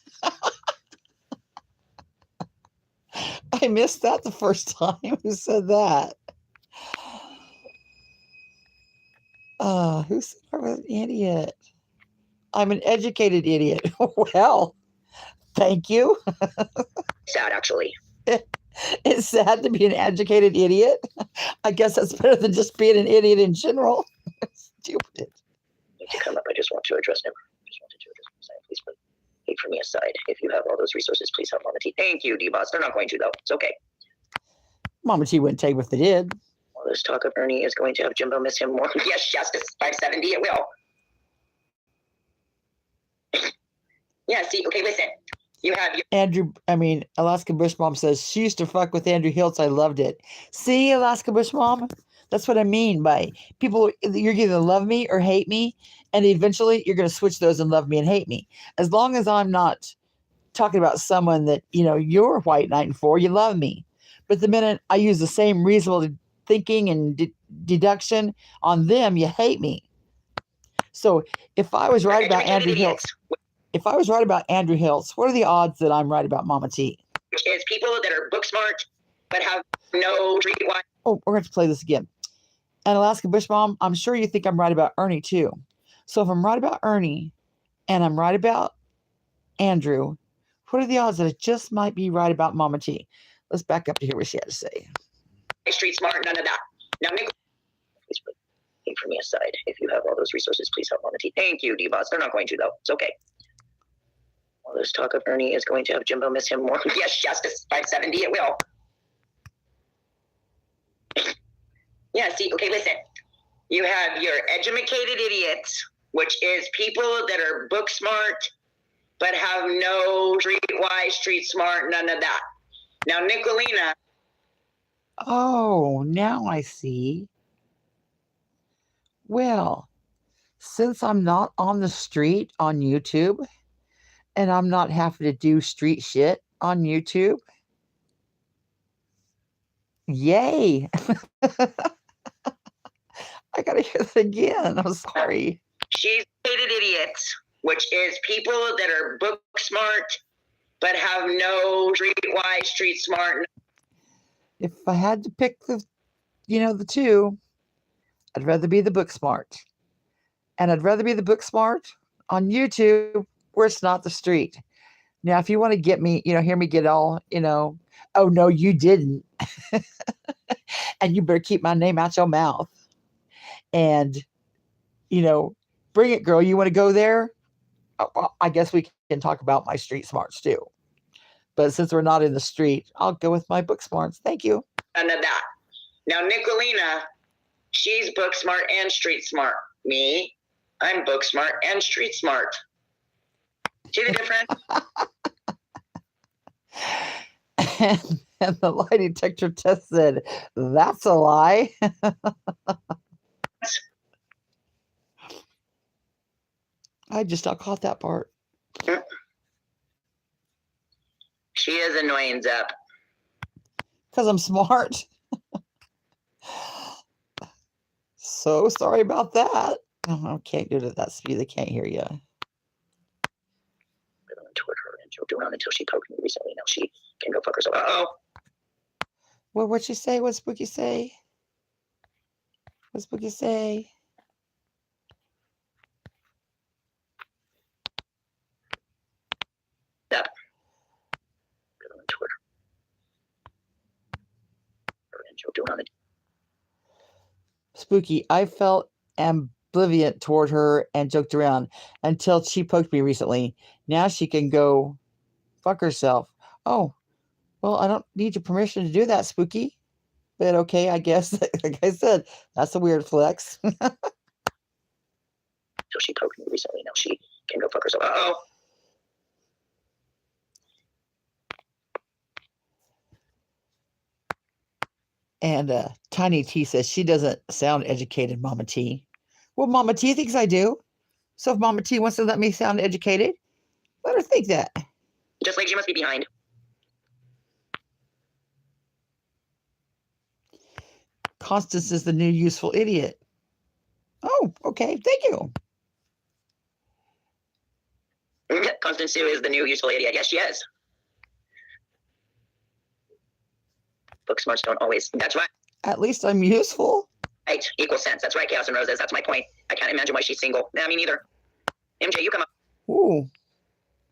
I missed that the first time. Who said that? Who said I was an idiot? I'm an educated idiot. Well, thank you. Sad, actually. It's sad to be an educated idiot. I guess that's better than just being an idiot in general. Stupid. To come up, I just want to address him. Please put hate for me aside. If you have all those resources, please help Mama T. Thank you, D-Boss. They're not going to, though. It's okay. Mama T wouldn't take if they did. All this talk of Ernie is going to have Jimbo miss him more. Yes, Justice 570, it will. Yeah, see, okay, listen. You have your Alaska Bush Mom says, she used to fuck with Andrew Hiltz. I loved it. See, Alaska Bush Mom? That's what I mean by people, you're either love me or hate me, and eventually you're going to switch those and love me and hate me. As long as I'm not talking about someone that, you're white knighting for, you love me. But the minute I use the same reasonable thinking and deduction on them, you hate me. So if I was right about Andrew Hiltz, what are the odds that I'm right about Mama T? Which is people that are book smart but have no streetwise. Oh, we're going to play this again. And Alaska Bush Mom, I'm sure you think I'm right about Ernie too. So if I'm right about Ernie and I'm right about Andrew, what are the odds that I just might be right about Mama T? Let's back up to hear what she had to say. Street smart, none of that. Now, Nick, please put thing for me aside. If you have all those resources, please help Mama T. Thank you, D-Boss. They're not going to, though. It's okay. All this talk of Ernie is going to have Jimbo miss him more. Yes, Justice 570, it will. Yeah, see, okay, listen. You have your educated idiots, which is people that are book smart, but have no streetwise, street smart, none of that. Now, Nicolina. Oh, now I see. Well, since I'm not on the street on YouTube, and I'm not having to do street shit on YouTube, yay. I gotta hear that again. I'm sorry. She's hated idiots, which is people that are book smart, but have no streetwise, street smart. If I had to pick the two, I'd rather be the book smart. And I'd rather be the book smart on YouTube where it's not the street. Now, if you want to get me, hear me get all, oh, no, you didn't. And you better keep my name out your mouth. And, bring it, girl. You want to go there? Well, I guess we can talk about my street smarts too. But since we're not in the street, I'll go with my book smarts. Thank you. None of that. Now, Nicolina, she's book smart and street smart. Me, I'm book smart and street smart. See the difference? And the lie detector test said, that's a lie. I just not caught that part. She is annoying, Zep. Because I'm smart. So sorry about that. Oh, I can't do it at that speed. They can't hear you. Toward her and joked around until she poked me recently. Now she can go fuck herself. Uh-oh. Well, what'd she say? What'd Spooky say? What'd Spooky say? Yep. Spooky, I felt ambivalent toward her and joked around until she poked me recently. Now she can go fuck herself. Oh, well, I don't need your permission to do that, Spooky. But okay, I guess, like I said, that's a weird flex. Until she poked me recently. Now she can go fuck herself. Uh-oh. And Tiny T says she doesn't sound educated, Mama T. Well, Mama T thinks I do. So if Mama T wants to let me sound educated, let her think that. Just like she must be behind. Constance is the new useful idiot. Oh, okay. Thank you. Constance Sue is the new useful idiot. Yes, she is. Book smarts don't always. That's right. At least I'm useful. Right. Equal sense. That's right, Chaos and Roses. That's my point. I can't imagine why she's single. Nah, me neither. MJ, you come up. Ooh.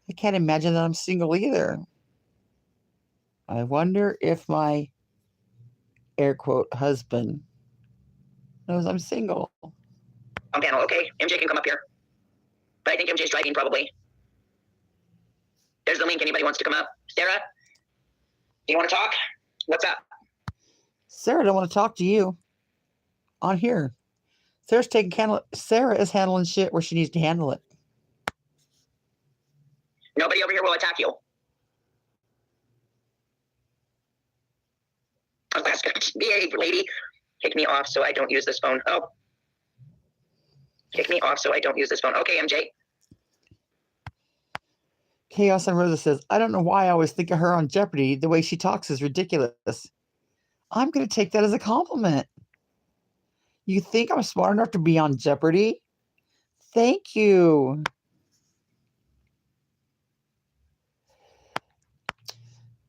I can't imagine that I'm single either. I wonder if my air quote husband knows I'm single. On panel, okay. MJ can come up here. But I think MJ's driving probably. There's the link. Anybody wants to come up? Sarah? Do you want to talk? What's up? Sarah don't want to talk to you on here. Sarah is handling shit where she needs to handle it. Nobody over here will attack you. Alaska, behave, lady. Kick me off so I don't use this phone. Oh. Kick me off so I don't use this phone. Okay, MJ. Chaos and Rosa says, I don't know why I always think of her on Jeopardy. The way she talks is ridiculous. I'm going to take that as a compliment. You think I'm smart enough to be on Jeopardy? Thank you.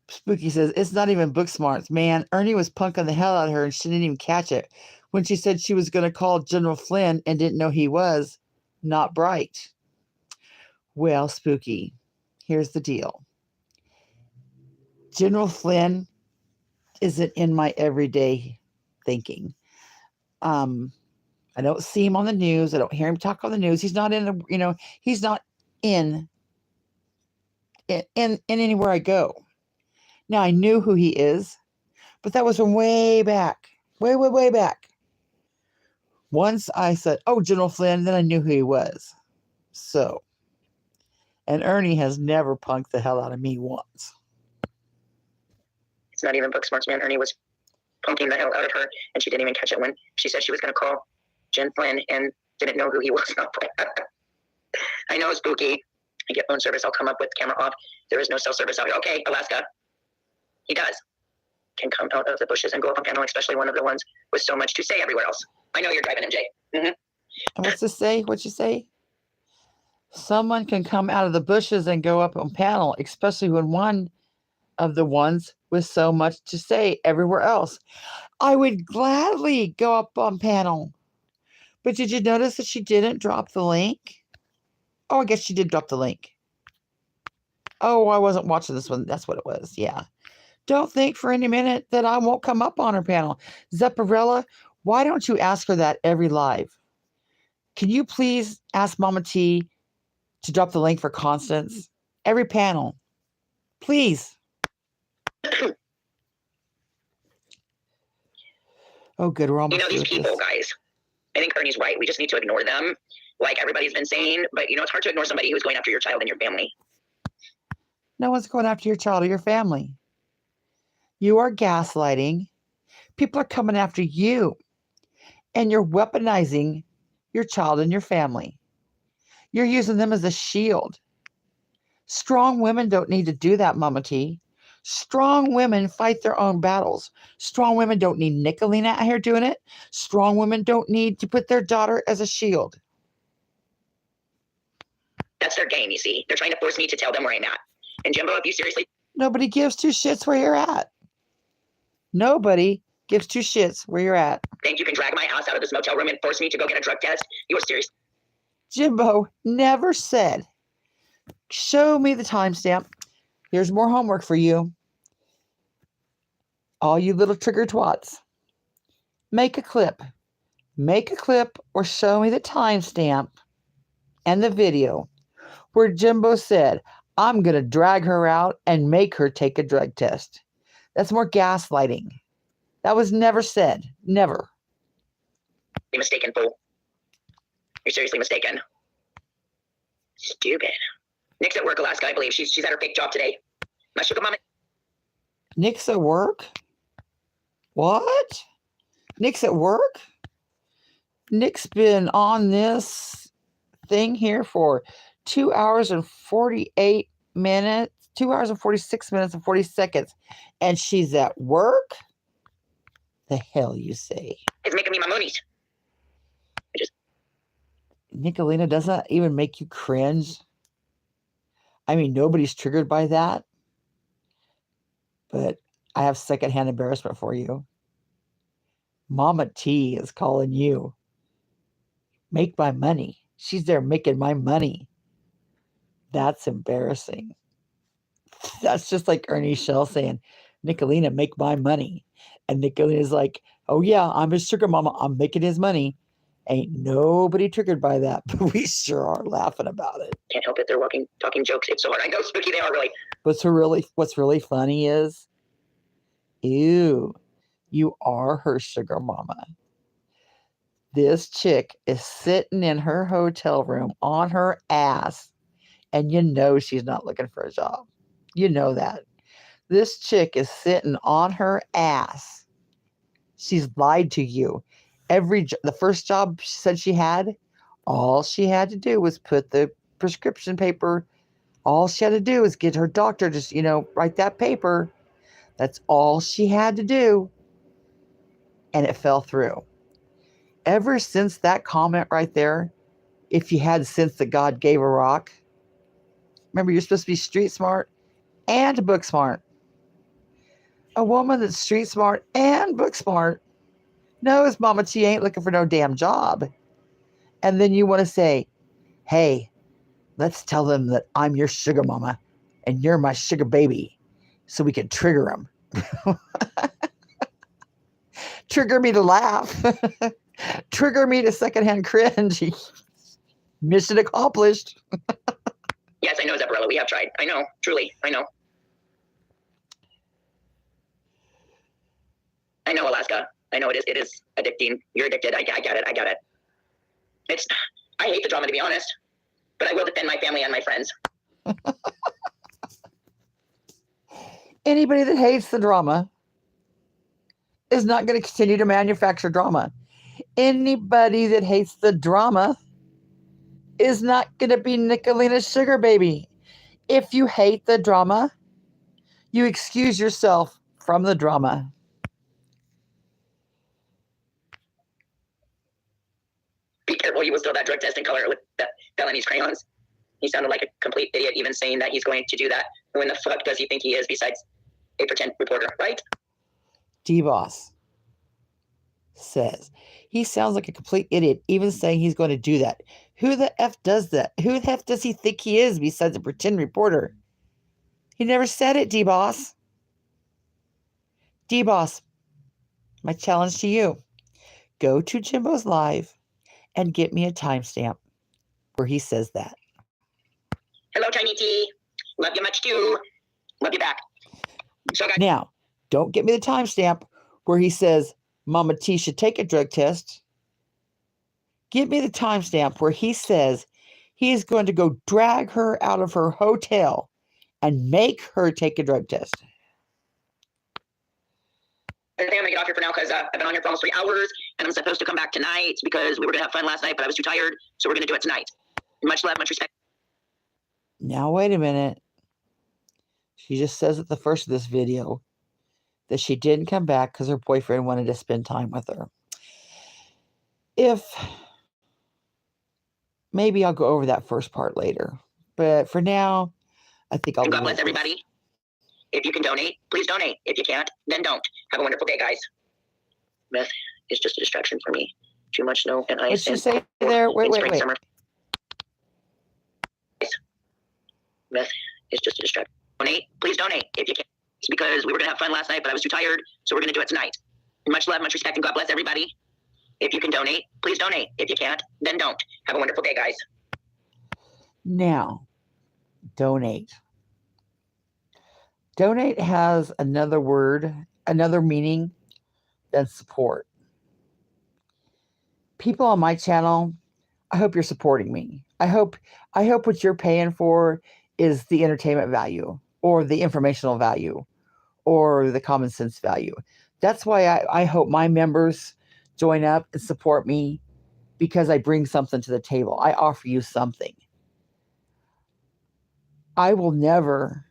Spooky says, it's not even book smarts. Man, Ernie was punking the hell out of her and she didn't even catch it. When she said she was going to call General Flynn and didn't know he was, not bright. Well, Spooky, here's the deal. General Flynn isn't in my everyday thinking. I don't see him on the news. I don't hear him talk on the news. He's not in, he's not in anywhere I go. Now, I knew who he is, but that was from way back, way back. Once I said, oh, General Flynn, then I knew who he was. So, and Ernie has never punked the hell out of me once. It's not even book smarts, man. Ernie was punking the hell out of her, and she didn't even catch it when she said she was going to call Jen Flynn and didn't know who he was. I know, Spooky. I get phone service. I'll come up with camera off. There is no cell service out here. Okay, Alaska. He does. Can come out of the bushes and go up on panel, especially one of the ones with so much to say everywhere else. I know you're driving, MJ. Mm-hmm. What's this say? What'd you say? Someone can come out of the bushes and go up on panel, especially when one of the ones with so much to say everywhere else. I would gladly go up on panel. But did you notice that she didn't drop the link? Oh, I guess she did drop the link. Oh, I wasn't watching this one. That's what it was. Yeah. Don't think for any minute that I won't come up on her panel. Zepparella, why don't you ask her that every live? Can you please ask Mama T to drop the link for Constance? Every panel. Please. Oh, good. We're almost these people, guys. I think Ernie's right. We just need to ignore them, like everybody's been saying. But, it's hard to ignore somebody who's going after your child and your family. No one's going after your child or your family. You are gaslighting. People are coming after you. And you're weaponizing your child and your family. You're using them as a shield. Strong women don't need to do that, Mama T. Strong women fight their own battles. Strong women don't need Nicolina out here doing it. Strong women don't need to put their daughter as a shield. That's their game, you see. They're trying to force me to tell them where I'm at. And Jimbo, if you seriously... Nobody gives two shits where you're at. Nobody gives two shits where you're at. Think you can drag my ass out of this motel room and force me to go get a drug test? You're serious. Jimbo never said, show me the timestamp. Here's more homework for you. All you little trigger twats. Make a clip. Make a clip or show me the timestamp and the video where Jimbo said, I'm going to drag her out and make her take a drug test. That's more gaslighting. That was never said. Never. You're mistaken, fool. You're seriously mistaken. Stupid. Nick's at work, Alaska, I believe. She's at her fake job today. My sugar mama. Nick's at work? What? Nick's at work? Nick's been on this thing here for 2 hours and 48 minutes, 2 hours and 46 minutes and 40 seconds. And she's at work? The hell you say? It's making me my moonies. Nicolina, does that even make you cringe? I mean, nobody's triggered by that. But I have secondhand embarrassment for you. Mama T is calling you. Make my money. She's there making my money. That's embarrassing. That's just like Ernie Shell saying, Nicolina, make my money. And Nicolina's like, oh yeah, I'm his sugar mama. I'm making his money. Ain't nobody triggered by that, but we sure are laughing about it. Can't help it. They're talking jokes. It's so hard. I know, Spooky, they are really. What's really funny is, ew, you are her sugar mama. This chick is sitting in her hotel room on her ass, and you know she's not looking for a job. You know that. This chick is sitting on her ass. She's lied to you. The first job she said she had, all she had to do was put the prescription paper. All she had to do was get her doctor just, write that paper. That's all she had to do. and it fell through. Ever since that comment right there, if you had sense that God gave a rock, remember, you're supposed to be street smart and book smart. A woman that's street smart and book smart knows Mama T ain't looking for no damn job. And then you want to say, hey, let's tell them that I'm your sugar mama and you're my sugar baby so we can trigger them. Trigger me to laugh. Trigger me to secondhand cringe. Mission accomplished. Yes, I know, Zepparella. We have tried. I know. Truly. I know. I know, Alaska. I know it is addicting. You're addicted. I get it. I get it. I hate the drama, to be honest, but I will defend my family and my friends. Anybody that hates the drama is not going to continue to manufacture drama. Anybody that hates the drama is not going to be Nicolina's sugar baby. If you hate the drama, you excuse yourself from the drama. Be careful, you will steal that drug testing color with the felonies crayons. He sounded like a complete idiot even saying that he's going to do that. Who in the fuck does he think he is besides a pretend reporter, right? D-Boss says, he sounds like a complete idiot even saying he's going to do that. Who the F does that? Who the F does he think he is besides a pretend reporter? He never said it, D-Boss. D-Boss, my challenge to you, go to Jimbo's live and get me a timestamp where he says that. Hello, Tiny T. Love you much too. Love you back. So, guys, Now, don't get me the timestamp where he says Mama T should take a drug test. Give me the timestamp where he says he is going to go drag her out of her hotel and make her take a drug test. I think I'm gonna get off here for now because I've been on here for almost 3 hours and I'm supposed to come back tonight because we were gonna have fun last night, but I was too tired, so we're gonna do it tonight. Much love, much respect. Now, wait a minute. She just says at the first of this video that she didn't come back because her boyfriend wanted to spend time with her. Maybe I'll go over that first part later. But for now, I think I'll And God leave bless it. everybody. If you can donate, please donate. If you can't, then don't. Have a wonderful day, guys. Meth is just a distraction for me. Too much snow and ice. What'd she and say there? Wait. Summer. Meth is just a distraction. Donate, please donate. If you can. It's because we were gonna have fun last night, but I was too tired, so we're gonna do it tonight. Much love, much respect, and God bless everybody. If you can donate, please donate. If you can't, then don't. Have a wonderful day, guys. Now, donate. Donate has another word, another meaning than support. People on my channel, I hope you're supporting me. I hope what you're paying for is the entertainment value or the informational value or the common sense value. That's why I hope my members join up and support me, because I bring something to the table. I offer you something. I will never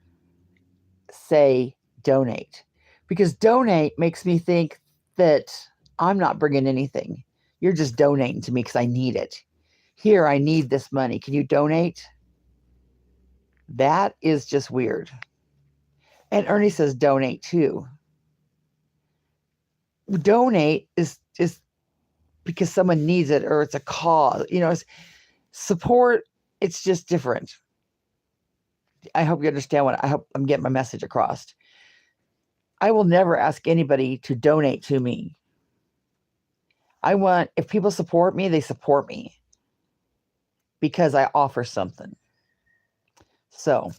say donate, because donate makes me think that I'm not bringing anything. You're just donating to me because I need it. Here, I need this money. Can you donate? That is just weird. And Ernie says donate too. Donate is because someone needs it or it's a cause. It's support. It's just different. I hope you understand I hope I'm getting my message across. I will never ask anybody to donate to me. If people support me, they support me because I offer something. So,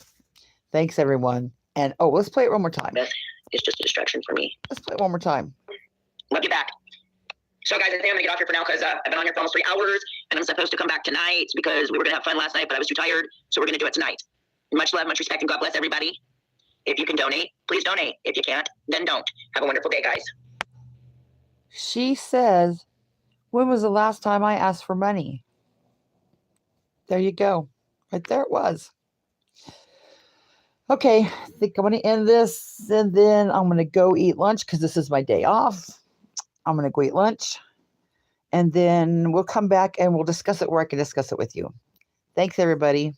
thanks everyone. And let's play it one more time. It's just a distraction for me. Let's play it one more time. Love you back. So, guys, I think I'm gonna get off here for now because I've been on here for almost 3 hours and I'm supposed to come back tonight because we were gonna have fun last night, but I was too tired, so we're gonna do it tonight. Much love, much respect, and God bless everybody. If you can donate, please donate. If you can't, then don't. Have a wonderful day, guys. She says, when was the last time I asked for money? There you go. Right there it was. Okay, I think I'm going to end this, and then I'm going to go eat lunch because this is my day off. I'm going to go eat lunch. And then we'll come back and we'll discuss it where I can discuss it with you. Thanks, everybody.